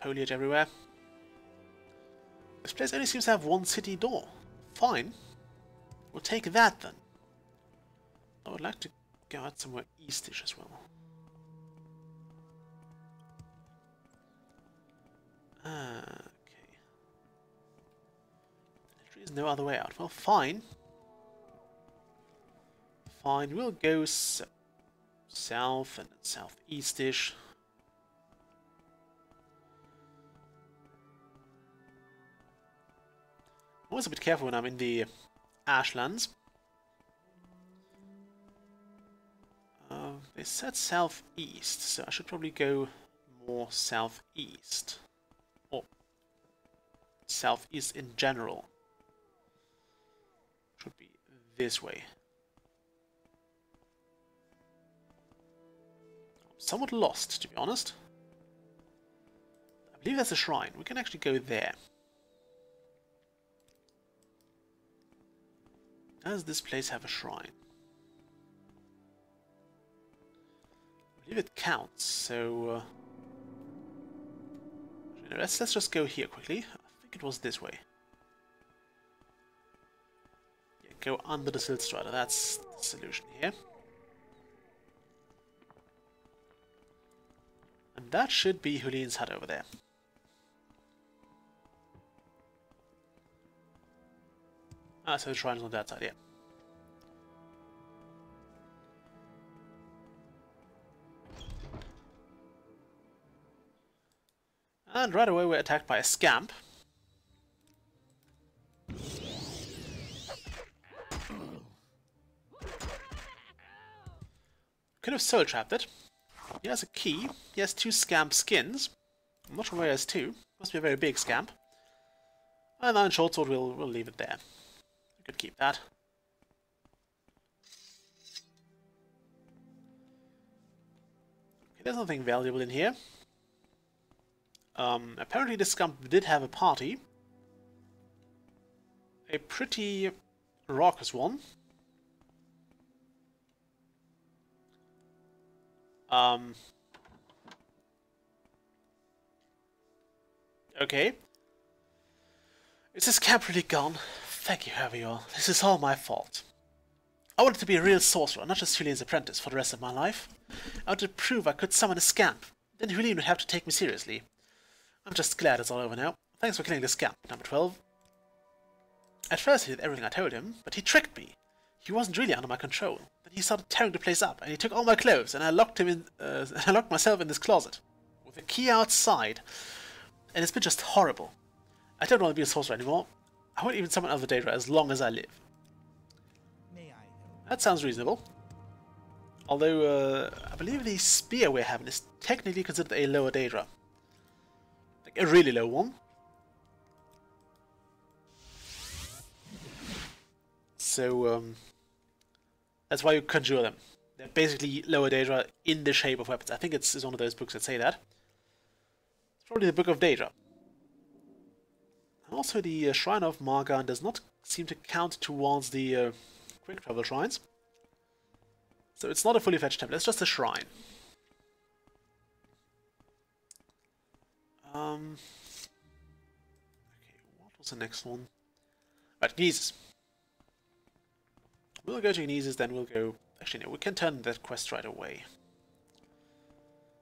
Foliage everywhere. This place only seems to have one city door. Fine. We'll take that then. I would like to go out somewhere eastish as well. Okay. There is no other way out. Well, fine. Fine, we'll go south and southeastish. I'm always a bit careful when I'm in the Ashlands. They said southeast, so I should probably go more southeast. Or southeast in general. Should be this way. I'm somewhat lost, to be honest. I believe there's a shrine. We can actually go there. Does this place have a shrine? I believe it counts, so... let's just go here quickly. I think it was this way. Yeah, go under the silt strata. That's the solution here. And that should be Hulin's hut over there. Ah, so the shrine is on that side, yeah. And right away we're attacked by a scamp. Could have soul trapped it. He has a key. He has 2 scamp skins. I'm not sure where he has 2. Must be a very big scamp. And then short sword, we'll leave it there. We could keep that. Okay, there's nothing valuable in here. Apparently this scamp did have a party. A pretty raucous one. Okay. Is this camp really gone? Thank you, whoever you are. This is all my fault. I wanted to be a real sorcerer, not just Julian's apprentice for the rest of my life. I wanted to prove I could summon a scamp. Then Julian would have to take me seriously. I'm just glad it's all over now. Thanks for killing the scamp, number 12. At first he did everything I told him, but he tricked me. He wasn't really under my control. Then he started tearing the place up, and he took all my clothes, and I locked him in. I locked myself in this closet with the key outside. And it's been just horrible. I don't want to be a sorcerer anymore. I won't even summon other Daedra as long as I live. That sounds reasonable. Although, I believe the spear we're having is technically considered a lower Daedra. Like a really low one. So, that's why you conjure them. They're basically lower Daedra in the shape of weapons. I think it's one of those books that say that. It's probably the Book of Daedra. Also, the Shrine of Margan does not seem to count towards the quick travel shrines. So it's not a fully fledged temple, it's just a shrine. Okay, what was the next one? Right, Gnesis. We'll go to Gnesis, then we'll go... Actually, no, we can turn that quest right away.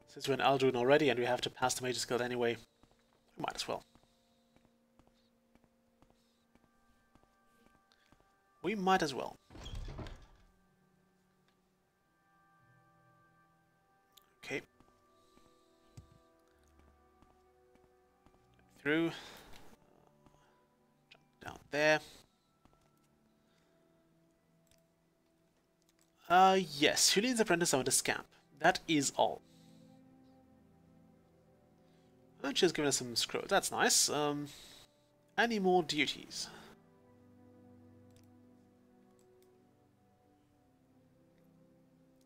Since we're in Aldruin already and we have to pass the Mage's Guild anyway, we might as well. We might as well. Okay. Through. Jump down there. Yes, Julian's apprentice summoned a scamp. That is all. And she's given us some scrolls. That's nice. Any more duties?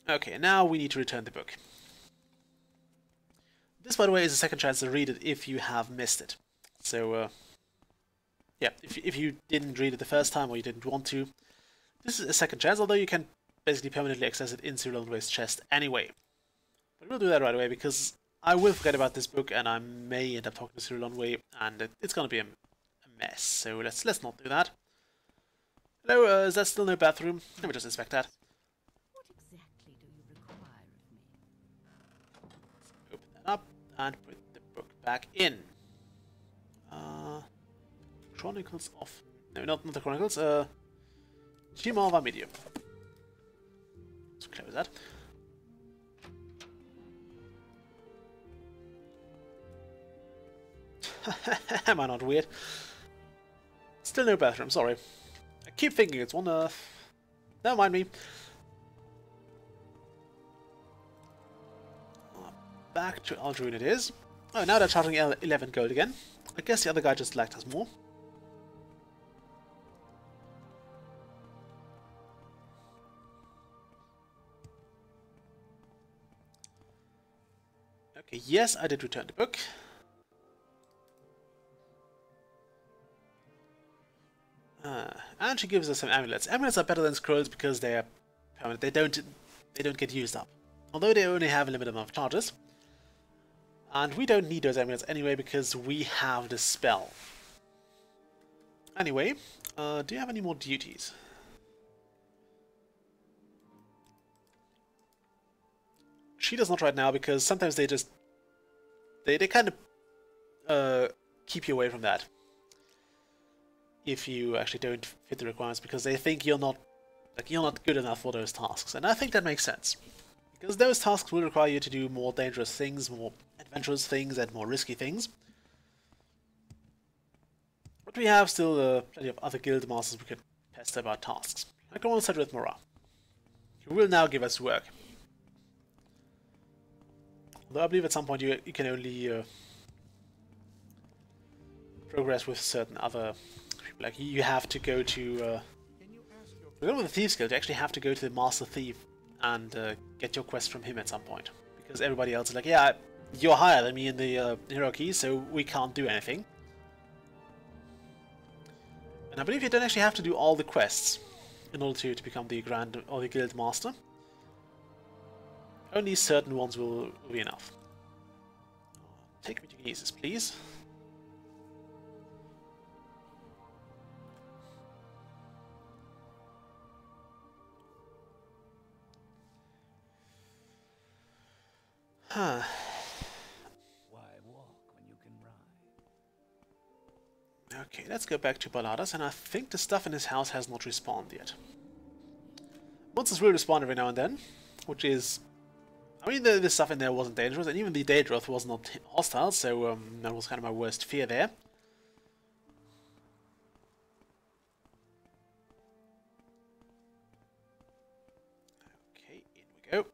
Okay, now we need to return the book. This, by the way, is a second chance to read it if you have missed it. So, yeah, if you didn't read it the first time or you didn't want to, this is a second chance, although you can basically permanently access it in Cyril Wade's chest anyway. But we'll do that right away, because I will forget about this book, and I may end up talking to Cyril Wade, and it's gonna be a mess. So let's not do that. Hello, is there still no bathroom? Let me just inspect that. What exactly do you require of me? Open that up and put the book back in. Chronicles of... No, not the Chronicles. Shimava Medium. Let's close that. Am I not weird? Still no bathroom, sorry. I keep thinking it's one never mind me. Back to Aldruin it is. Oh, now they're charging 11 gold again. I guess the other guy just liked us more. Okay, yes, I did return the book. And she gives us some amulets. Amulets are better than scrolls because they are permanent. They don't get used up. Although they only have a limited amount of charges. And we don't need those amulets anyway because we have the spell. Anyway, do you have any more duties? She does not right now because sometimes they just... They kind of keep you away from that. If you actually don't fit the requirements, because they think you're not good enough for those tasks, and I think that makes sense, because those tasks will require you to do more dangerous things, more adventurous things, and more risky things. But we have still plenty of other guild masters we could pester about tasks, like the one said with Mora, who will now give us work. Although I believe at some point you can only progress with certain other. Like, you have to go to... with the Thieves Guild, you actually have to go to the Master Thief and get your quest from him at some point. Because everybody else is like, yeah, you're higher than me in the hierarchy, so we can't do anything. And I believe you don't actually have to do all the quests in order to become the Grand or the Guild Master. Only certain ones will be enough. Take me to Genesis, please. Huh. Why walk when you can ride? Okay, let's go back to Balladas, and I think the stuff in his house has not respawned yet. Monsters will respawn every now and then, which is... I mean, the stuff in there wasn't dangerous, and even the Daedroth was not hostile, so that was kind of my worst fear there. Okay, in we go.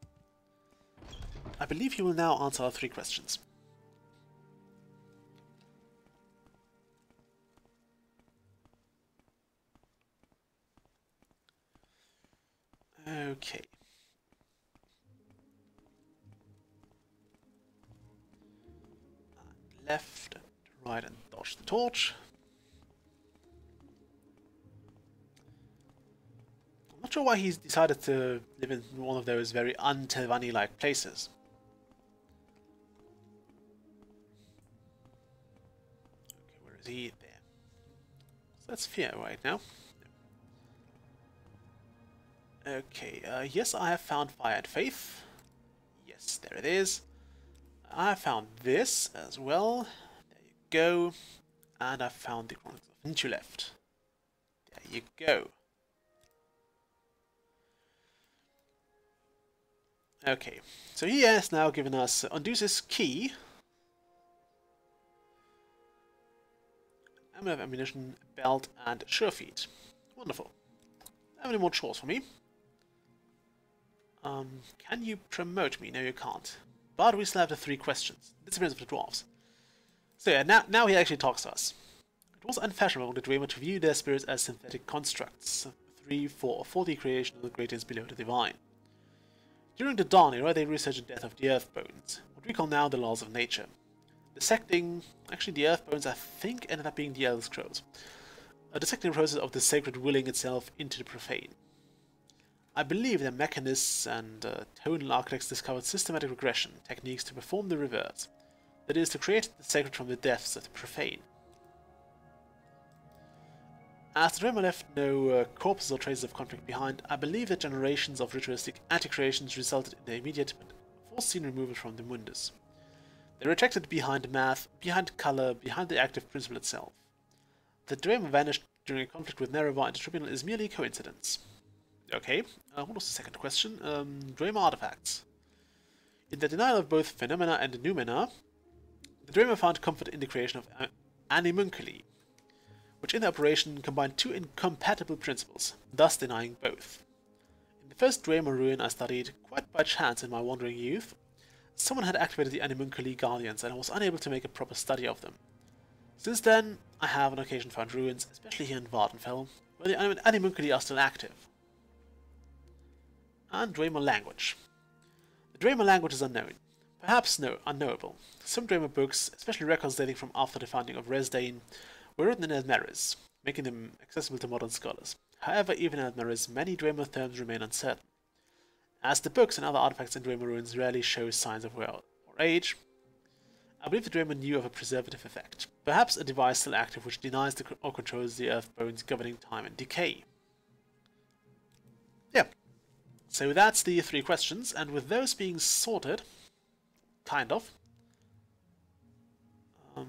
I believe you will now answer our 3 questions. Okay. And left and right and dodge the torch. I'm not sure why he's decided to live in one of those very un-Telvanni-like places. Is he there? So that's fear right now. Okay, yes, I have found Fire and Faith. Yes, there it is. I have found this as well. There you go. And I found the Chronicles of Ninja left. There you go. Okay, so he has now given us Unduce's key. Of ammunition, belt, and sure feet. Wonderful. Have any more chores for me? Can you promote me? No, you can't. But we still have the 3 questions. Disappearance of the dwarves. So yeah, now he actually talks to us. It was unfashionable for the dreamer to view their spirits as synthetic constructs. 3, 4, or 40 creation of the greatest below the divine. During the Dawn era, they researched the death of the Earth Bones, what we call now the laws of nature. Dissecting, actually the Earth Bones I think ended up being the Elder Scrolls. Dissecting the process of the sacred willing itself into the profane. I believe the mechanists and tonal architects discovered systematic regression techniques to perform the reverse, that is, to create the sacred from the depths of the profane. As the Drema left no corpses or traces of conflict behind, I believe that generations of ritualistic anti-creations resulted in the immediate but foreseen removal from the Mundus. They rejected behind math, behind color, behind the active principle itself. The Drema vanished during a conflict with Nerevar and the Tribunal is merely coincidence. Okay, what was the second question? Drema artifacts. In the denial of both phenomena and noumena, the Drema found comfort in the creation of animunculi, which in the operation combined two incompatible principles, thus denying both. In the first Drema ruin I studied, quite by chance in my wandering youth, someone had activated the animunculi guardians and I was unable to make a proper study of them. Since then, I have on occasion found ruins, especially here in Vardenfell, where the animunculi are still active. And Drema language. The Drema language is unknown, perhaps unknowable. Some Drema books, especially records dating from after the founding of Resdain, were written in Admeris, making them accessible to modern scholars. However, even in Admeris, many Drema terms remain uncertain. As the books and other artifacts in Drema ruins rarely show signs of wear or age, I believe the Drema knew of a preservative effect, perhaps a device still active which denies or controls the earth bones governing time and decay. Yeah, so that's the 3 questions, and with those being sorted, kind of, I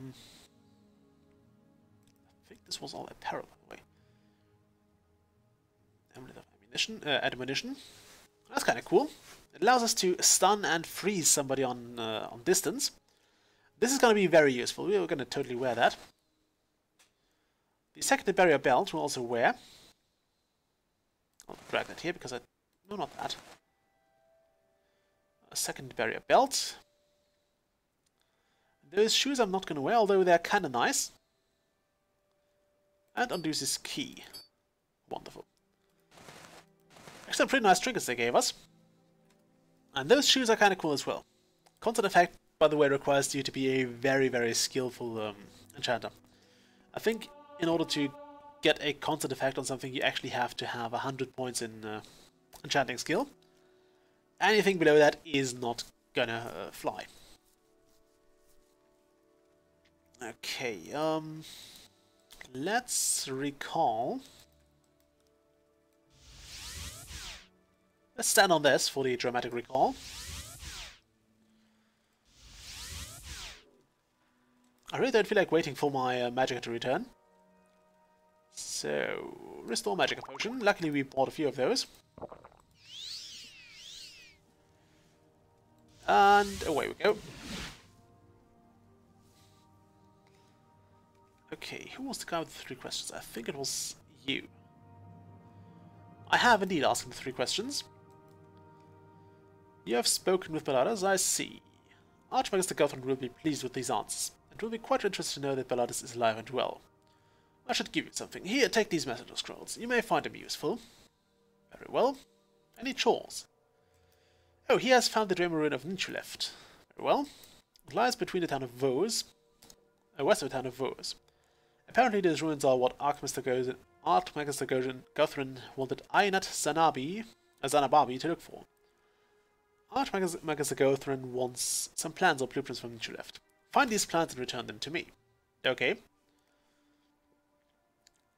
think this was all apparel, by the way. Amulet of admonition. That's kind of cool. It allows us to stun and freeze somebody on distance. This is going to be very useful. We're going to totally wear that. The secondary barrier belt we'll also wear. I'll drag that here because no, not that. A second barrier belt. Those shoes I'm not going to wear, although they're kind of nice. And undoes this key. Wonderful. Actually, some pretty nice trinkets they gave us. And those shoes are kind of cool as well. Constant effect, by the way, requires you to be a very, very skillful enchanter. I think in order to get a constant effect on something, you actually have to have 100 points in enchanting skill. Anything below that is not gonna fly. Okay, let's recall. Let's stand on this for the dramatic recall. I really don't feel like waiting for my Magicka to return. So, restore Magicka potion. Luckily we bought a few of those. And away we go. Okay, who was the guy with the 3 questions? I think it was you. I have indeed asked him the 3 questions. You have spoken with Belladus, I see. Archmagister Guthrum will be pleased with these answers, and will be quite interested to know that Belladus is alive and well. I should give you something. Here, take these messenger scrolls. You may find them useful. Very well. Any chores? Oh, he has found the Drema ruin of Ninchuleft. Very well. It lies between the town of Vos, west of the town of Vos. Apparently these ruins are what Archmagister Guthrum wanted Ainat Zanababi to look for. Archmagister Guthrum wants some plans or blueprints from Ninchuleft. Find these plans and return them to me. Okay.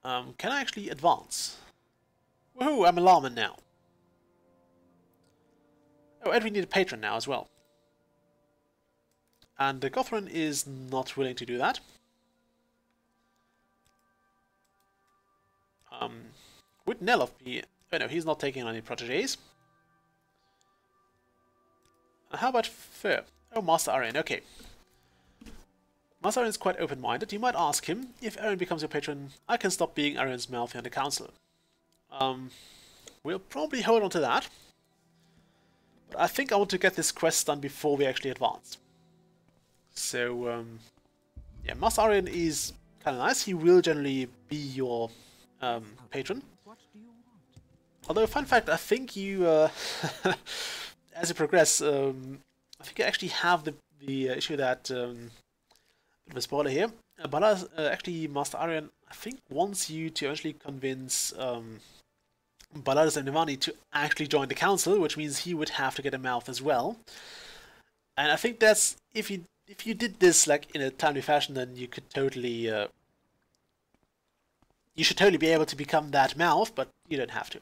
Can I actually advance? Woohoo, I'm a lawman now. Oh, and we need a patron now as well. And Guthrum is not willing to do that. Would Nelof be... Oh no, he's not taking on any proteges. How about Fur? Oh, Master Arian, okay. Master Arian is quite open-minded. You might ask him, if Arian becomes your patron, I can stop being Arian's mouth here on the council. We'll probably hold on to that. But I think I want to get this quest done before we actually advance. So, yeah, Master Arian is kind of nice. He will generally be your patron. What do you want? Although, fun fact, I think you as you progress, I think you actually have the issue that the spoiler here. Ballard, actually, Master Arian, I think, wants you to eventually convince Balladus and Nivani to actually join the council, which means he would have to get a mouth as well. And I think that's if you did this like in a timely fashion, then you could totally you should totally be able to become that mouth, but you don't have to.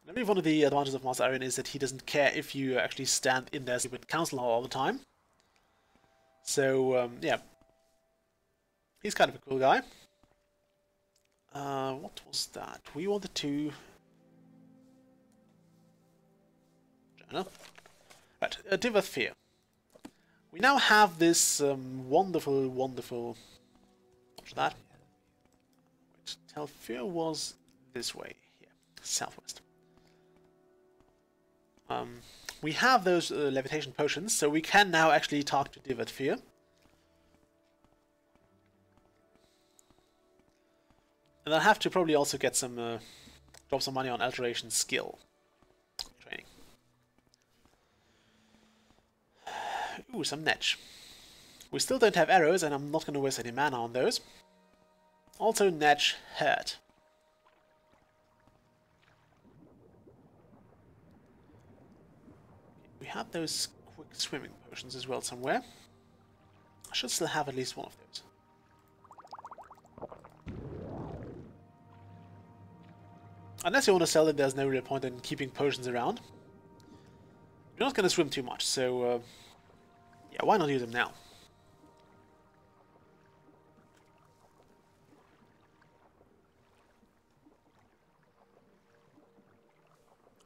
I believe one of the advantages of Master Arian is that he doesn't care if you actually stand in there with council hall all the time. So yeah, he's kind of a cool guy. What was that? We wanted to. Right, Divath Fear. We now have this wonderful. What's that? Wait, Telfir was this way here, southwest. We have those levitation potions, so we can now actually talk to Divath Fear. And I'll have to probably also get some drop some money on alteration skill training. Ooh, some Netch. We still don't have arrows, and I'm not going to waste any mana on those. Also, Netch Hurt. We have those quick swimming potions as well somewhere. I should still have at least one of those. Unless you want to sell them, there's no real point in keeping potions around. You're not going to swim too much, so yeah, why not use them now?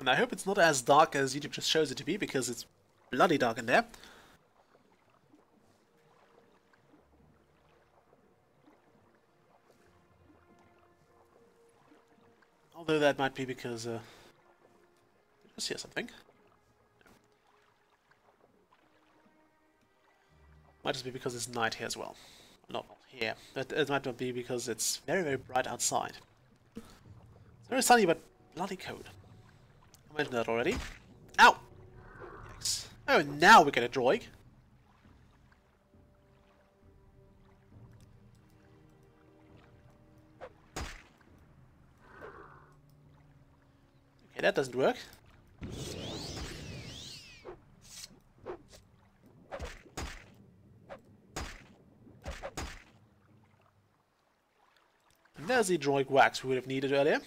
And I hope it's not as dark as YouTube just shows it to be, because it's bloody dark in there. Although that might be because did I see something? Might just be because it's night here as well. Not here, but it might not be because it's very, very bright outside. It's very sunny, but bloody cold. I mentioned that already. Ow! Yikes. Oh, now we get a droid. Okay, that doesn't work. And there's the droid wax we would have needed earlier.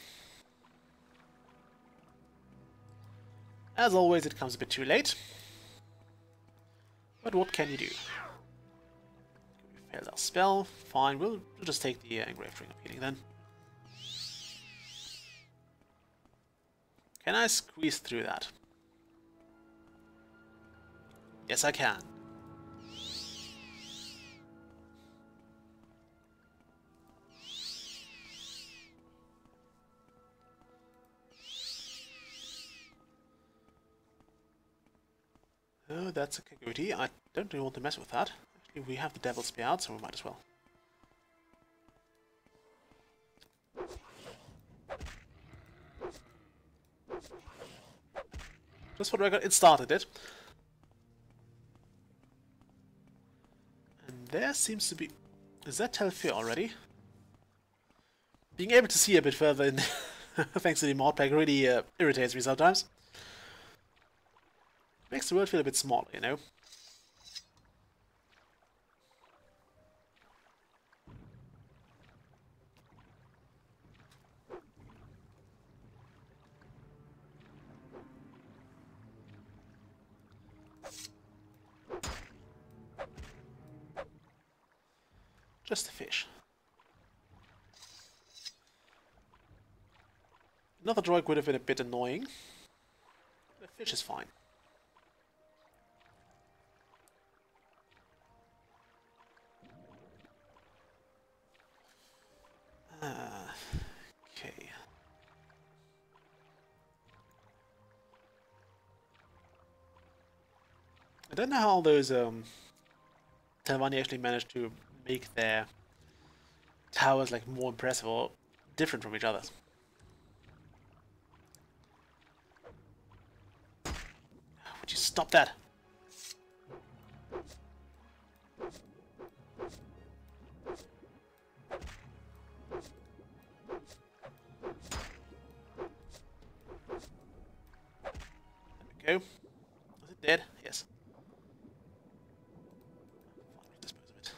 As always, it comes a bit too late. But what can you do? We failed our spell. Fine, we'll just take the engraved ring of healing then. Can I squeeze through that? Yes, I can. Oh, that's a Kaguti. I don't really want to mess with that. Actually, we have the Devil's Spear out, so we might as well. Just for the record, it started it. And there seems to be... Is that Telfir already? Being able to see a bit further in thanks to the mod pack really irritates me sometimes. Makes the world feel a bit smaller, you know? Just a fish. Another droid would have been a bit annoying. The fish is fine. Okay. I don't know how those Telvanni actually managed to make their towers like more impressive or different from each other. Would you stop? Stop that! There we go. Was it dead? Yes. Dispose of it.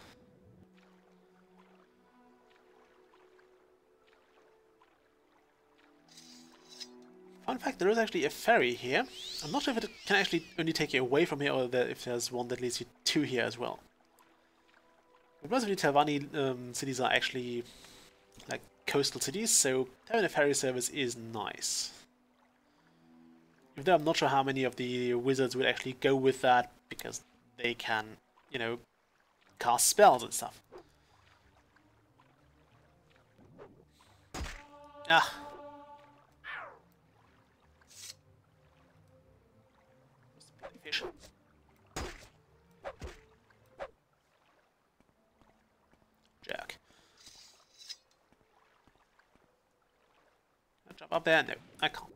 Fun fact, there is actually a ferry here. I'm not sure if it can actually only take you away from here or if there's one that leads you to here as well. But most of the Telvanni cities are actually like coastal cities, so having a ferry service is nice. Even though I'm not sure how many of the wizards would actually go with that, because they can, you know, cast spells and stuff. Ah! Fish. Jerk. Can I jump up there? No, I can't.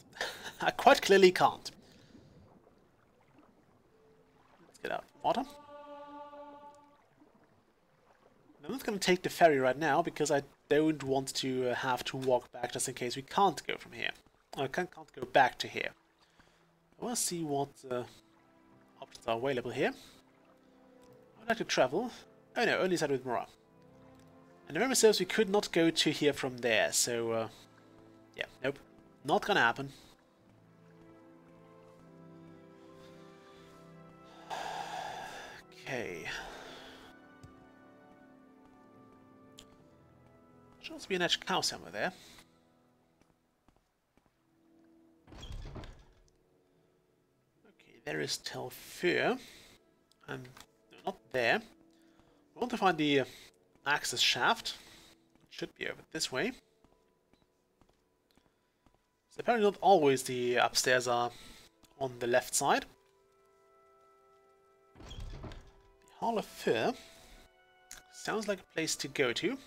I quite clearly can't. Let's get out of the water. I'm not going to take the ferry right now because I don't want to have to walk back just in case we can't go from here. I can't go back to here. I want to see what options are available here. I'd like to travel. Oh no, only side with Mora. And the memory serves we could not go to here from there, so yeah, nope. Not gonna happen. Okay. Should also be an edge cow somewhere there. Okay, there is Telfur. And no, not there. We want to find the access shaft. It should be over this way. So apparently not always the upstairs are on the left side. The Hall of Fur sounds like a place to go to. And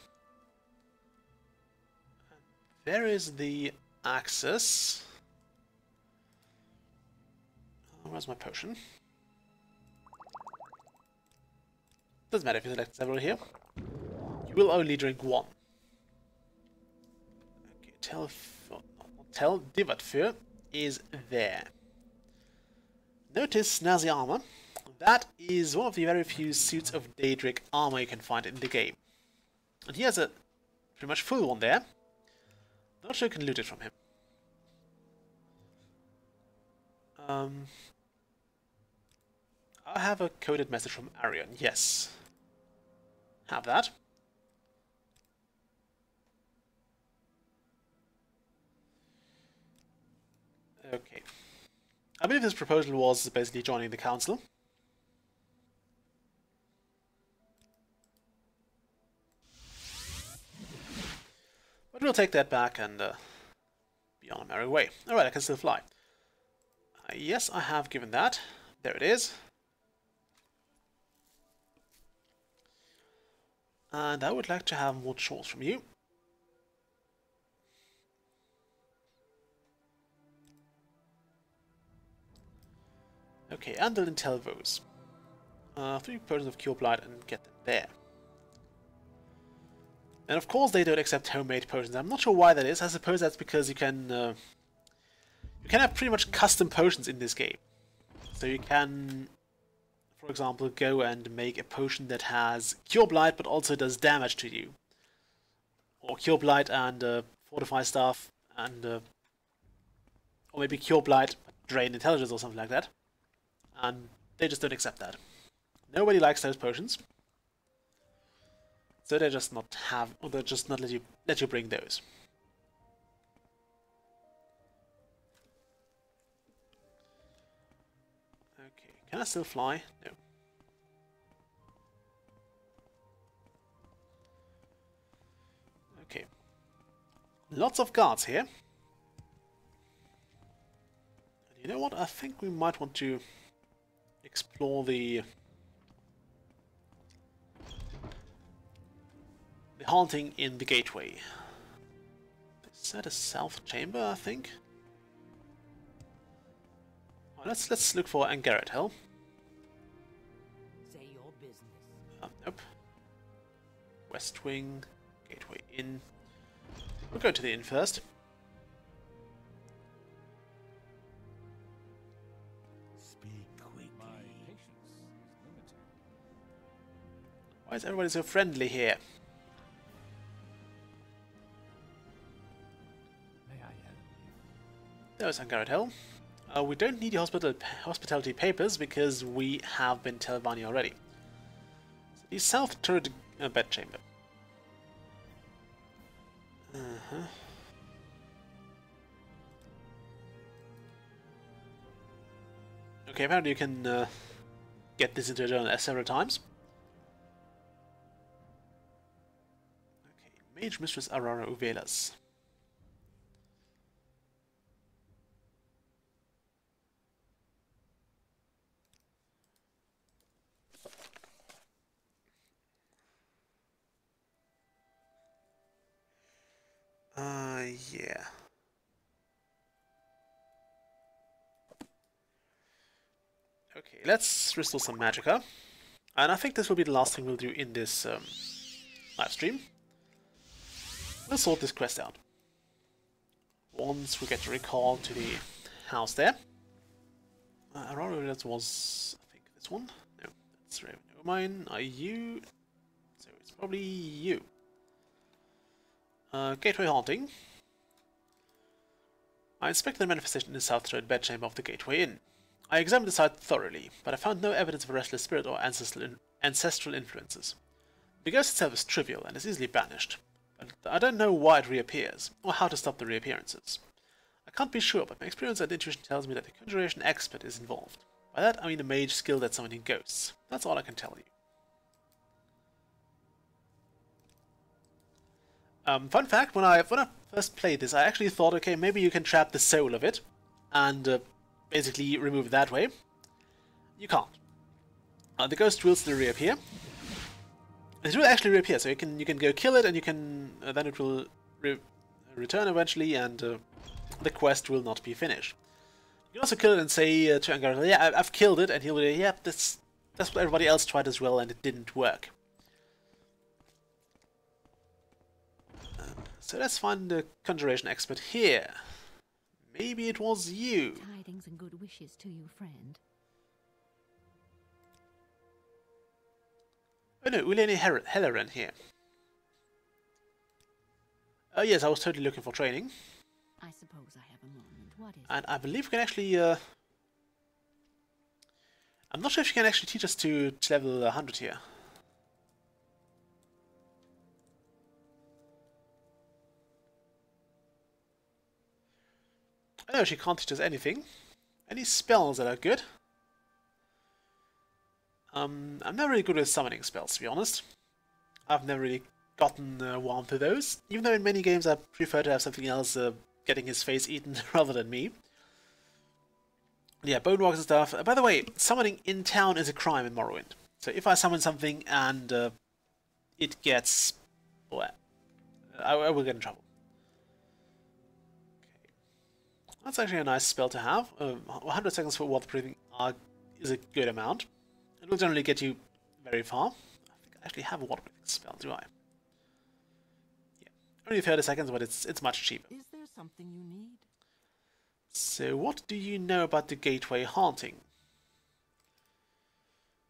there is the access. Where's my potion? Doesn't matter if you select several here. You will only drink one. Okay, Divatfur is there. Notice snazzy armor. That is one of the very few suits of Daedric armor you can find in the game. And he has a pretty much full one there. Not sure you can loot it from him. I have a coded message from Arion. Yes. Have that. Okay. I believe his proposal was basically joining the council. But we'll take that back and be on a merry way. Alright, I can still fly. Yes, I have given that. There it is. And I would like to have more chores from you. Okay, Andal and Telvos. 3 potions of Cure Blight and get them there. And of course they don't accept homemade potions. I'm not sure why that is. I suppose that's because you can have pretty much custom potions in this game. So you can, for example, go and make a potion that has Cure Blight but also does damage to you. Or Cure Blight and Fortify stuff, and or maybe Cure Blight but Drain Intelligence or something like that. And they just don't accept that. Nobody likes those potions. So they just not have, or they just not let you bring those. Okay, can I still fly? No. Okay. Lots of guards here. And you know what? I think we might want to explore the haunting in the gateway. Is that a south chamber, I think? Oh, Let's look for Angarotel. Say your business. Nope. West Wing, Gateway Inn. We'll go to the inn first. Speak quickly. My patience is limited. Why is everybody so friendly here? May I help you? There's Angarotel. We don't need the hospitality papers because we have been Telvanni already. So the south turret bedchamber. Okay, apparently you can get this into a journal several times. Okay, Mage Mistress Aurora Uvelas. Yeah. Okay, let's restore some magicka. And I think this will be the last thing we'll do in this live stream. We'll sort this quest out. Once we get to recall to the house there. Aurora, that was, I think, this one. No, that's Raven. No, mine. Are you? So it's probably you. Gateway Haunting. I inspected the manifestation in the south turret bedchamber of the Gateway Inn. I examined the site thoroughly, but I found no evidence of a restless spirit or ancestral influences. The ghost itself is trivial and is easily banished, but I don't know why it reappears, or how to stop the reappearances. I can't be sure, but my experience and intuition tells me that a conjuration expert is involved. By that I mean a mage skilled at summoning ghosts. That's all I can tell you. Fun fact, when I first played this, I actually thought, okay, maybe you can trap the soul of it, and basically remove it that way. You can't. The ghost will still reappear. It will actually reappear, so you can go kill it, and you can then it will return eventually, and the quest will not be finished. You can also kill it and say to Angarotel, yeah, I've killed it, and he'll be, yeah, that's what everybody else tried as well, and it didn't work. So let's find the conjuration expert here. Maybe it was you. Tidings and good wishes to you, friend. Oh no, Uleni Helleran here. Oh yes, I was totally looking for training. I suppose I have a moment. What is And I believe we can actually... I'm not sure if you can actually teach us to level 100 here. Oh no, she can't teach us anything. Any spells that are good? I'm not really good with summoning spells, to be honest. I've never really gotten one to those, even though in many games I prefer to have something else getting his face eaten rather than me. Yeah, bone walks and stuff. By the way, summoning in town is a crime in Morrowind. So if I summon something and it gets... well, I will get in trouble. That's actually a nice spell to have. 100 seconds for water breathing is a good amount. It will generally get you very far. I think I actually have a water breathing spell, do I? Yeah. Only 30 seconds, but it's much cheaper. Is there something you need? So, what do you know about the Gateway Haunting?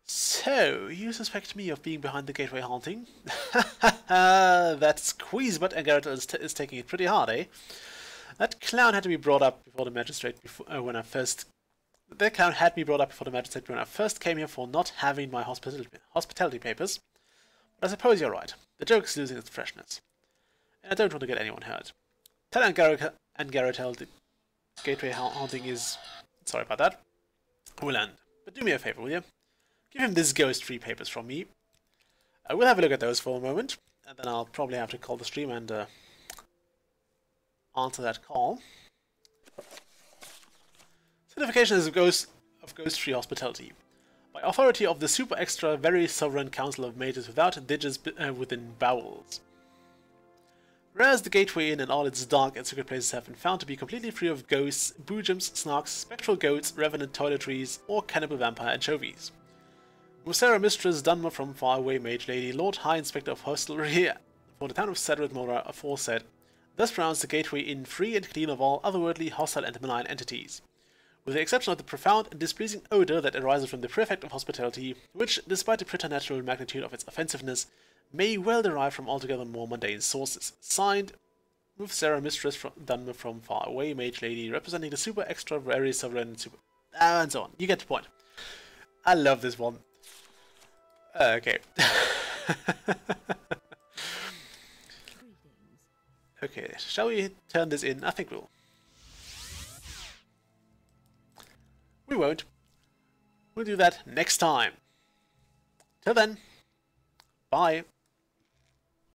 So, you suspect me of being behind the Gateway Haunting? That squeeze butt Angarotel is taking it pretty hard, eh? That clown had to be brought up before the magistrate when I first... That clown had me brought up before the magistrate when I first came here for not having my hospitality papers. But I suppose you're right. The joke is losing its freshness. And I don't want to get anyone hurt. Tell Angarotel the Gateway Haunting is... Sorry about that. Will end. But do me a favor, will you? Give him this ghost-free papers from me. I will have a look at those for a moment. And then I'll probably have to call the stream and... answer that call. Certification is of ghost-free hospitality. By authority of the super extra very sovereign council of mages without digits within bowels. Whereas the Gateway Inn and all its dark and secret places have been found to be completely free of ghosts, boojums, snarks, spectral goats, revenant toiletries, or cannibal vampire anchovies. Musera Mistress Dunmer from Faraway Mage Lady, Lord High Inspector of Hostelry for the town of Cedric Mora aforesaid, thus pronounced the Gateway Inn free and clean of all otherworldly, hostile, and malign entities, with the exception of the profound and displeasing odor that arises from the Prefect of Hospitality, which, despite the preternatural magnitude of its offensiveness, may well derive from altogether more mundane sources. Signed, Musera Mistress Dunmer from Faraway Mage Lady, representing the super extra very sovereign super... and so on. You get the point. I love this one. Okay. Okay, shall we turn this in? I think we'll. We won't. We'll do that next time. Till then, bye.